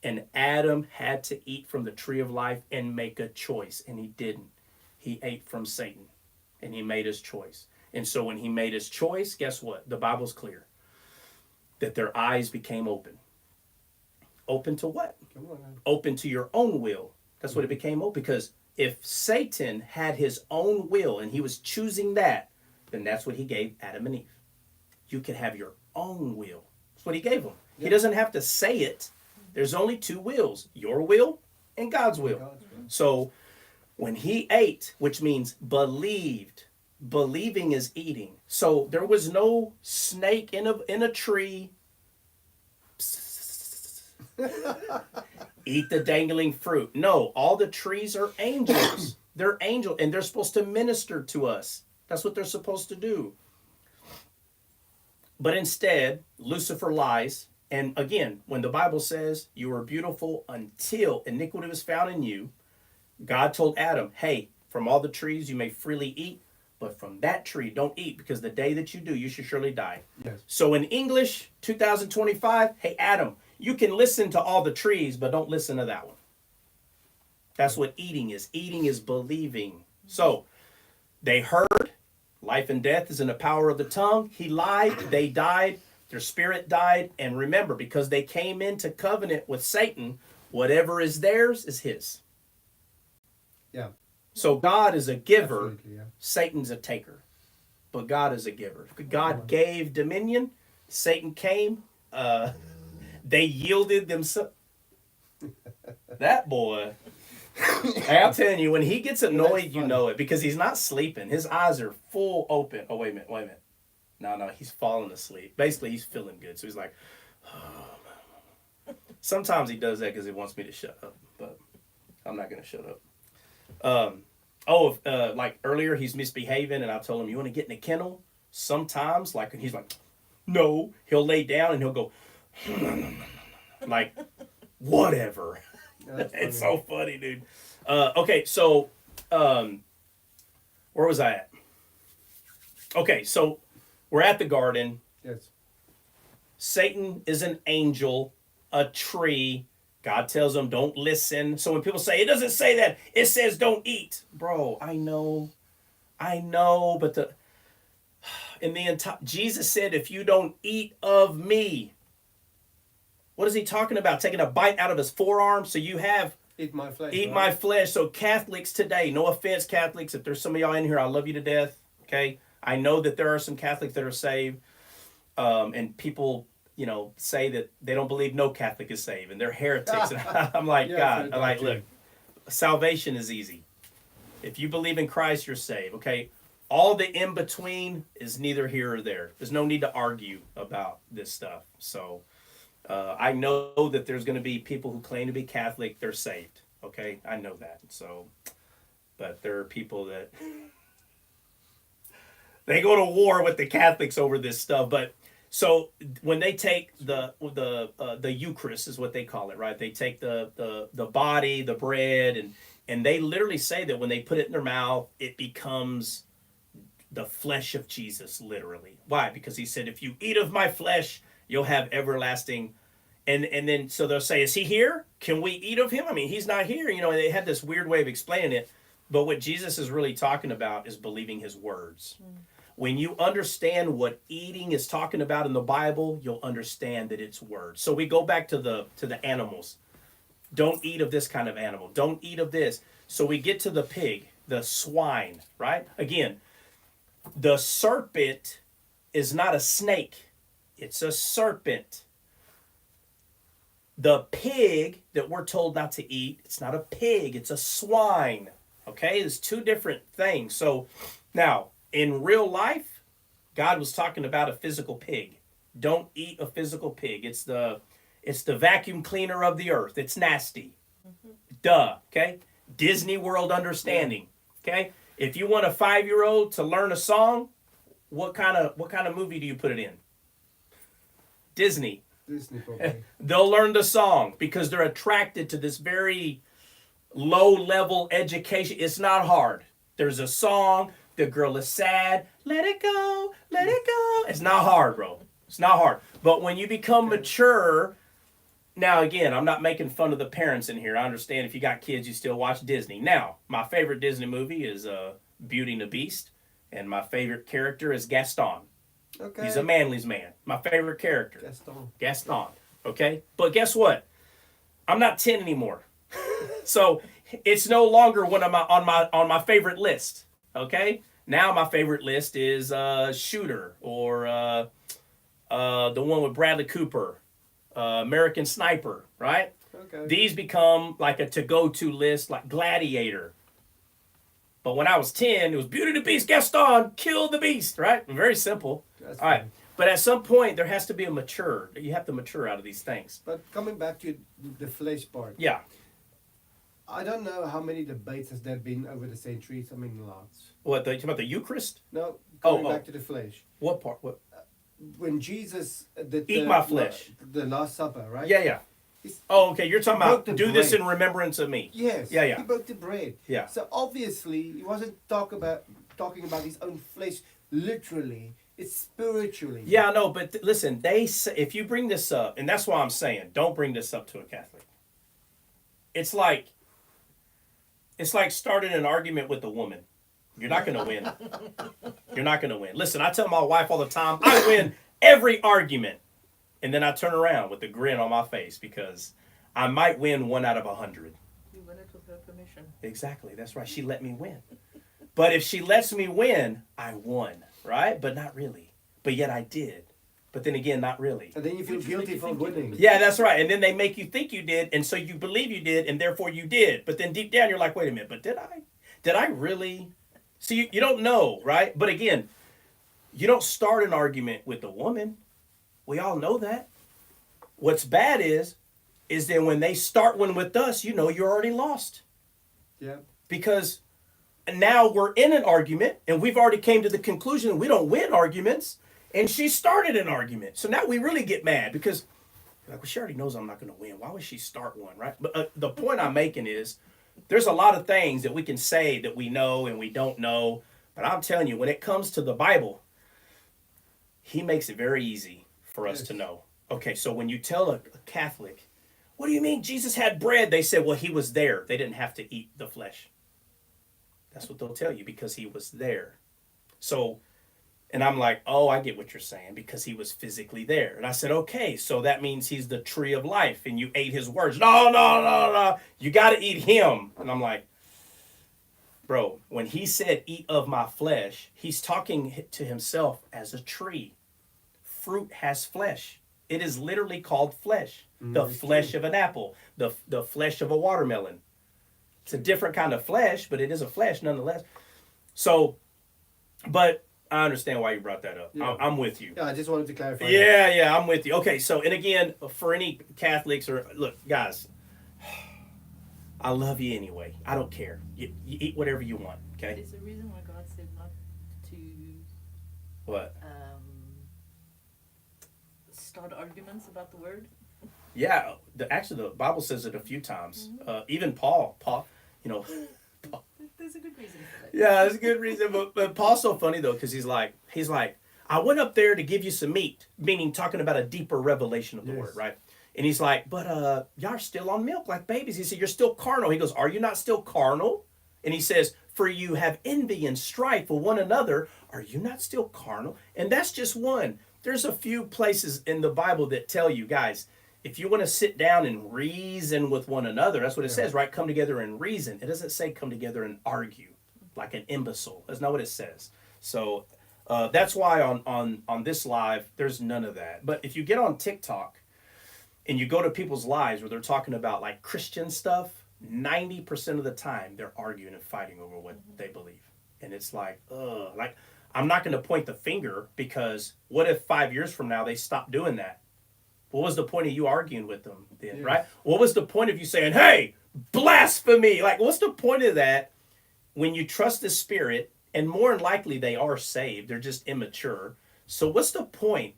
And Adam had to eat from the tree of life and make a choice. And he didn't. He ate from Satan. And he made his choice. And so when he made his choice, guess what? The Bible's clear. That their eyes became open. Open to what? Come on, man. Open to your own will. That's what it became open. Because if Satan had his own will and he was choosing that, then that's what he gave Adam and Eve. You can have your own will. That's what he gave them. He doesn't have to say it. There's only two wills, your will and God's will. So when he ate, which means believed, believing is eating. So there was no snake in a tree. Eat the dangling fruit. No, all the trees are angels. They're angels, and they're supposed to minister to us. That's what they're supposed to do. But instead, Lucifer lies. And again, when the Bible says you are beautiful until iniquity was found in you, God told Adam, hey, from all the trees you may freely eat, but from that tree don't eat, because the day that you do, you should surely die. Yes. So in English, 2025, hey, Adam, you can listen to all the trees, but don't listen to that one. That's what eating is. Eating is believing. So they heard life and death is in the power of the tongue. He lied. They died. Their spirit died. And remember, because they came into covenant with Satan, whatever is theirs is his. Yeah. So God is a giver. Absolutely, yeah. Satan's a taker. But God is a giver. God gave dominion. Satan came. They yielded themselves. That boy. Hey, I'm telling you, when he gets annoyed, you know it, because he's not sleeping. His eyes are full open. Oh, wait a minute. No, he's falling asleep. Basically, he's feeling good. So he's like, oh. Sometimes he does that because he wants me to shut up, but I'm not going to shut up. Like earlier, he's misbehaving, and I told him, you want to get in the kennel? Sometimes, like, and he's like, no. He'll lay down, and he'll go, like, whatever. It's so funny, dude. Okay, so where was I at? Okay, so we're at the garden. Yes. Satan is an angel, a tree. God tells him, don't listen. So when people say, it doesn't say that, it says don't eat. Bro, I know, but Jesus said, if you don't eat of me, what is he talking about? Taking a bite out of his forearm? So you have eat my flesh. Eat my flesh. So Catholics today, no offense, Catholics, if there's some of y'all in here, I love you to death. Okay, I know that there are some Catholics that are saved, and people, say that they don't believe no Catholic is saved, and they're heretics. And I'm like, yeah, God, I'm like, look, salvation is easy. If you believe in Christ, you're saved. Okay, all the in between is neither here or there. There's no need to argue about this stuff. So. I know that there's going to be people who claim to be Catholic, they're saved. Okay, I know that. So, but there are people that they go to war with the Catholics over this stuff. But so when they take the Eucharist is what they call it, right? They take the body, the bread, and they literally say that when they put it in their mouth, it becomes the flesh of Jesus, literally. Why? Because he said, if you eat of my flesh, you'll have everlasting. And then, so they'll say, is he here? Can we eat of him? I mean, he's not here. They had this weird way of explaining it. But what Jesus is really talking about is believing his words. When you understand what eating is talking about in the Bible, you'll understand that it's words. So we go back to the animals. Don't eat of this kind of animal. Don't eat of this. So we get to the pig, the swine, right? Again, the serpent is not a snake. It's a serpent. The pig that we're told not to eat, it's not a pig, it's a swine. Okay, there's two different things. So now, in real life, God was talking about a physical pig. Don't eat a physical pig. It's the vacuum cleaner of the earth. It's nasty. Duh. Okay, Disney World understanding. Okay, if you want a 5-year-old to learn a song, what kind of movie do you put it in? Disney probably. They'll learn the song because they're attracted to this very low level education. It's not hard. There's a song. The girl is sad. Let it go. Let it go. It's not hard, bro. It's not hard. But when you become mature, now again, I'm not making fun of the parents in here. I understand if you got kids, you still watch Disney. Now, my favorite Disney movie is Beauty and the Beast, and my favorite character is Gaston. Okay. He's a manly's man. My favorite character. Gaston. Okay? But guess what? I'm not 10 anymore. So it's no longer one of on my favorite list. Okay? Now my favorite list is Shooter or the one with Bradley Cooper, American Sniper, right? Okay. These become like a to-go-to list, like Gladiator. But when I was 10, it was Beauty and the Beast, Gaston, kill the beast, right? Very simple. That's all right. fine. But at some point, there has to be you have to mature out of these things. But coming back to the flesh part. Yeah. I don't know how many debates has there been over the centuries. I mean, lots. What, you talking about the Eucharist? No, going Oh. back to the flesh. What part? What? When Jesus did Eat my flesh. The Last Supper, right? Yeah, yeah. He's- Oh, okay. You're talking about broke the do this bread. in remembrance of me. Yes. Yeah, yeah. He broke the bread. Yeah. So obviously, he wasn't talking about his own flesh literally. It's spiritually. Yeah, no, but listen, they say, if you bring this up, and that's why I'm saying, don't bring this up to a Catholic. It's like starting an argument with a woman. You're not going to win. You're not going to win. Listen, I tell my wife all the time, I win every argument. And then I turn around with a grin on my face because I might win 1 out of 100. You win it with her permission. Exactly. That's right. She let me win. But if she lets me win, I won, right? But not really. But yet I did. But then again, not really. And then you feel guilty for winning. Yeah, that's right. And then they make you think you did, and so you believe you did, and therefore you did. But then deep down, you're like, wait a minute, but did I? Did I really? See, you don't know, right? But again, you don't start an argument with a woman. We all know that. What's bad is that when they start one with us, you know you're already lost. Yeah. Because now we're in an argument, and we've already came to the conclusion we don't win arguments. And she started an argument. So now we really get mad because, like, well, she already knows I'm not going to win. Why would she start one, right? But the point I'm making is there's a lot of things that we can say that we know and we don't know. But I'm telling you, when it comes to the Bible, he makes it very easy for us to know. Okay, so when you tell a Catholic, what do you mean Jesus had bread? They say, well, he was there. They didn't have to eat the flesh. That's what they'll tell you, because he was there. So... And I'm like, oh, I get what you're saying, because he was physically there. And I said, okay, so that means he's the tree of life and you ate his words. No. You got to eat him. And I'm like, bro, when he said eat of my flesh, he's talking to himself as a tree. Fruit has flesh. It is literally called flesh. The flesh of an apple, the flesh of a watermelon. It's a different kind of flesh, but it is a flesh nonetheless. So, but... I understand why you brought that up. Yeah. I'm with you. Yeah, I just wanted to clarify. Yeah, I'm with you. Okay, so, and again, for any Catholics or, look, guys, I love you anyway. I don't care. You eat whatever you want, okay? There's a reason why God said not to What? Start arguments about the word. Yeah, actually, the Bible says it a few times. Even Paul, you know... There's a good reason for that. Yeah, there's a good reason. But Paul's so funny, though, because he's like, I went up there to give you some meat, meaning talking about a deeper revelation of the word, right? And he's like, but y'all are still on milk like babies. He said, you're still carnal. He goes, are you not still carnal? And he says, for you have envy and strife for one another. Are you not still carnal? And that's just one. There's a few places in the Bible that tell you, guys, if you want to sit down and reason with one another, that's what it says, right? Come together and reason. It doesn't say come together and argue like an imbecile. That's not what it says. So that's why on this live, there's none of that. But if you get on TikTok and you go to people's lives where they're talking about like Christian stuff, 90% of the time they're arguing and fighting over what they believe. And it's like, like I'm not going to point the finger, because what if 5 years from now they stop doing that? What was the point of you arguing with them then, right? What was the point of you saying, hey, blasphemy? Like, what's the point of that when you trust the Spirit, and more than likely they are saved, they're just immature. So what's the point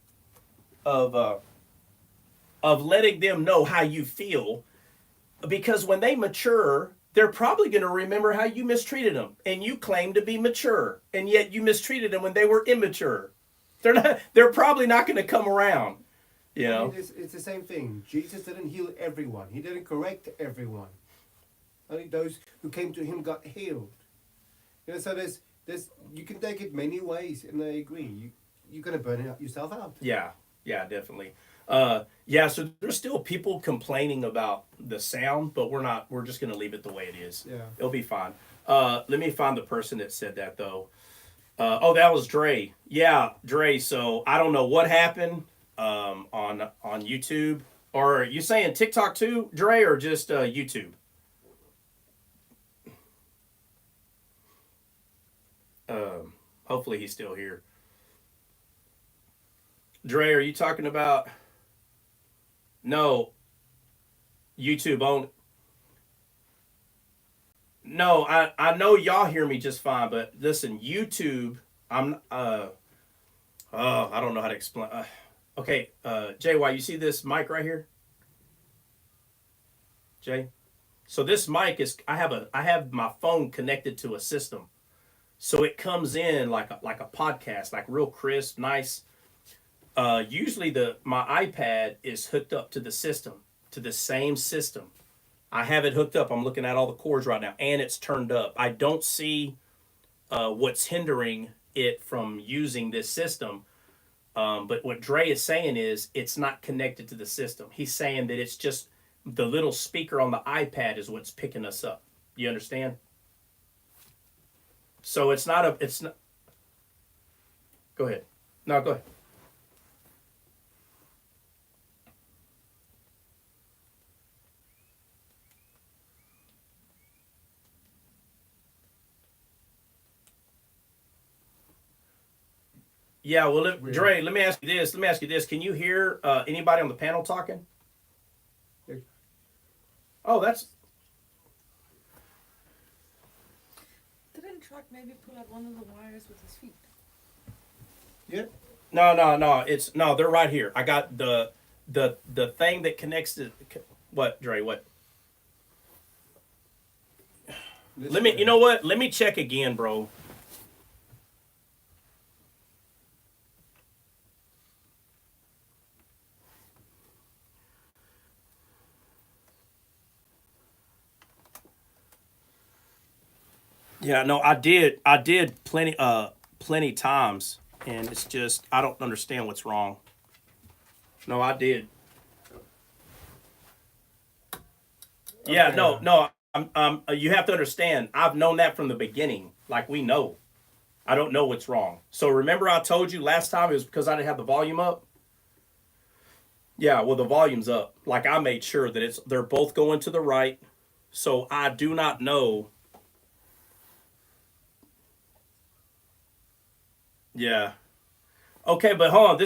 of letting them know how you feel? Because when they mature, they're probably going to remember how you mistreated them, and you claim to be mature, and yet you mistreated them when they were immature. They're probably not going to come around. You know, I mean, it's the same thing. Jesus didn't heal everyone. He didn't correct everyone. Only those who came to him got healed. You know, so there's you can take it many ways, and I agree. You're gonna burn yourself out. Yeah, definitely. Yeah, so there's still people complaining about the sound, but we're just gonna leave it the way it is. Yeah. It'll be fine. Let me find the person that said that though. Oh, that was Dre. Yeah, Dre. So I don't know what happened on YouTube. Or are you saying TikTok too, Dre, or just YouTube? Hopefully he's still here. Dre, are you talking about? No, YouTube only. No, I know y'all hear me just fine, but listen, YouTube, I don't know how to explain. Okay, JY, you see this mic right here? Jay? So this mic is I have my phone connected to a system. So it comes in like a podcast, like real crisp, nice. Usually my iPad is hooked up to the system, to the same system. I have it hooked up. I'm looking at all the cords right now, and it's turned up. I don't see what's hindering it from using this system. But what Dre is saying is it's not connected to the system. He's saying that it's just the little speaker on the iPad is what's picking us up. You understand? So it's not. Go ahead. No, go ahead. Yeah, well, Dre, let me ask you this. Can you hear anybody on the panel talking? Oh, that's... Didn't Truck maybe pull out one of the wires with his feet? Yep. No, they're right here. I got the thing that connects to... What, Dre, what? You know what? Let me check again, bro. Yeah, no, I did plenty times, and it's just I don't understand what's wrong. No, I did. Yeah, Okay. no, you have to understand. I've known that from the beginning. Like we know, I don't know what's wrong. So remember, I told you last time it was because I didn't have the volume up. Yeah, well, the volume's up. Like I made sure that they're both going to the right. So I do not know. Yeah. Okay, but hold on a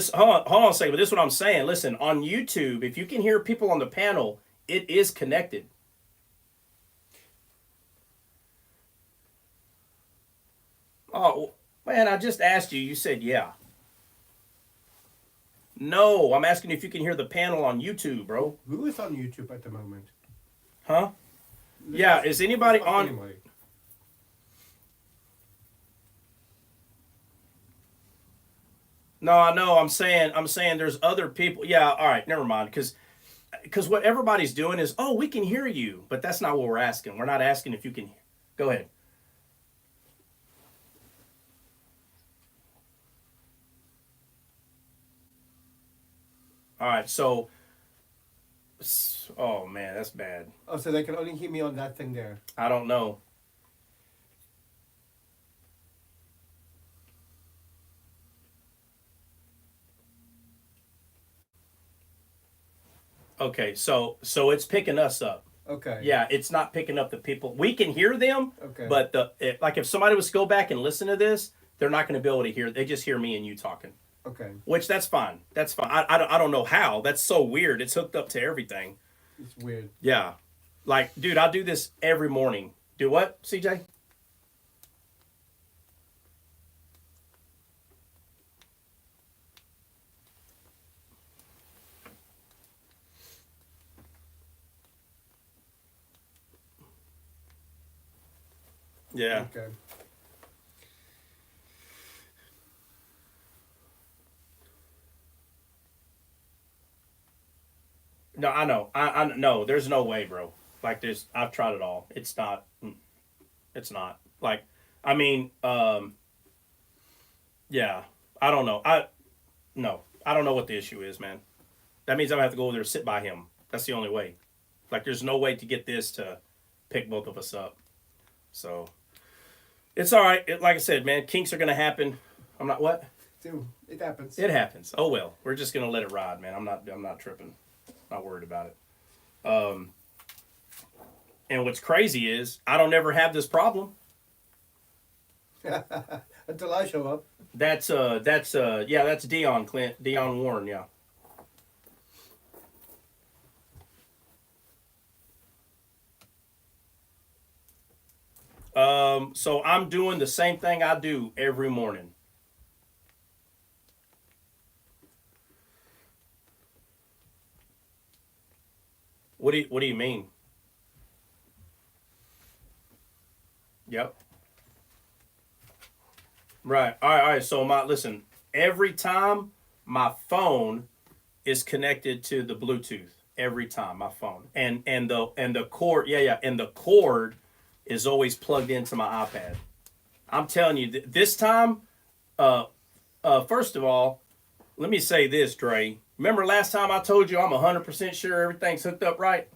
second. But this is what I'm saying. Listen, on YouTube, if you can hear people on the panel, it is connected. Oh, man, I just asked you. You said yeah. No, I'm asking if you can hear the panel on YouTube, bro. Who is on YouTube at the moment? Huh? Yeah, is anybody on? Anyway. No, I know. I'm saying there's other people. Yeah, all right, never mind. Because what everybody's doing is, oh, we can hear you, but that's not what we're asking. We're not asking if you can. Go ahead. All right, so. Oh man, that's bad. Oh, so they can only hear me on that thing there. I don't know. Okay, so it's picking us up. Okay. Yeah, it's not picking up the people. We can hear them, Okay. but like if somebody was to go back and listen to this, they're not going to be able to hear. They just hear me and you talking. Okay. Which that's fine. That's fine. I don't know how. That's so weird. It's hooked up to everything. It's weird. Yeah, like dude, I do this every morning. Do what, CJ? Yeah. Okay. No, I know. I no. There's no way, bro. Like this, I've tried it all. It's not. It's not. Like, I mean, yeah. I don't know. No. I don't know what the issue is, man. That means I'm gonna have to go over there and sit by him. That's the only way. Like, there's no way to get this to pick both of us up. So it's all right. Like I said, man, kinks are gonna happen. I'm not what? So it happens. It happens. Oh well. We're just gonna let it ride, man. I'm not tripping. Not worried about it. And what's crazy is I don't ever have this problem. Until I show up. That's Dion Clint, Dion Warren, yeah. So I'm doing the same thing I do every morning. What do you mean? Yep. Right. All right. So listen. Every time my phone is connected to the Bluetooth, every time my phone, and the cord, and the cord is always plugged into my iPad. I'm telling you, this time, first of all, let me say this, Dre. Remember last time I told you I'm 100% sure everything's hooked up right?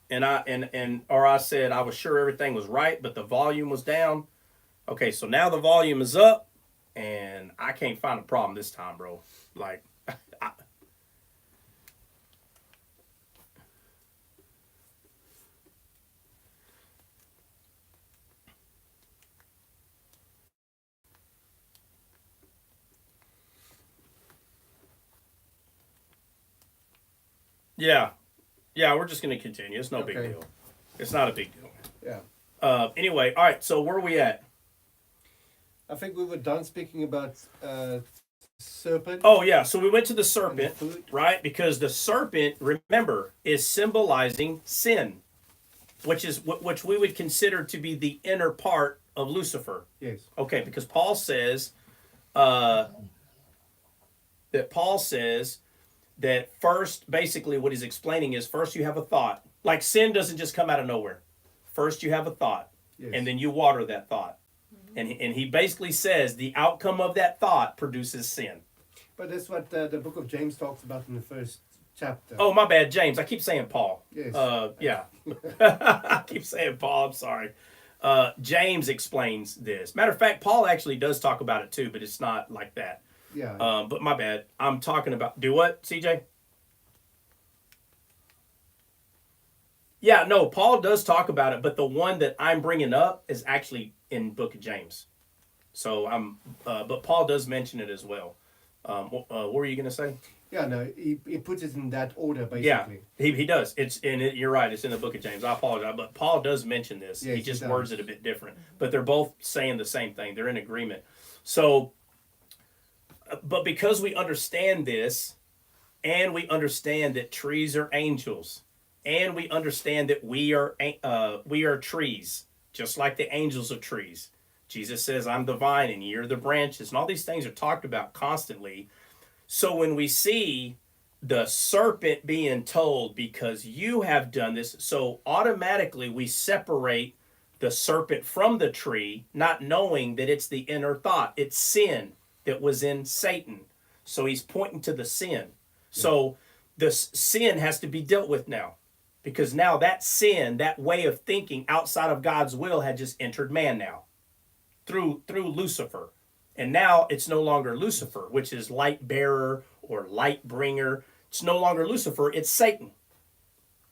And I said I was sure everything was right, but the volume was down. Okay, so now the volume is up, and I can't find a problem this time, bro. Like, yeah, we're just gonna continue. It's no big Okay. deal. It's not a big deal. Yeah. Anyway, all right. So where are we at? I think we were done speaking about serpent. Oh yeah. So we went to the and serpent, food. right? Because the serpent, remember, is symbolizing sin, which we would consider to be the inner part of Lucifer. Yes. Okay, because Paul says that first, basically, what he's explaining is first you have a thought. Like sin doesn't just come out of nowhere. First you have a thought, Yes. and then you water that thought. And he basically says the outcome of that thought produces sin. But that's what the book of James talks about in the first chapter. Oh, my bad, James. I keep saying Paul. Yes. Yeah. I keep saying Paul. I'm sorry. James explains this. Matter of fact, Paul actually does talk about it too, but it's not like that. Yeah. But my bad. I'm talking about. Do what, CJ? Yeah, no, Paul does talk about it, but the one that I'm bringing up is actually in Book of James. So but Paul does mention it as well. What were you going to say? Yeah, no, he puts it in that order, Yeah, basically. he does. You're right. It's in the Book of James. I apologize, but Paul does mention this. Yes, He just he words does. it a bit different, but they're both saying the same thing. They're in agreement. So, but because we understand this, and we understand that trees are angels, and we understand that we are trees, just like the angels are trees. Jesus says, "I'm the vine, and ye are the branches," and all these things are talked about constantly. So when we see the serpent being told, because you have done this, so automatically we separate the serpent from the tree, not knowing that it's the inner thought. It's sin that was in Satan. So he's pointing to the sin. So the sin has to be dealt with now, because now that sin, that way of thinking outside of God's will, had just entered man now through Lucifer. And now it's no longer Lucifer, which is light bearer or light bringer. It's no longer Lucifer, it's Satan.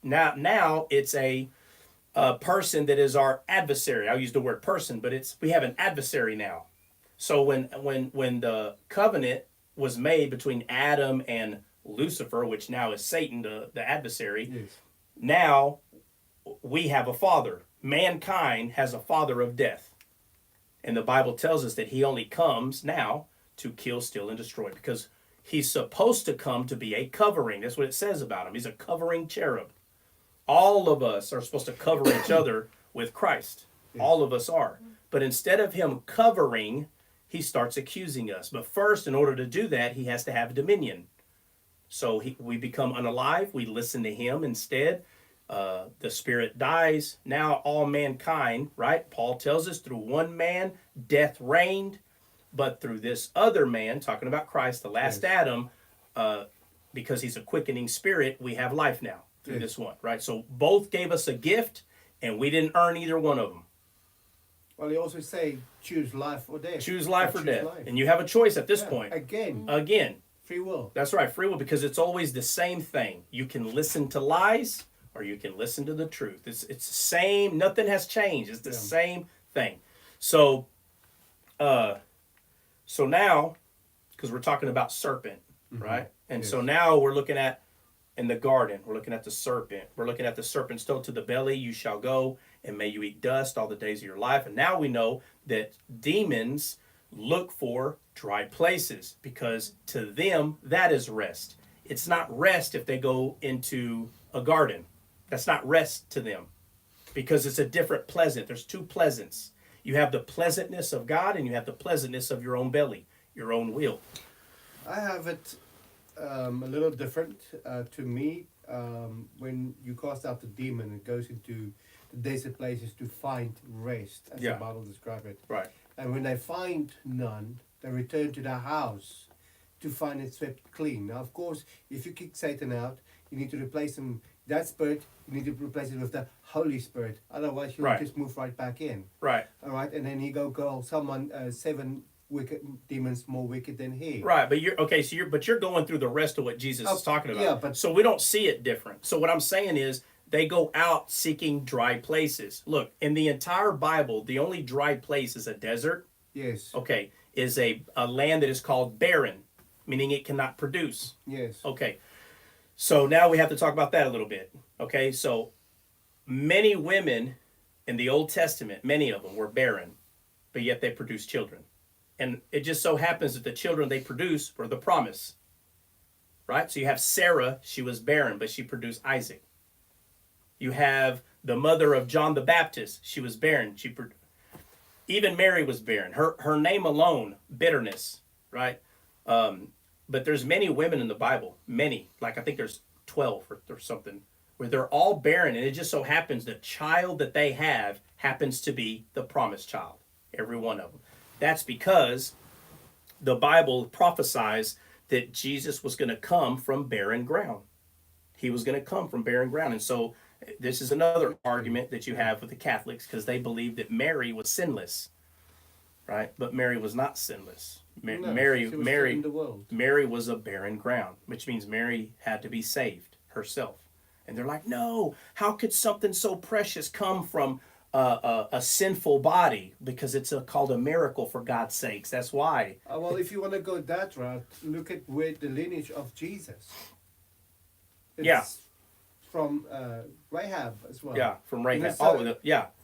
Now it's a person that is our adversary. I'll use the word person, but we have an adversary now. So when the covenant was made between Adam and Lucifer, which now is Satan, the adversary, Yes. now we have a father. Mankind has a father of death. And the Bible tells us that he only comes now to kill, steal, and destroy, because he's supposed to come to be a covering. That's what it says about him. He's a covering cherub. All of us are supposed to cover each other with Christ. Yes. All of us are. But instead of him covering, he starts accusing us. But first, in order to do that, he has to have dominion. So we become unalive. We listen to him instead. The spirit dies. Now all mankind, right? Paul tells us through one man, death reigned. But through this other man, talking about Christ, the last Yes. Adam, because he's a quickening spirit, we have life now through Yes. this one, right? So both gave us a gift, and we didn't earn either one of them. Well, he also say choose life or death. Choose life or Choose death. life. And you have a choice at this Yeah, point. Again, free will. That's right, free will, because it's always the same thing. You can listen to lies or you can listen to the truth. It's the same, nothing has changed. It's the same thing. So so now, because we're talking about serpent, right? And so now we're looking at in the garden, we're looking at the serpent. We're looking at the serpent still to the belly, you shall go, and may you eat dust all the days of your life. And now we know that demons look for dry places because to them, that is rest. It's not rest if they go into a garden. That's not rest to them because it's a different pleasant. There's two pleasants. You have the pleasantness of God and you have the pleasantness of your own belly, your own will. I have it a little different to me. When you cast out the demon, it goes into the desert places to find rest, as the Bible describes it. Right. And when they find none, they return to their house to find it swept clean. Now, of course, if you kick Satan out, you need to replace him. That spirit, you need to replace it with the Holy Spirit. Otherwise, you'll just move right back in. Right. All right, and then he go call someone 7 wicked demons more wicked than he. Right, but you're okay. So you're going through the rest of what Jesus is talking about. Yeah, but so we don't see it different. So what I'm saying is they go out seeking dry places. Look, in the entire Bible, the only dry place is a desert. Yes. Okay, is a land that is called barren, meaning it cannot produce. Yes. Okay, so now we have to talk about that a little bit. Okay, so many women in the Old Testament, many of them were barren, but yet they produced children. And it just so happens that the children they produced were the promise. Right? So you have Sarah, she was barren, but she produced Isaac. You have the mother of John the Baptist, she was barren. Even Mary was barren. Her name alone, bitterness, right? But there's many women in the Bible, many. Like I think there's 12 or something, where they're all barren. And it just so happens the child that they have happens to be the promised child, every one of them. That's because the Bible prophesies that Jesus was going to come from barren ground. He was going to come from barren ground. And so this is another argument that you have with the Catholics because they believe that Mary was sinless, right? But Mary was not sinless. Mary was a barren ground, which means Mary had to be saved herself. And they're like, no, how could something so precious come from a sinful body? Because it's called a miracle, for God's sakes. That's why. Well, if you want to go that route, look at where the lineage of Jesus. It's from Rahab as well. Yeah, from Rahab.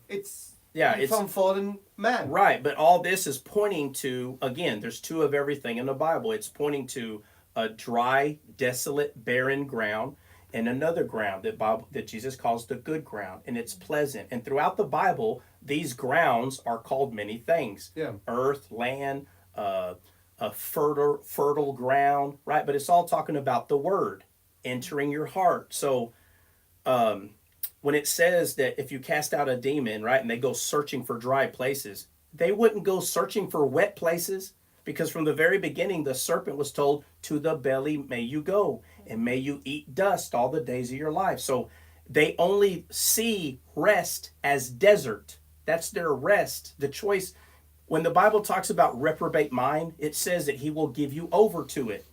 It's from fallen man. Right, but all this is pointing to, again, there's two of everything in the Bible. It's pointing to a dry, desolate, barren ground and another ground that Jesus calls the good ground, and it's pleasant. And throughout the Bible, these grounds are called many things. Yeah. Earth, land, a fertile ground, right? But it's all talking about the word entering your heart. So when it says that if you cast out a demon, right, and they go searching for dry places, they wouldn't go searching for wet places, because from the very beginning, the serpent was told, to the belly may you go, and may you eat dust all the days of your life. So they only see rest as desert. That's their rest. The choice, when the Bible talks about reprobate mind, it says that he will give you over to it.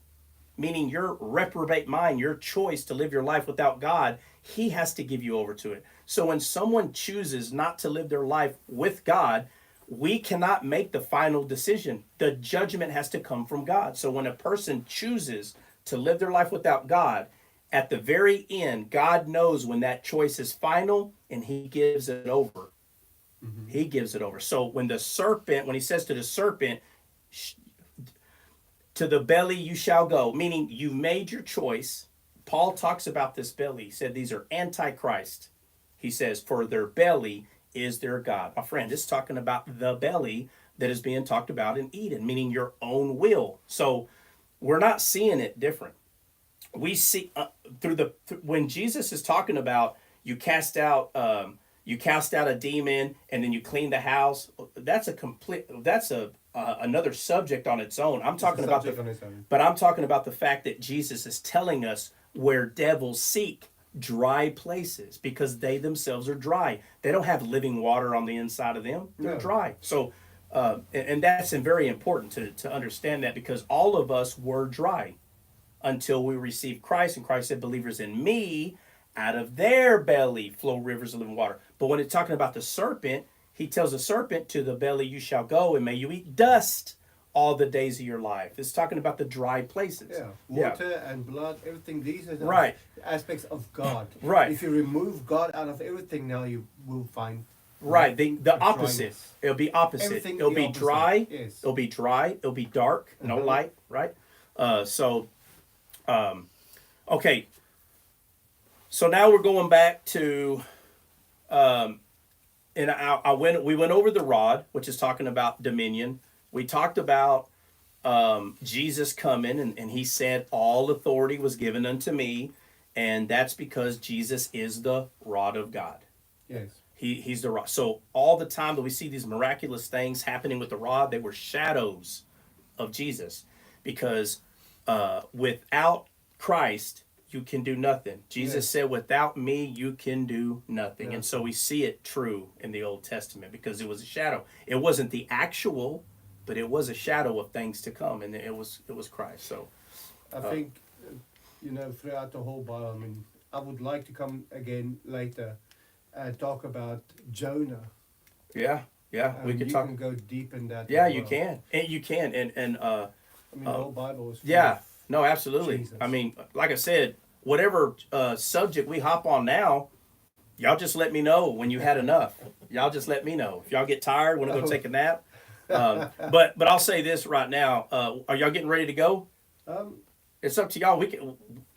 Meaning your reprobate mind, your choice to live your life without God, he has to give you over to it. So when someone chooses not to live their life with God, we cannot make the final decision. The judgment has to come from God. So when a person chooses to live their life without God, at the very end, God knows when that choice is final and he gives it over. Mm-hmm. He gives it over. So when he says to the serpent, to the belly you shall go, meaning you've made your choice. Paul talks about this belly. He said these are antichrist. He says, for their belly is their God. My friend, it's talking about the belly that is being talked about in Eden, meaning your own will. So we're not seeing it different. We see when Jesus is talking about you cast out a demon and then you clean the house. That's another subject on its own. I'm talking about but I'm talking about the fact that Jesus is telling us where devils seek dry places because they themselves are dry. They don't have living water on the inside of them. They're dry. So, and that's very important to understand that, because all of us were dry until we received Christ. And Christ said, believers in me, out of their belly flow rivers of living water. But when it's talking about the serpent, he tells the serpent, to the belly you shall go, and may you eat dust all the days of your life. It's talking about the dry places. Yeah, water and blood, everything. These are the right aspects of God. Right. If you remove God out of everything, now you will find right the opposite. Dryness. It'll be opposite. Everything It'll be opposite. dry. Yes. It'll be dry. It'll be dark. No light. Right. Okay. So now we're going back to, and we went over the rod, which is talking about dominion. We talked about Jesus coming, and he said, all authority was given unto me, and that's because Jesus is the rod of God. Yes. He's the rod. So all the time that we see these miraculous things happening with the rod, they were shadows of Jesus, because without Christ, you can do nothing. Jesus said, without me, you can do nothing. And so we see it true in the Old Testament, because it was a shadow. It wasn't the actual, but it was a shadow of things to come, and it was Christ. So I think, throughout the whole Bible, I would like to come again later and talk about Jonah. Yeah, we could talk. You can go deep in that. Yeah, you can. And you can. And the whole Bible is. No, absolutely. Jesus. Like I said, whatever subject we hop on now, y'all just let me know when you had enough. Y'all just let me know. If y'all get tired, want to go take a nap. But I'll say this right now. Are y'all getting ready to go? It's up to y'all.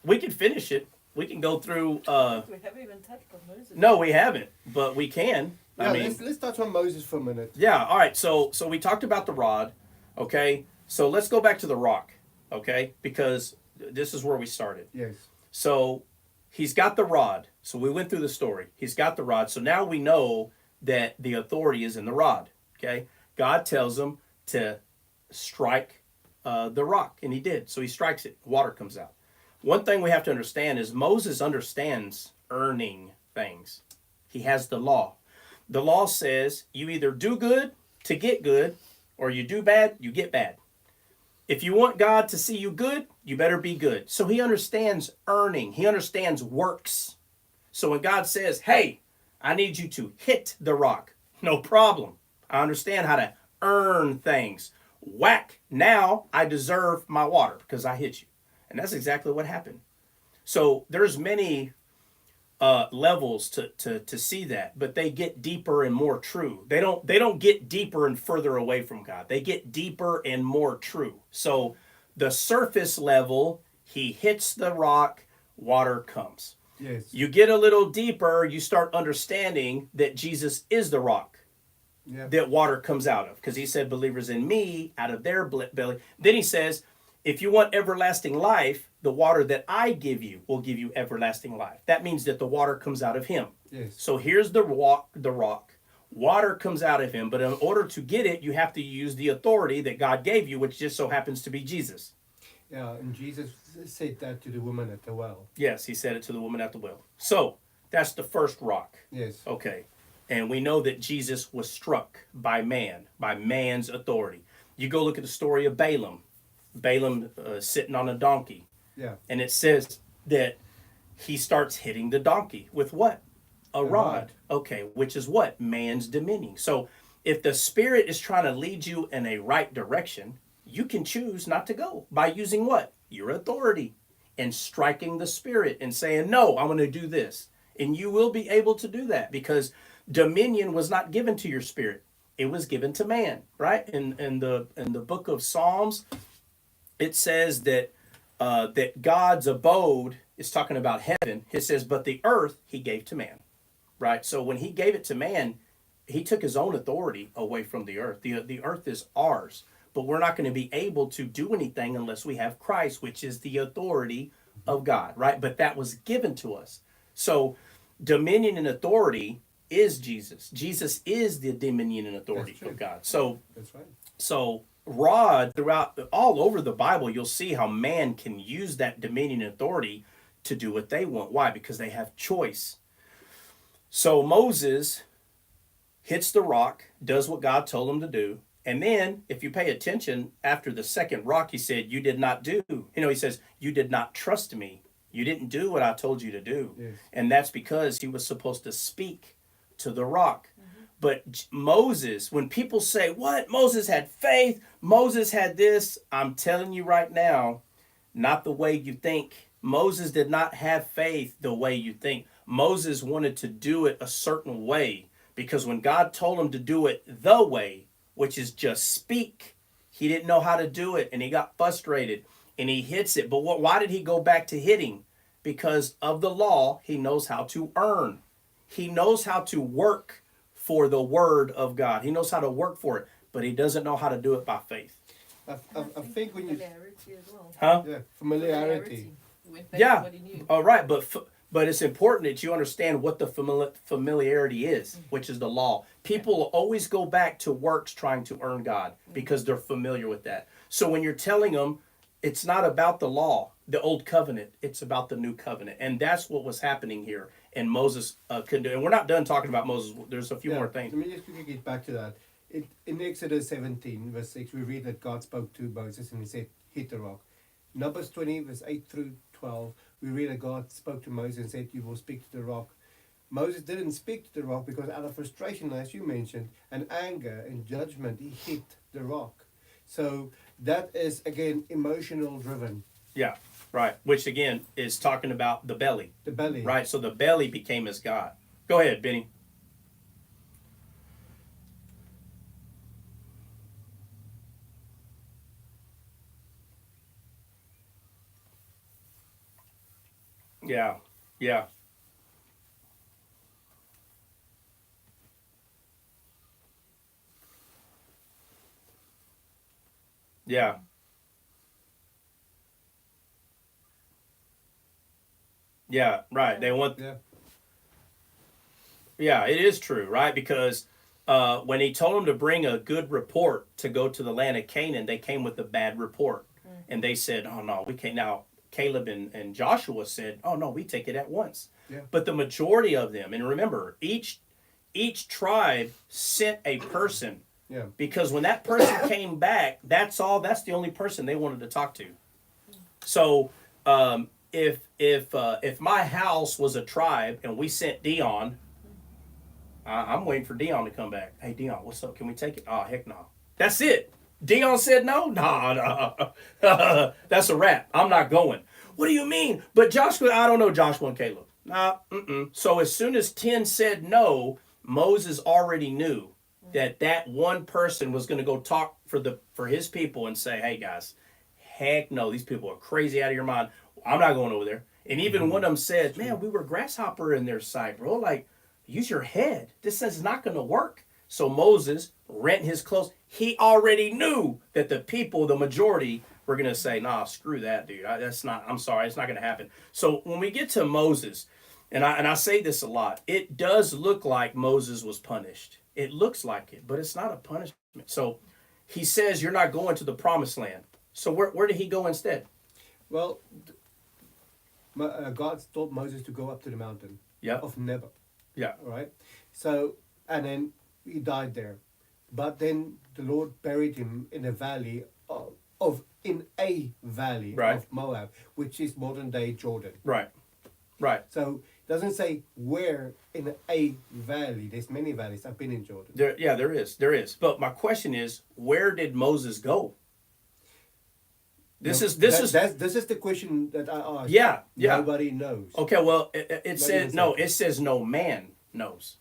We can finish it. We can go through. We haven't even touched on Moses. No, we haven't, but we can. Yeah, let's touch on Moses for a minute. Yeah, all right. So we talked about the rod, okay? So let's go back to the rock, okay? Because this is where we started. Yes. So he's got the rod. So we went through the story. He's got the rod. So now we know that the authority is in the rod, okay? God tells him to strike the rock, and he did. So he strikes it. Water comes out. One thing we have to understand is Moses understands earning things. He has the law. The law says you either do good to get good, or you do bad, you get bad. If you want God to see you good, you better be good. So he understands earning. He understands works. So when God says, hey, I need you to hit the rock, no problem. I understand how to earn things. Whack, now I deserve my water because I hit you. And that's exactly what happened. So there's many levels to see that, but they get deeper and more true. They don't get deeper and further away from God. They get deeper and more true. So the surface level, he hits the rock, water comes. Yes. You get a little deeper, you start understanding that Jesus is the rock that water comes out of, because he said, believers in me, out of their belly. Then he says, if you want everlasting life, the water that I give you will give you everlasting life. That means that the water comes out of him. Yes. So here's the rock. Water comes out of him, but in order to get it, you have to use the authority that God gave you, which just so happens to be Jesus. Yeah, and Jesus said that to the woman at the well. Yes, he said it to the woman at the well. So that's the first rock. Yes. Okay. And we know that Jesus was struck by man's authority. You go look at the story of Balaam. Balaam sitting on a donkey. Yeah. And it says that he starts hitting the donkey with what? A rod. Okay, which is what? Man's dominion. So if the Spirit is trying to lead you in a right direction, you can choose not to go by using what? Your authority, and striking the Spirit and saying, no, I'm going to do this. And you will be able to do that, because dominion was not given to your spirit. It was given to man, right? In the book of Psalms, it says that that God's abode is talking about heaven. It says, but the earth he gave to man, right? So when he gave it to man, he took his own authority away from the earth. The earth is ours, but we're not going to be able to do anything unless we have Christ, which is the authority of God, right? But that was given to us. So dominion and authority is Jesus. Jesus is the dominion and authority of God. So That's right. so rod throughout all over the Bible, you'll see how man can use that dominion and authority to do what they want. Why? Because they have choice. So Moses hits the rock, does what God told him to do. And then, if you pay attention, after the second rock, he said, you did not do. He says, you did not trust me. You didn't do what I told you to do. Yes. And that's because he was supposed to speak to the rock. But Moses, when people say, what? Moses had faith. Moses had this. I'm telling you right now, not the way you think. Moses did not have faith the way you think. Moses wanted to do it a certain way because when God told him to do it the way, which is just speak, he didn't know how to do it and he got frustrated and he hits it. But why did he go back to hitting? Because of the law, he knows how to earn. He knows how to work for the word of God. He knows how to work for it, but he doesn't know how to do it by faith. I think when you... Familiarity as well. Huh? Yeah, familiarity. When faith Yeah. is what he knew. All right, but it's important that you understand what the familiarity is, which is the law. People will always go back to works trying to earn God because they're familiar with that. So when you're telling them it's not about the law, the old covenant, it's about the new covenant. And that's what was happening here. And Moses couldn't do it. And we're not done talking about Moses. There's a few more things. Let me just quickly get back to that. In Exodus 17, verse 6, we read that God spoke to Moses and he said, hit the rock. Numbers 20, verse 8 through 12, we read that God spoke to Moses and said, you will speak to the rock. Moses didn't speak to the rock because out of frustration, as you mentioned, and anger and judgment, he hit the rock. So that is, again, emotional driven. Yeah, right. Which, again, is talking about the belly. The belly. Right, so the belly became his God. Go ahead, Benny. Yeah, yeah. Yeah. Yeah, right. They want, Yeah. yeah, it is true, right? Because when he told them to bring a good report to go to the land of Canaan, they came with a bad report. And they said, oh, no, we can't. Now, Caleb and Joshua said, oh, no, we take it at once. Yeah. But the majority of them, and remember, each tribe sent a person. Yeah. Because when that person came back, that's the only person they wanted to talk to. So if my house was a tribe and we sent Dion, I'm waiting for Dion to come back. Hey, Dion, what's up? Can we take it? Oh, heck no. That's it. Dion said no? No. That's a wrap. I'm not going. What do you mean? But Joshua, I don't know Joshua and Caleb. Nah, So as soon as 10 said no, Moses already knew that one person was going to go talk for his people and say, hey, guys, heck no, these people are crazy out of your mind. I'm not going over there. And even one of them said, man, we were grasshopper in their sight, bro. Like, use your head. This is not going to work. So Moses rent his clothes. He already knew that the people, the majority, were going to say, nah, screw that, dude. I'm sorry, it's not going to happen. So when we get to Moses, and I say this a lot, it does look like Moses was punished. It looks like it, but it's not a punishment. So he says, you're not going to the promised land. So where did he go instead? Well, God told Moses to go up to the mountain of Nebo. Yeah. Right? So, and then he died there. But then the Lord buried him in a valley of Moab, which is modern day Jordan. Right. Right. So it doesn't say where in a valley. There's many valleys. I've been in Jordan. There is. But my question is, where did Moses go? This is the question that I asked. Yeah. Nobody knows. Okay, well, it says no man knows.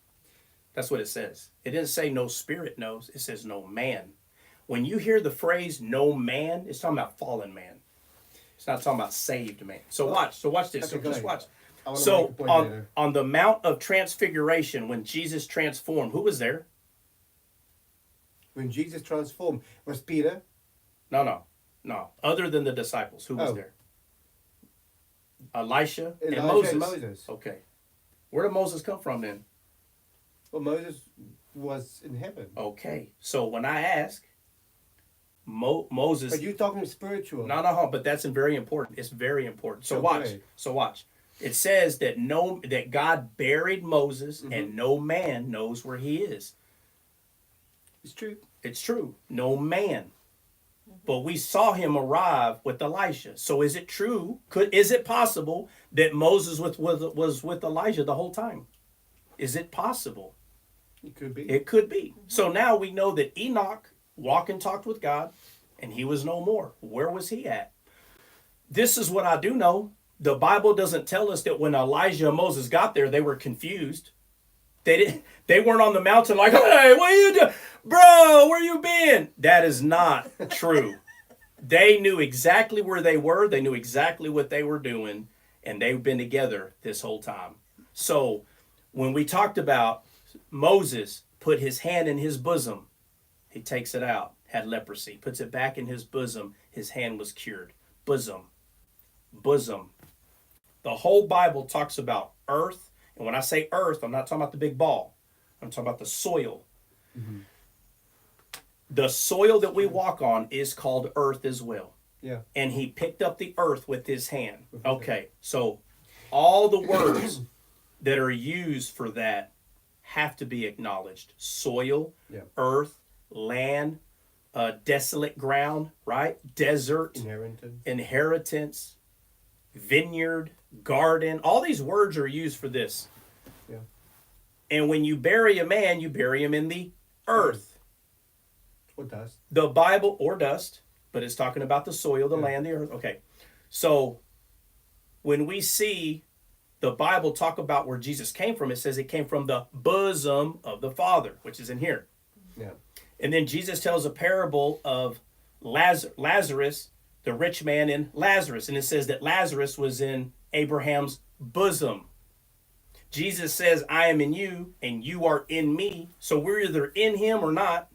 That's what it says. It didn't say no spirit knows. It says no man. When you hear the phrase no man, it's talking about fallen man. It's not talking about saved man. So watch this. So just watch. So on the Mount of Transfiguration, when Jesus transformed, who was there? when Jesus transformed, was Peter? No. Other than the disciples, who was Oh. there? Elisha and Elijah Moses. and Moses. Okay. Where did Moses come from then? Well, Moses was in heaven. Okay. So when I ask, Moses. But you're talking spiritual. No, but that's very important. It's very important. So Okay. watch. It says that that God buried Moses Mm-hmm. and no man knows where he is. It's true. It's true. No man. But we saw him arrive with Elisha. So is it true? Is it possible that Moses was with Elijah the whole time? Is it possible? It could be. It could be. So now we know that Enoch walked and talked with God, and he was no more. Where was he at? This is what I do know. The Bible doesn't tell us that when Elijah and Moses got there, they were confused. They weren't on the mountain like, hey, what are you doing? Bro, where you been? That is not true. They knew exactly where they were. They knew exactly what they were doing, and they've been together this whole time. So when we talked about Moses put his hand in his bosom, he takes it out, had leprosy, puts it back in his bosom, his hand was cured. Bosom. The whole Bible talks about earth. And when I say earth, I'm not talking about the big ball. I'm talking about the soil. Mm-hmm. The soil that we walk on is called earth as well. Yeah. And he picked up the earth with his hand. Okay, so all the words that are used for that have to be acknowledged. Soil, Yeah. earth, land, desolate ground, right? Desert, inheritance, vineyard, garden. All these words are used for this. Yeah. And when you bury a man, you bury him in the earth. Or dust. The Bible, or dust, but it's talking about the soil, the land, the earth. Okay. So when we see the Bible talk about where Jesus came from, it says it came from the bosom of the Father, which is in here. Yeah. And then Jesus tells a parable of Lazarus, the rich man, and Lazarus. And it says that Lazarus was in Abraham's bosom. Jesus says, I am in you and you are in me. So we're either in him or not.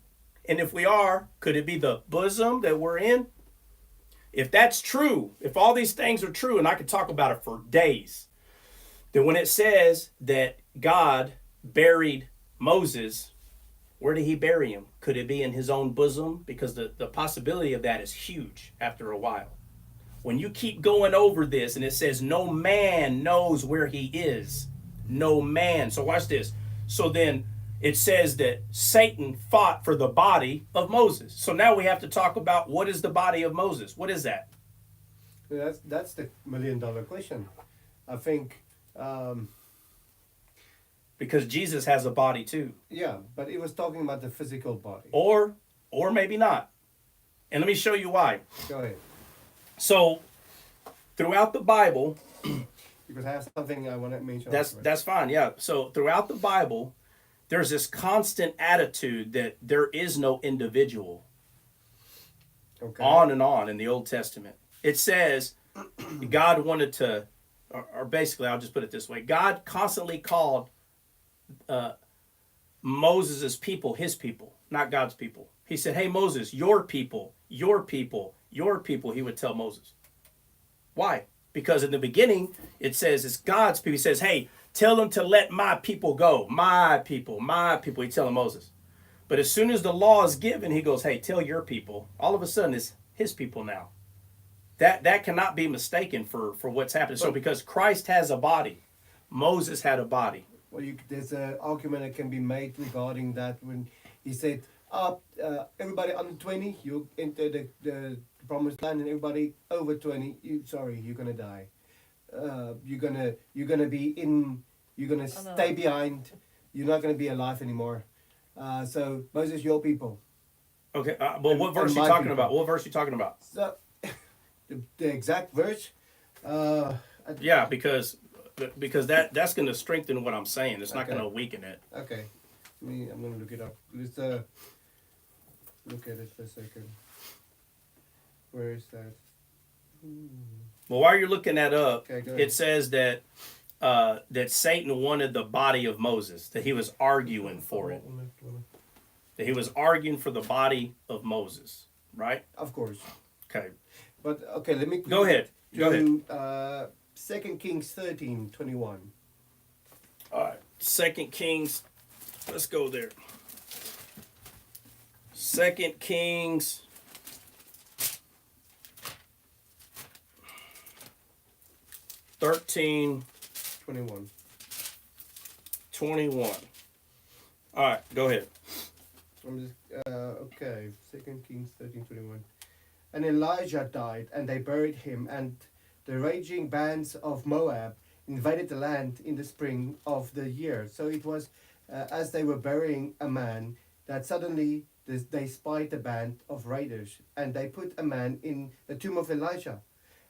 And if we are, could it be the bosom that we're in? If that's true, if all these things are true, and I could talk about it for days, then when it says that God buried Moses, where did he bury him? Could it be in his own bosom? Because the possibility of that is huge after a while. When you keep going over this and it says no man knows where he is. No man. So watch this. So then it says that Satan fought for the body of Moses. So now we have to talk about what is the body of Moses? What is that? That's the $1 million question. I think. Because Jesus has a body too. Yeah, but it was talking about the physical body. Or maybe not. And let me show you why. Go ahead. So throughout the Bible, because I have something I want to mention. That's fine. Yeah. So throughout the Bible, there's this constant attitude that there is no individual. Okay. On and on in the Old Testament. It says God wanted to, or basically I'll just put it this way. God constantly called Moses' people his people, not God's people. He said, hey, Moses, your people, your people, your people, he would tell Moses. Why? Because in the beginning, it says it's God's people. He says, hey, tell them to let my people go. My people, my people. He's telling Moses. But as soon as the law is given, he goes, hey, tell your people. All of a sudden, it's his people now. That cannot be mistaken for what's happening. So because Christ has a body, Moses had a body. Well, there's an argument that can be made regarding that when he said, everybody under 20, you enter the promised land, and everybody over 20, you're gonna die. You're gonna stay behind. You're not gonna be alive anymore. So Moses, your people. Okay, well, what verse are you talking about? What verse are you talking about? So, the exact verse. Yeah, because that's going to strengthen what I'm saying. It's not going to weaken it. Okay, I'm going to look it up. Let's look at it for a second. Where is that? Well, while you're looking that up, okay, it says that that Satan wanted the body of Moses, that he was arguing for it. That he was arguing for the body of Moses, right? Of course. Okay. But okay, let me Go ahead. Go ahead. To 2 Kings 13:21. All right. 2 Kings. Let's go there. 2 Kings. 13. 21. 21. All right, go ahead. I'm just okay. 2 Kings 13:21. And Elijah died, and they buried him, and the raging bands of Moab invaded the land in the spring of the year. So it was as they were burying a man that suddenly they spied a band of raiders, and they put a man in the tomb of Elijah.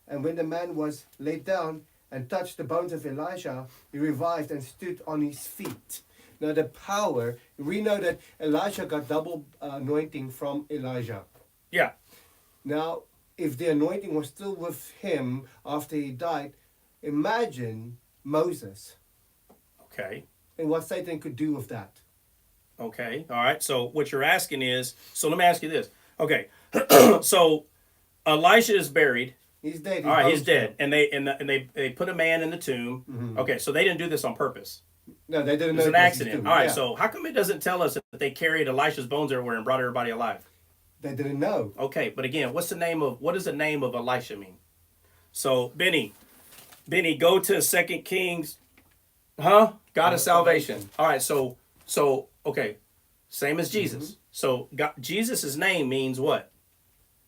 And when the man was laid down and touched the bones of Elijah, he revived and stood on his feet. Now the power, we know that Elisha got double anointing from Elijah. Yeah. Now, if the anointing was still with him after he died, imagine Moses Okay. and what Satan could do with that. Okay. All right. So what you're asking is, so let me ask you this. Okay. So Elisha is buried. He's dead. All right, he's dead. And they put a man in the tomb. Mhm. Okay, so they didn't do this on purpose. No, they didn't It was know an it was his accident. tomb. All right, Yeah. so how come it doesn't tell us that they carried Elisha's bones everywhere and brought everybody alive? They didn't know. Okay, but again, what does the name of Elisha mean? So Benny, go to 2 Kings. Huh? God of salvation. All right, so okay, same as Jesus. So Jesus' name means what?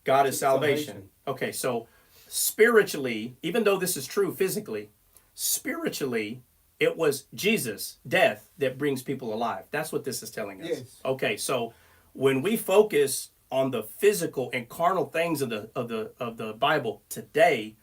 God is salvation. Okay, so spiritually, even though this is true physically, spiritually, it was Jesus' death that brings people alive. That's what this is telling us. Yes. Okay, so when we focus on the physical and carnal things of the Bible today,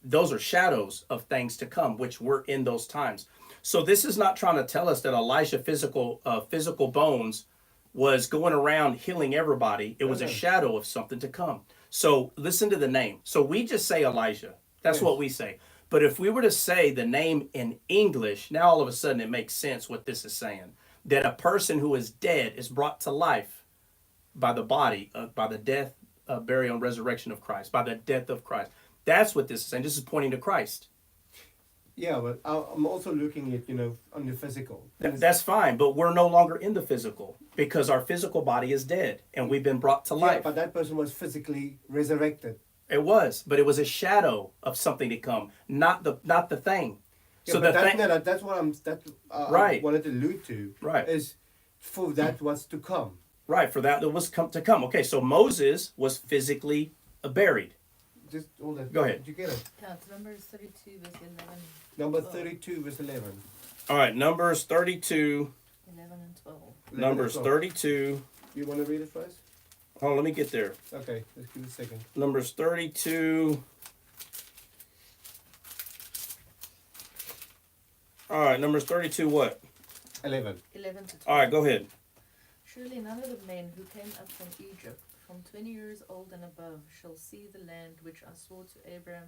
those are shadows of things to come, which were in those times. So this is not trying to tell us that Elisha physical bones was going around healing everybody. It was a shadow of something to come. So listen to the name. So we just say Elijah. That's what we say. But if we were to say the name in English, now all of a sudden it makes sense what this is saying. That a person who is dead is brought to life by the body, by the death, burial, and resurrection of Christ, by the death of Christ. That's what this is saying. This is pointing to Christ. Yeah, but I'm also looking at, on the physical. That's fine, but we're no longer in the physical because our physical body is dead and we've been brought to life. Yeah, but that person was physically resurrected. It was, but it was a shadow of something to come, not the thing. Yeah, So but the thing, that's what Right. I wanted to allude to. Right. Is for that was to come. right, for that was to come. Okay, so Moses was physically buried. Just all that. Go ahead. Did you get it? Yeah, it's Numbers 32, verse 11. Number 12. 32, verse 11. All right, Numbers 32. 11 and 12. 11 Numbers as well. 32. You want to read it first? Hold on, let me get there. Okay, let's give it a second. Numbers 32. All right, Numbers 32 what? 11. 11 to 12. All right, go ahead. Surely none of the men who came up from Egypt, from 20 years old and above, shall see the land which I swore to Abraham,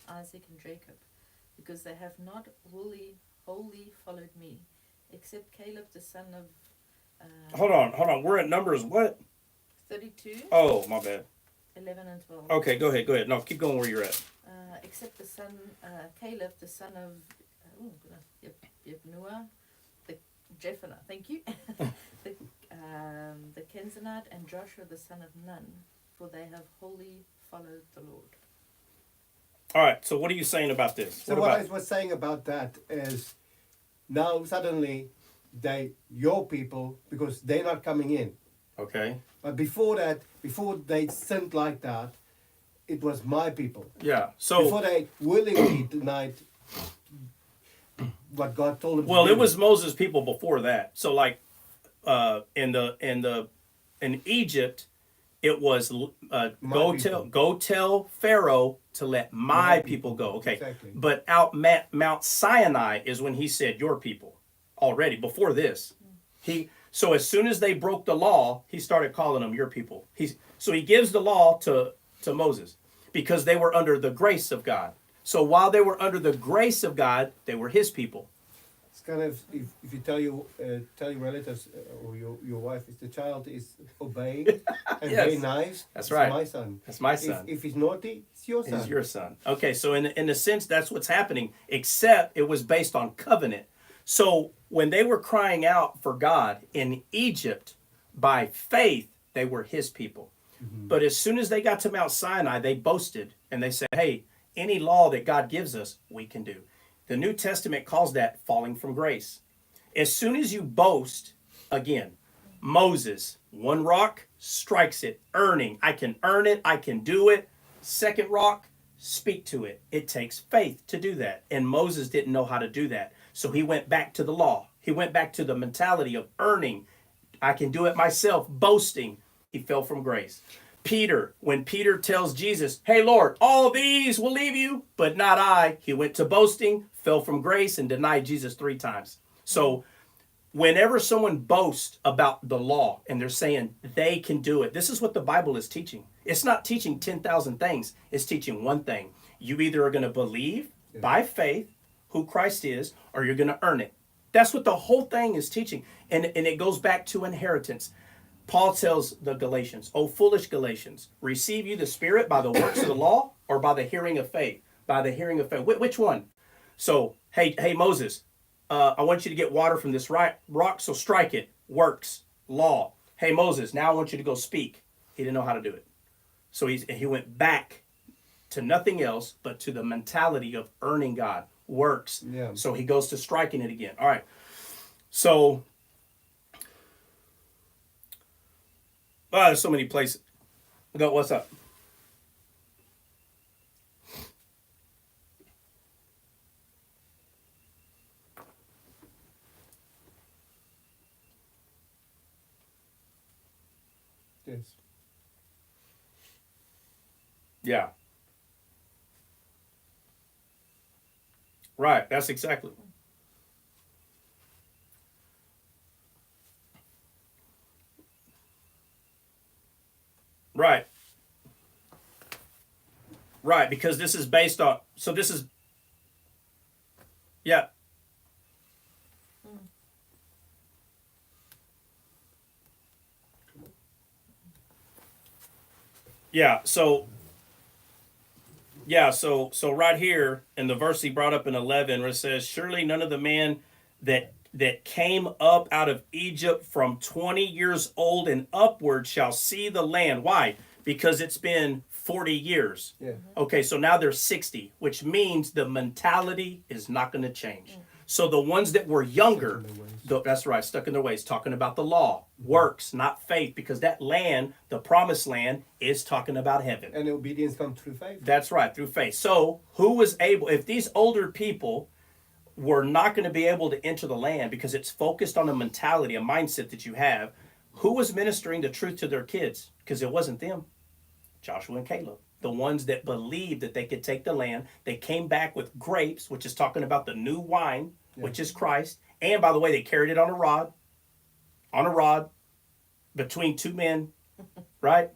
Isaac, and Jacob, because they have not wholly followed me, except Caleb the son of... Hold on. We're at Numbers what? 32, Oh, my bad. 11 and 12. Okay, go ahead. No, keep going where you're at. Except the son, Caleb the son of Yepnuah, the Jephthah, thank you, the Kenzanite, and Joshua the son of Nun, for they have wholly followed the Lord. All right, so what are you saying about this? So what I was saying about that is now suddenly your people, because they're not coming in. Okay. But before that, before they sinned like that, it was my people. Yeah. So Before they willingly denied what God told them to do. it was Moses' people before that. So like in Egypt, it was go tell Pharaoh to let my people go. Okay. Exactly. But out Mount Sinai is when he said your people already before this. So as soon as they broke the law, he started calling them your people. So he gives the law to Moses because they were under the grace of God. So while they were under the grace of God, they were his people. It's kind of if you tell your relatives or your wife if the child is obeying and Yes. very nice, That's it's right. my son. That's my son. If he's naughty, it's your son. He's your son. Okay, so in a sense, that's what's happening, except it was based on covenant. So when they were crying out for God in Egypt by faith, they were his people. But as soon as they got to Mount Sinai, they boasted and they said, hey, any law that God gives us, we can do. The New Testament calls that falling from grace. As soon as you boast, again, Moses, one rock, strikes it, earning. I can earn it, I can do it. Second rock, speak to it. It takes faith to do that. And Moses didn't know how to do that. So he went back to the law. He went back to the mentality of earning. I can do it myself, boasting. He fell from grace. Peter, when Peter tells Jesus, hey, Lord, all these will leave you, but not I. He went to boasting, fell from grace, and denied Jesus 3 times. So whenever someone boasts about the law and they're saying they can do it, this is what the Bible is teaching. It's not teaching 10,000 things. It's teaching one thing. You either are going to believe by faith who Christ is, or you're going to earn it. That's what the whole thing is teaching. And it goes back to inheritance. Paul tells the Galatians, oh, foolish Galatians, receive you the Spirit by the works of the law or by the hearing of faith? By the hearing of faith. Which one? So, hey, Moses, I want you to get water from this rock, so strike it. Works, law. Hey, Moses, now I want you to go speak. He didn't know how to do it. So he went back to nothing else but to the mentality of earning God. Works. Yeah. So he goes to striking it again. All right. So, there's so many places. Go, what's up? Yes. Yeah. Right. That's exactly. Right. Right. Because this is based on. So this is. Yeah. Yeah. So. Yeah. So right here in the verse he brought up in 11, where it says, "Surely none of the men that came up out of Egypt from 20 years old and upward shall see the land." Why? Because it's been 40 years. Yeah. Okay, so now they're 60, which means the mentality is not going to change. So the ones that were younger, that's right, stuck in their ways, talking about the law, works, not faith, because that land, the promised land, is talking about heaven. And obedience comes through faith. That's right, through faith. So who was able, if these older people were not going to be able to enter the land because it's focused on a mentality, a mindset that you have, who was ministering the truth to their kids? Because it wasn't them. Joshua and Caleb, the ones that believed that they could take the land. They came back with grapes, which is talking about the new wine, which is Christ. And by the way, they carried it on a rod between 2 men, right?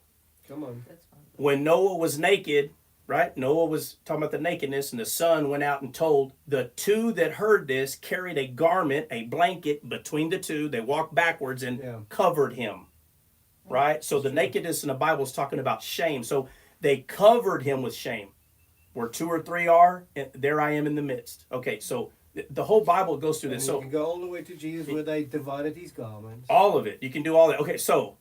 Come on. That's fine. When Noah was naked, right? Noah was talking about the nakedness, and the son went out and told. The 2 that heard this carried a garment, a blanket between the 2. They walked backwards and covered him, right? So the nakedness in the Bible is talking about shame. So they covered him with shame. Where 2 or 3 are, there I am in the midst. Okay, so the whole Bible goes through this. And you So can go all the way to Jesus where they divided his garments. all of it, you can do all that. Okay, so,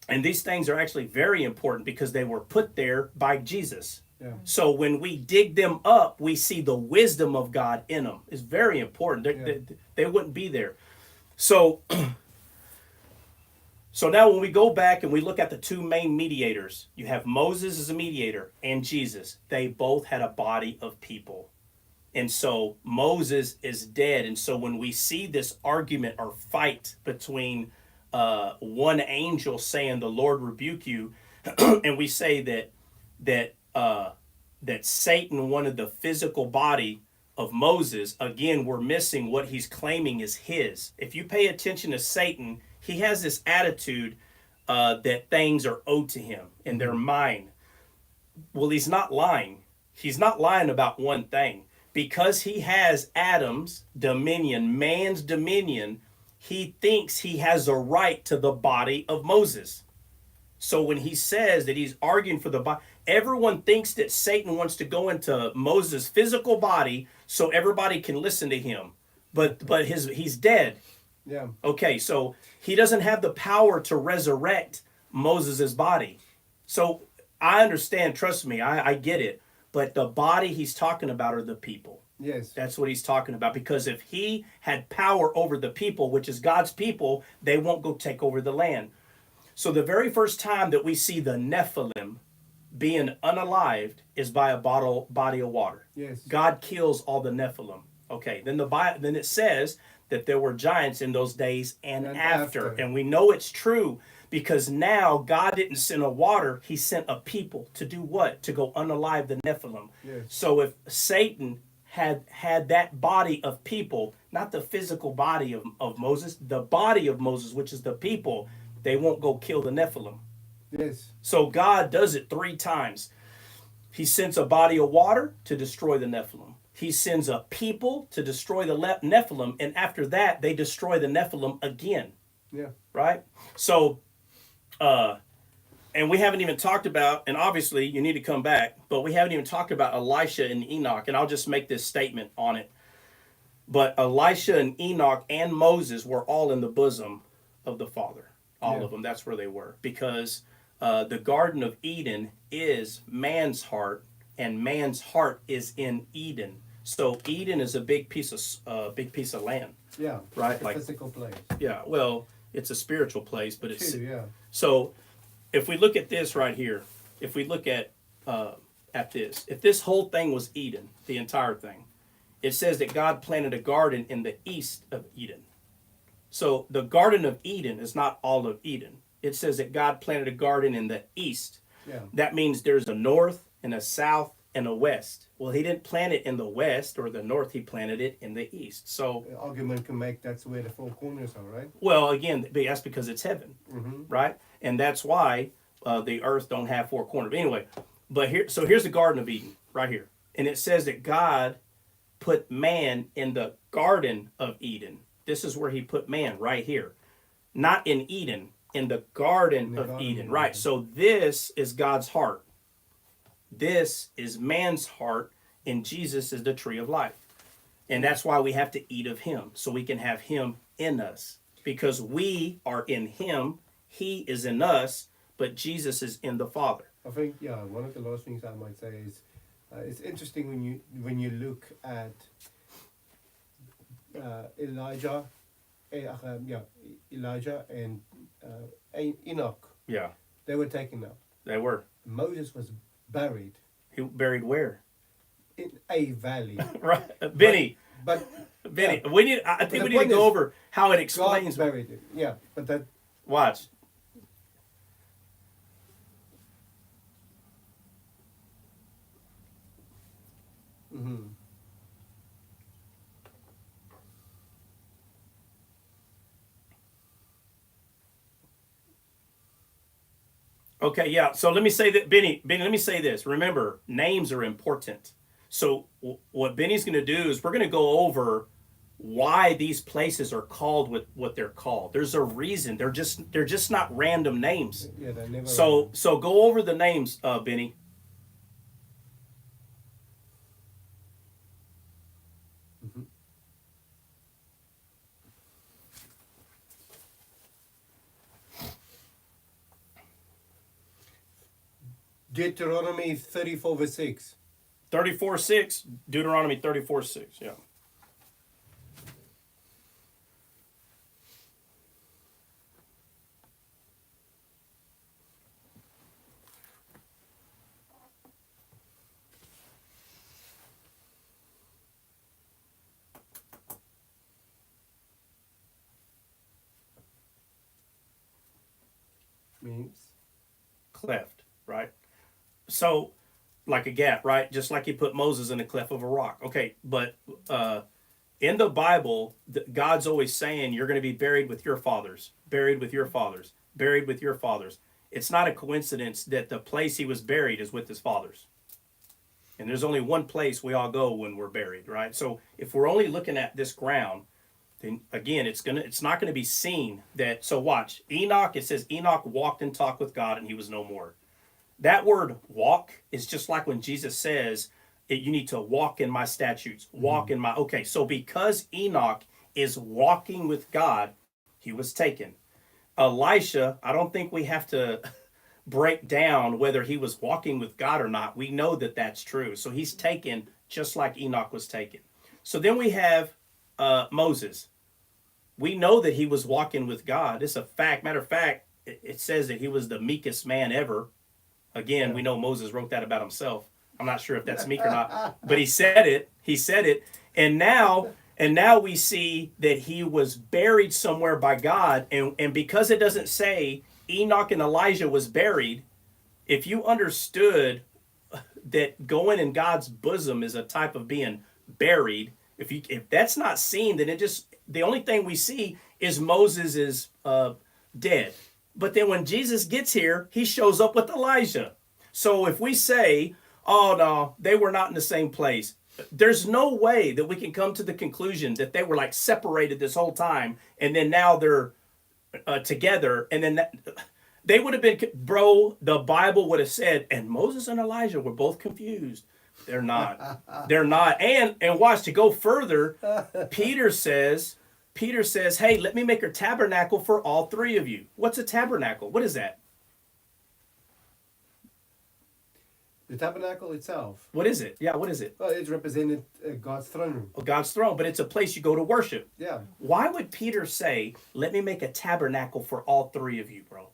and these things are actually very important because they were put there by Jesus. Yeah. So when we dig them up, we see the wisdom of God in them. It's very important. They wouldn't be there. So, so now when we go back and we look at the 2 main mediators, you have Moses as a mediator and Jesus. They both had a body of people. And so Moses is dead. And so when we see this argument or fight between one angel saying, "The Lord rebuke you," and we say that Satan wanted the physical body of Moses, again, we're missing what he's claiming is his. If you pay attention to Satan, he has this attitude that things are owed to him and they're mine. Well, he's not lying. He's not lying about one thing. because he has Adam's dominion, man's dominion, he thinks he has a right to the body of Moses. So when he says that he's arguing for the body, everyone thinks that Satan wants to go into Moses' physical body so everybody can listen to him. But he's dead. Yeah. Okay, so he doesn't have the power to resurrect Moses' body. So I understand, trust me, I get it. But the body he's talking about are the people. Yes. That's what he's talking about. Because if he had power over the people, which is God's people, they won't go take over the land. So the very first time that we see the Nephilim being unalived is by a body of water. Yes. God kills all the Nephilim. Okay, then it says that there were giants in those days and after. And we know it's true because now God didn't send a water, he sent a people to do what? To go unalive the Nephilim. Yes. So if Satan had that body of people, not the physical body of Moses, the body of Moses, which is the people, they won't go kill the Nephilim. Yes. So God does it 3 times. He sends a body of water to destroy the Nephilim. He sends a people to destroy the Nephilim. And after that, they destroy the Nephilim again. Yeah. Right? So, and we haven't even talked about, and obviously you need to come back, but we haven't even talked about Elisha and Enoch. And I'll just make this statement on it. But Elisha and Enoch and Moses were all in the bosom of the Father. All of them. That's where they were. Because the Garden of Eden is man's heart, and man's heart is in Eden. So Eden is a big piece of land. Yeah. Right. A physical place. Yeah. Well, it's a spiritual place, but it's True, yeah. So if we look at this right here, if we look at this, if this whole thing was Eden, the entire thing, it says that God planted a garden in the east of Eden. So the Garden of Eden is not all of Eden. It says that God planted a garden in the east. Yeah. That means there's a north and a south and a west. Well, he didn't plant it in the west or the north. He planted it in the east. So The argument can make that's where the 4 corners are, right? well, again, that's because it's heaven, right? And that's why the earth don't have 4 corners. But anyway, here's the Garden of Eden right here. And it says that God put man in the Garden of Eden. This is where he put man, right here. Not in Eden, in the Garden of Eden. Right. So this is God's heart. This is man's heart, and Jesus is the tree of life. And that's why we have to eat of him, so we can have him in us. Because we are in him, he is in us, but Jesus is in the Father. I think, yeah, one of the last things I might say is it's interesting when you look at Elijah and Enoch. Yeah, They were taken up. they were. Moses was buried He buried where? in a valley. Right, Benny. But Benny, yeah. I think the we need to point go is, over how it God explains. buried it. Yeah, but that Watch. Okay, yeah. So let me say that, Benny, let me say this. Remember, names are important. So what Benny's going to do is we're going to go over why these places are called with what they're called. There's a reason. They're just not random names. yeah, they never. So go over the names, Benny. Deuteronomy 34:6. 34:6, Deuteronomy 34:6. Yeah. Means Cleft, right? So, like a gap, right? Just like he put Moses in the cleft of a rock. Okay, but in the Bible, God's always saying you're going to be buried with your fathers, buried with your fathers, buried with your fathers. It's not a coincidence that the place he was buried is with his fathers. And there's only one place we all go when we're buried, right? So if we're only looking at this ground, then again, it's not gonna be seen that. So watch, Enoch. It says Enoch walked and talked with God, and he was no more. That word walk is just like when Jesus says, you need to walk in my statutes, walk in my. Okay, so because Enoch is walking with God, he was taken. Elisha, I don't think we have to break down whether he was walking with God or not. We know that that's true. So he's taken just like Enoch was taken. So then we have Moses. We know that he was walking with God. It's a fact. Matter of fact, it says that he was the meekest man ever. Again, we know Moses wrote that about himself. I'm not sure if that's meek or not, but he said it. He said it. And now we see that he was buried somewhere by God. And because it doesn't say Enoch and Elijah was buried, if you understood that going in God's bosom is a type of being buried, if that's not seen, then the only thing we see is Moses is dead. But then when Jesus gets here, he shows up with Elijah. So if we say, oh no, they were not in the same place, there's no way that we can come to the conclusion that they were like separated this whole time and then now they're together. And then they would have been, bro, the Bible would have said, and Moses and Elijah were both confused. They're not. They're not. And watch, to go further, Peter says, hey, let me make a tabernacle for all three of you. What's a tabernacle? What is that? The tabernacle itself. What is it? Yeah, what is it? Well, it represented God's throne room. God's throne, but it's a place you go to worship. Yeah. Why would Peter say, let me make a tabernacle for all three of you, bro?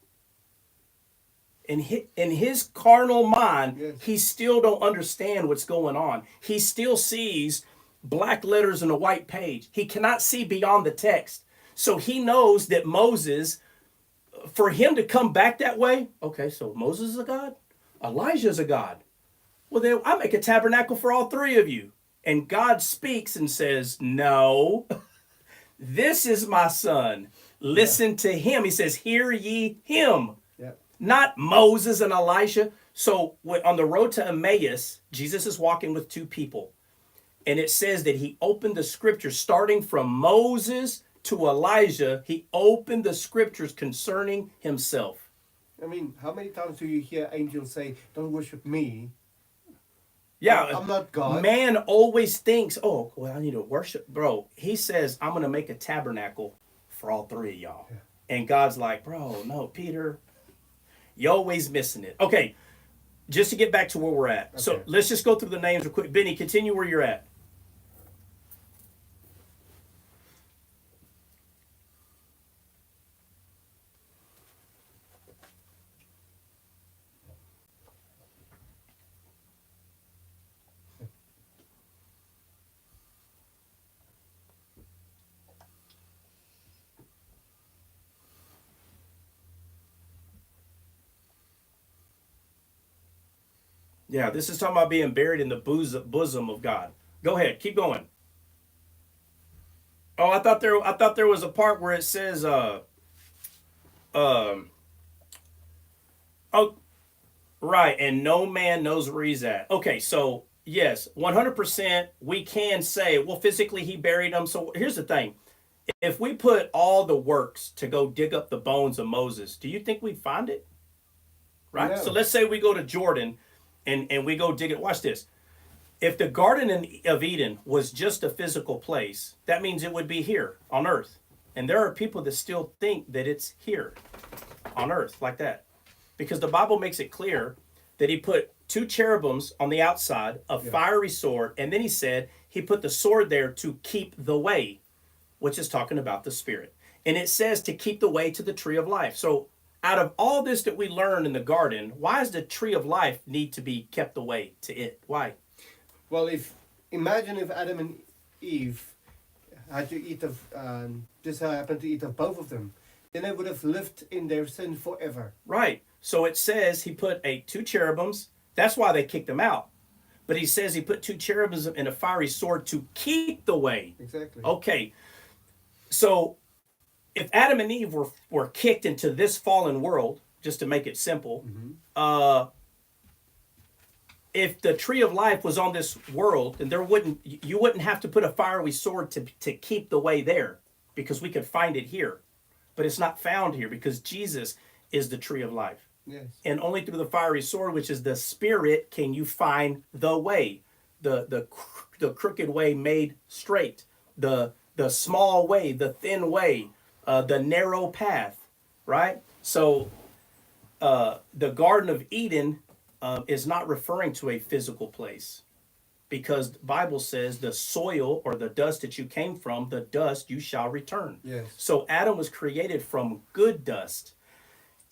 In his carnal mind, yes, he still don't understand what's going on. He still sees black letters on a white page. He cannot see beyond the text. So he knows that Moses, for him to come back that way, okay, so Moses is a god? Elijah's a god. Well, then I make a tabernacle for all three of you. And God speaks and says, no, this is my son. Listen to him. He says, hear ye him. Yeah. Not Moses and Elijah. So on the road to Emmaus, Jesus is walking with two people. And it says that he opened the scriptures, starting from Moses to Elijah. He opened the scriptures concerning himself. I mean, how many times do you hear angels say, don't worship me? Yeah. I'm not God. Man always thinks, oh, well, I need to worship. Bro, he says, I'm going to make a tabernacle for all three of y'all. Yeah. And God's like, bro, no, Peter, you're always missing it. Okay, just to get back to where we're at. Okay. So let's just go through the names real quick. Benny, continue where you're at. Yeah, this is talking about being buried in the bosom of God. Go ahead, keep going. Oh, I thought there was a part where it says, oh, right, and no man knows where he's at. Okay, so yes, 100% we can say, well, physically he buried him. So here's the thing. If we put all the works to go dig up the bones of Moses, do you think we'd find it? Right? No. So let's say we go to Jordan and we go dig it. Watch this. If the Garden of Eden was just a physical place, that means it would be here on earth. And there are people that still think that it's here on earth like that. Because the Bible makes it clear that he put two cherubims on the outside, a fiery sword, and then he said he put the sword there to keep the way, which is talking about the Spirit. And it says to keep the way to the tree of life. So out of all this that we learn in the garden, why does the tree of life need to be kept away to it? Why? Well, imagine if Adam and Eve had to eat of, just happened to eat of both of them, then they would have lived in their sin forever. Right. So it says he put two cherubims. That's why they kicked him out. But he says he put two cherubims and a fiery sword to keep the way. Exactly. Okay. So if Adam and Eve were kicked into this fallen world, just to make it simple, if the tree of life was on this world, then you wouldn't have to put a fiery sword to keep the way there, because we could find it here. But it's not found here because Jesus is the tree of life. Yes. And only through the fiery sword, which is the Spirit, can you find the way, the crooked way made straight, the small way, the thin way, the narrow path, right? So the Garden of Eden is not referring to a physical place, because the Bible says the soil or the dust that you came from, the dust you shall return. Yes. So Adam was created from good dust.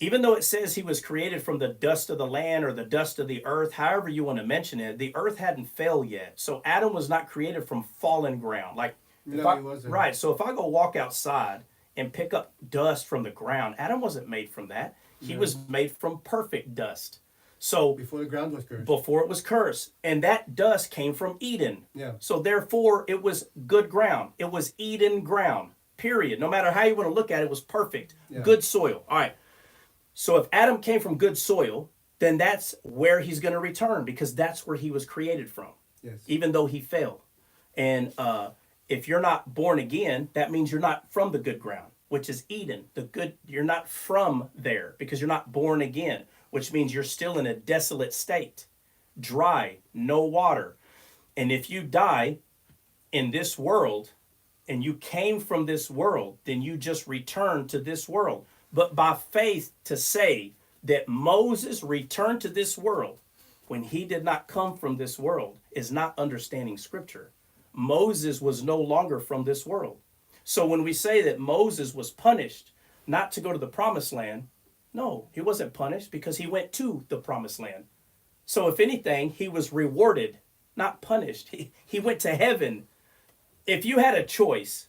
Even though it says he was created from the dust of the land or the dust of the earth, however you want to mention it, the earth hadn't fell yet. So Adam was not created from fallen ground. Like, No, he wasn't. Right. So if I go walk outside and pick up dust from the ground, Adam wasn't made from that. He was made from perfect dust. So Before the ground was cursed. before it was cursed. And that dust came from Eden. Yeah. So therefore, it was good ground. It was Eden ground, period. No matter how you want to look at it, it was perfect. Yeah. Good soil. All right. So if Adam came from good soil, then that's where he's going to return, because that's where he was created from, Yes. even though he fell. And if you're not born again, that means you're not from the good ground, which is Eden. You're not from there because you're not born again, which means you're still in a desolate state, dry, no water. And if you die in this world and you came from this world, then you just return to this world. But by faith, to say that Moses returned to this world when he did not come from this world is not understanding Scripture. Moses was no longer from this world. So when we say that Moses was punished not to go to the promised land, no, he wasn't punished because he went to the promised land. So if anything, he was rewarded, not punished. He went to heaven. If you had a choice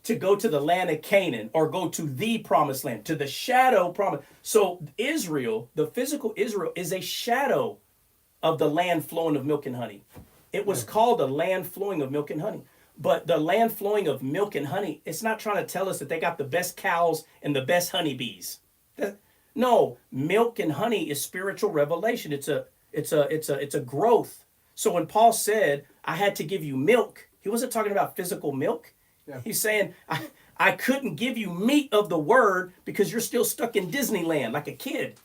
to go to the land of Canaan or go to the promised land, to the shadow promise. So Israel, the physical Israel, is a shadow of the land flowing of milk and honey. It was called a land flowing of milk and honey. But the land flowing of milk and honey, it's not trying to tell us that they got the best cows and the best honeybees. No, milk and honey is spiritual revelation. It's a growth. So when Paul said, I had to give you milk, he wasn't talking about physical milk. Yeah. He's saying, I couldn't give you meat of the word because you're still stuck in Disneyland like a kid.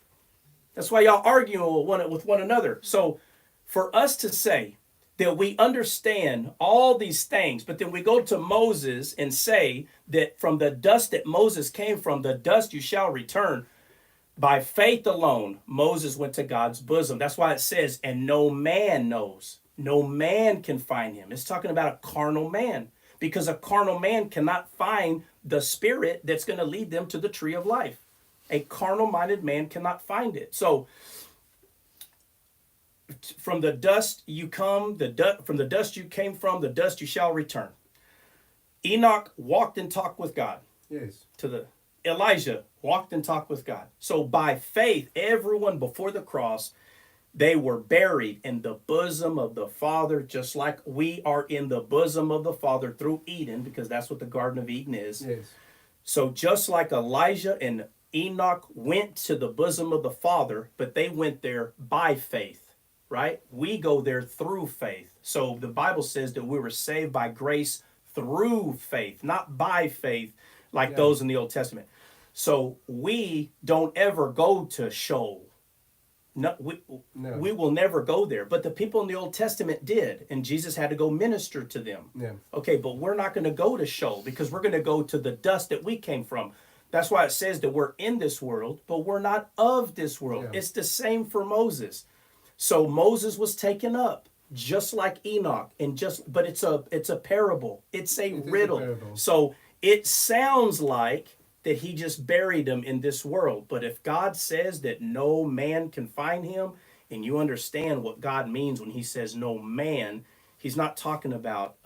That's why y'all arguing with one another. So for us to say that we understand all these things, but then we go to Moses and say that from the dust that Moses came from, the dust you shall return. By faith alone, Moses went to God's bosom. That's why it says, and no man knows. No man can find him. It's talking about a carnal man. Because a carnal man cannot find the Spirit that's going to lead them to the tree of life. A carnal-minded man cannot find it. So, from the dust you come, from the dust you came from, the dust you shall return. Enoch walked and talked with God. Yes. Elijah walked and talked with God. So by faith, everyone before the cross, they were buried in the bosom of the Father, just like we are in the bosom of the Father through Eden, because that's what the Garden of Eden is. Yes. So just like Elijah and Enoch went to the bosom of the Father, but they went there by faith, right? We go there through faith. So the Bible says that we were saved by grace through faith, not by faith like those in the Old Testament. So we don't ever go to Sheol. No, we will never go there. But the people in the Old Testament did, and Jesus had to go minister to them. Yeah. Okay, but we're not going to go to Sheol because we're going to go to the dust that we came from. That's why it says that we're in this world, but we're not of this world. Yeah. It's the same for Moses. So Moses was taken up just like Enoch, but it's a parable. It's a riddle. So it sounds like that he just buried him in this world. But if God says that no man can find him, and you understand what God means when he says no man, he's not talking about,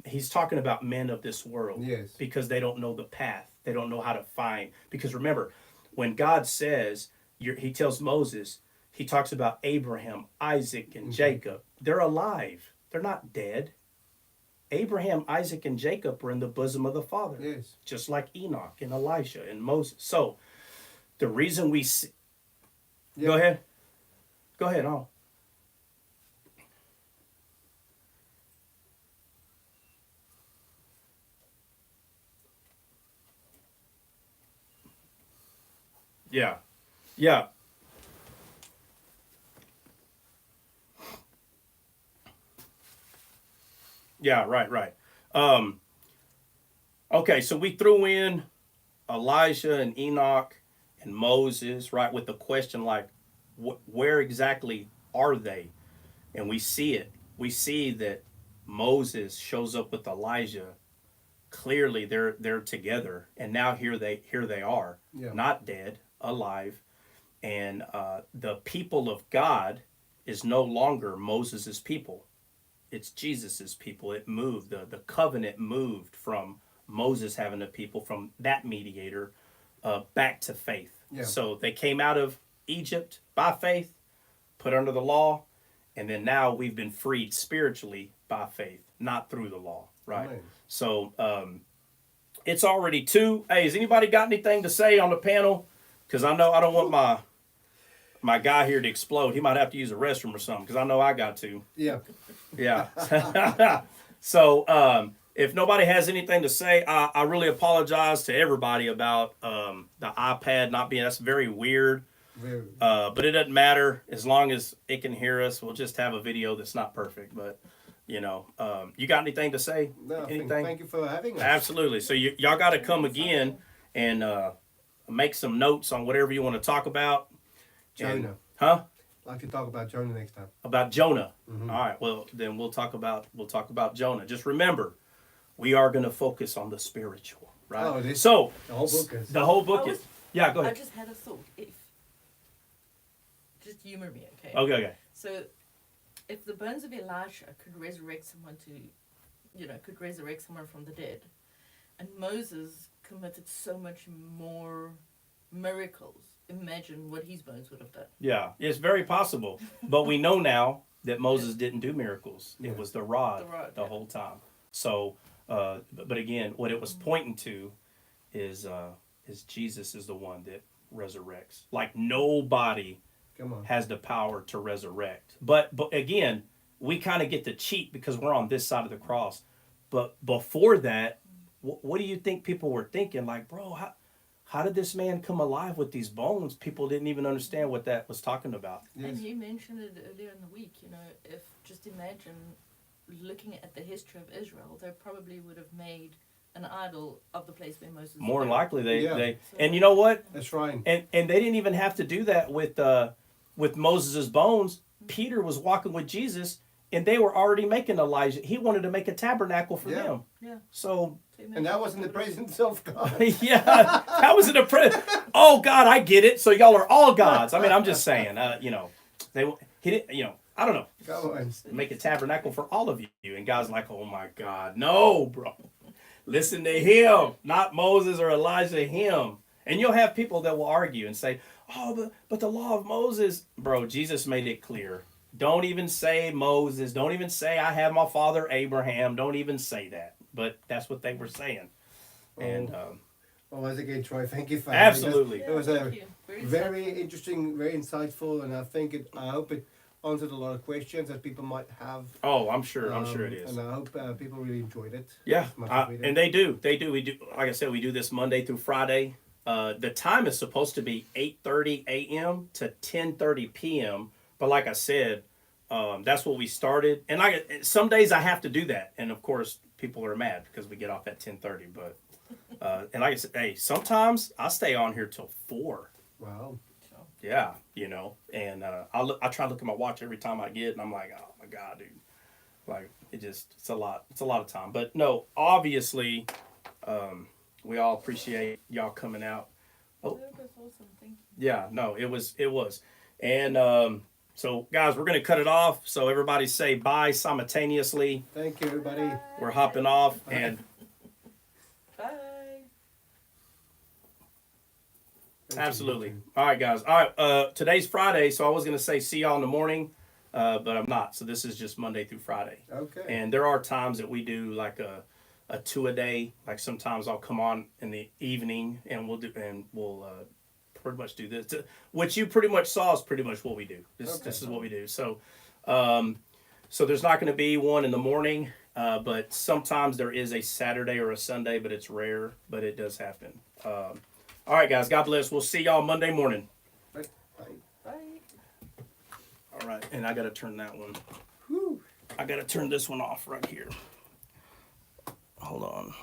he's talking about men of this world. Yes. Because they don't know the path. They don't know how to find. Because remember, when God says, he tells Moses, he talks about Abraham, Isaac, and Jacob. They're alive. They're not dead. Abraham, Isaac, and Jacob were in the bosom of the Father. Yes. Just like Enoch and Elijah and Moses. So the reason we see... Go ahead. Oh. Yeah. Yeah. Yeah, right. Um, okay, so we threw in Elijah and Enoch and Moses, right, with the question like, where exactly are they? And we see it. We see that Moses shows up with Elijah. Clearly, they're together, and now here they are, Yeah. not dead, alive, and the people of God is no longer Moses's people. It's Jesus's people. It moved. The covenant moved from Moses having a people, from that mediator, back to faith. Yeah. So they came out of Egypt by faith, put under the law, and then now we've been freed spiritually by faith, not through the law, right? Amen. So it's already 2. Hey, has anybody got anything to say on the panel? Because I know I don't want my guy here to explode. He might have to use a restroom or something, because I know I got to. Yeah. Yeah. So if nobody has anything to say, I really apologize to everybody about the iPad not being. That's very weird. Very. But it doesn't matter as long as it can hear us. We'll just have a video that's not perfect. But you got anything to say? No, Anything? thank you for having us. Absolutely. So y'all got to come again and make some notes on whatever you want to talk about. Jonah. Huh? I'd like to talk about Jonah next time. About Jonah. Mhm. All right. Well, then we'll talk about Jonah. Just remember, we are going to focus on the spiritual, right? Oh, this- So The whole book is. the whole book I is. was- Yeah, go I ahead. just had a thought. Just humor me, okay? Okay. So, if the bones of Elijah could resurrect someone could resurrect someone from the dead, and Moses committed so much more miracles, imagine what his bones would have done. Yeah, it's very possible. But we know now that Moses didn't do miracles. Yeah. It was the rod, The rod, the yeah. whole time. So, but again, what it was pointing to is Jesus is the one that resurrects. Like nobody Come on. has the power to resurrect. But again, we kind of get to cheat because we're on this side of the cross. But before that, what do you think people were thinking? Like, bro, how did this man come alive with these bones? People didn't even understand what that was talking about. Yes. And you mentioned it earlier in the week, if just imagine looking at the history of Israel, they probably would have made an idol of the place where Moses More than was likely, they Yeah. and you know what? That's right. And they didn't even have to do that with Moses' bones. Peter was walking with Jesus, and they were already making Elijah. He wanted to make a tabernacle for Yeah. them. Yeah. So And that was in the presence of God. yeah, that was in the Oh God, I get it. So y'all are all gods. I mean, I'm just saying. He didn't. I don't know. Come on. Make a tabernacle for all of you. And God's like, oh my God, no, bro. Listen to him, not Moses or Elijah, him. And you'll have people that will argue and say, oh, but the law of Moses. Bro, Jesus made it clear. Don't even say Moses. Don't even say I have my father Abraham. Don't even say that. But that's what they were saying. And Well, once again, Troy, thank you for absolutely. Yeah, It was thank you. very insightful. interesting, very insightful, and I hope it answered a lot of questions that people might have. Oh, I'm sure it is. And I hope people really enjoyed it. Yeah, as much as we did. and they do. We do. Like I said, we do this Monday through Friday. The time is supposed to be 8:30 a.m. to 10:30 p.m. But like I said, that's what we started. And some days I have to do that, and of course people are mad because we get off at 10:30. But and like I said, hey, sometimes I stay on here till 4. Wow. Yeah, and I try to look at my watch every time I get, and I'm like, oh my God, dude, like it's a lot of time. But no, obviously, we all appreciate y'all coming out. Oh. That was awesome. Thank you. Yeah, no, it was, and so guys, we're gonna cut it off. So everybody say bye simultaneously. Thank you, everybody. We're hopping off, and Bye. absolutely. All right, guys. All right, today's Friday, so I was gonna say see y'all in the morning, but I'm not. So this is just Monday through Friday. Okay. And there are times that we do like a 2 a day. Like sometimes I'll come on in the evening and we'll pretty much do this. What you pretty much saw is pretty much what we do. This is what we do. So, so there's not going to be one in the morning, but sometimes there is a Saturday or a Sunday, but it's rare. But it does happen. All right, guys. God bless. We'll see y'all Monday morning. Bye. Bye. Bye. All right, and I got to turn that one. Whew. I got to turn this one off right here. Hold on.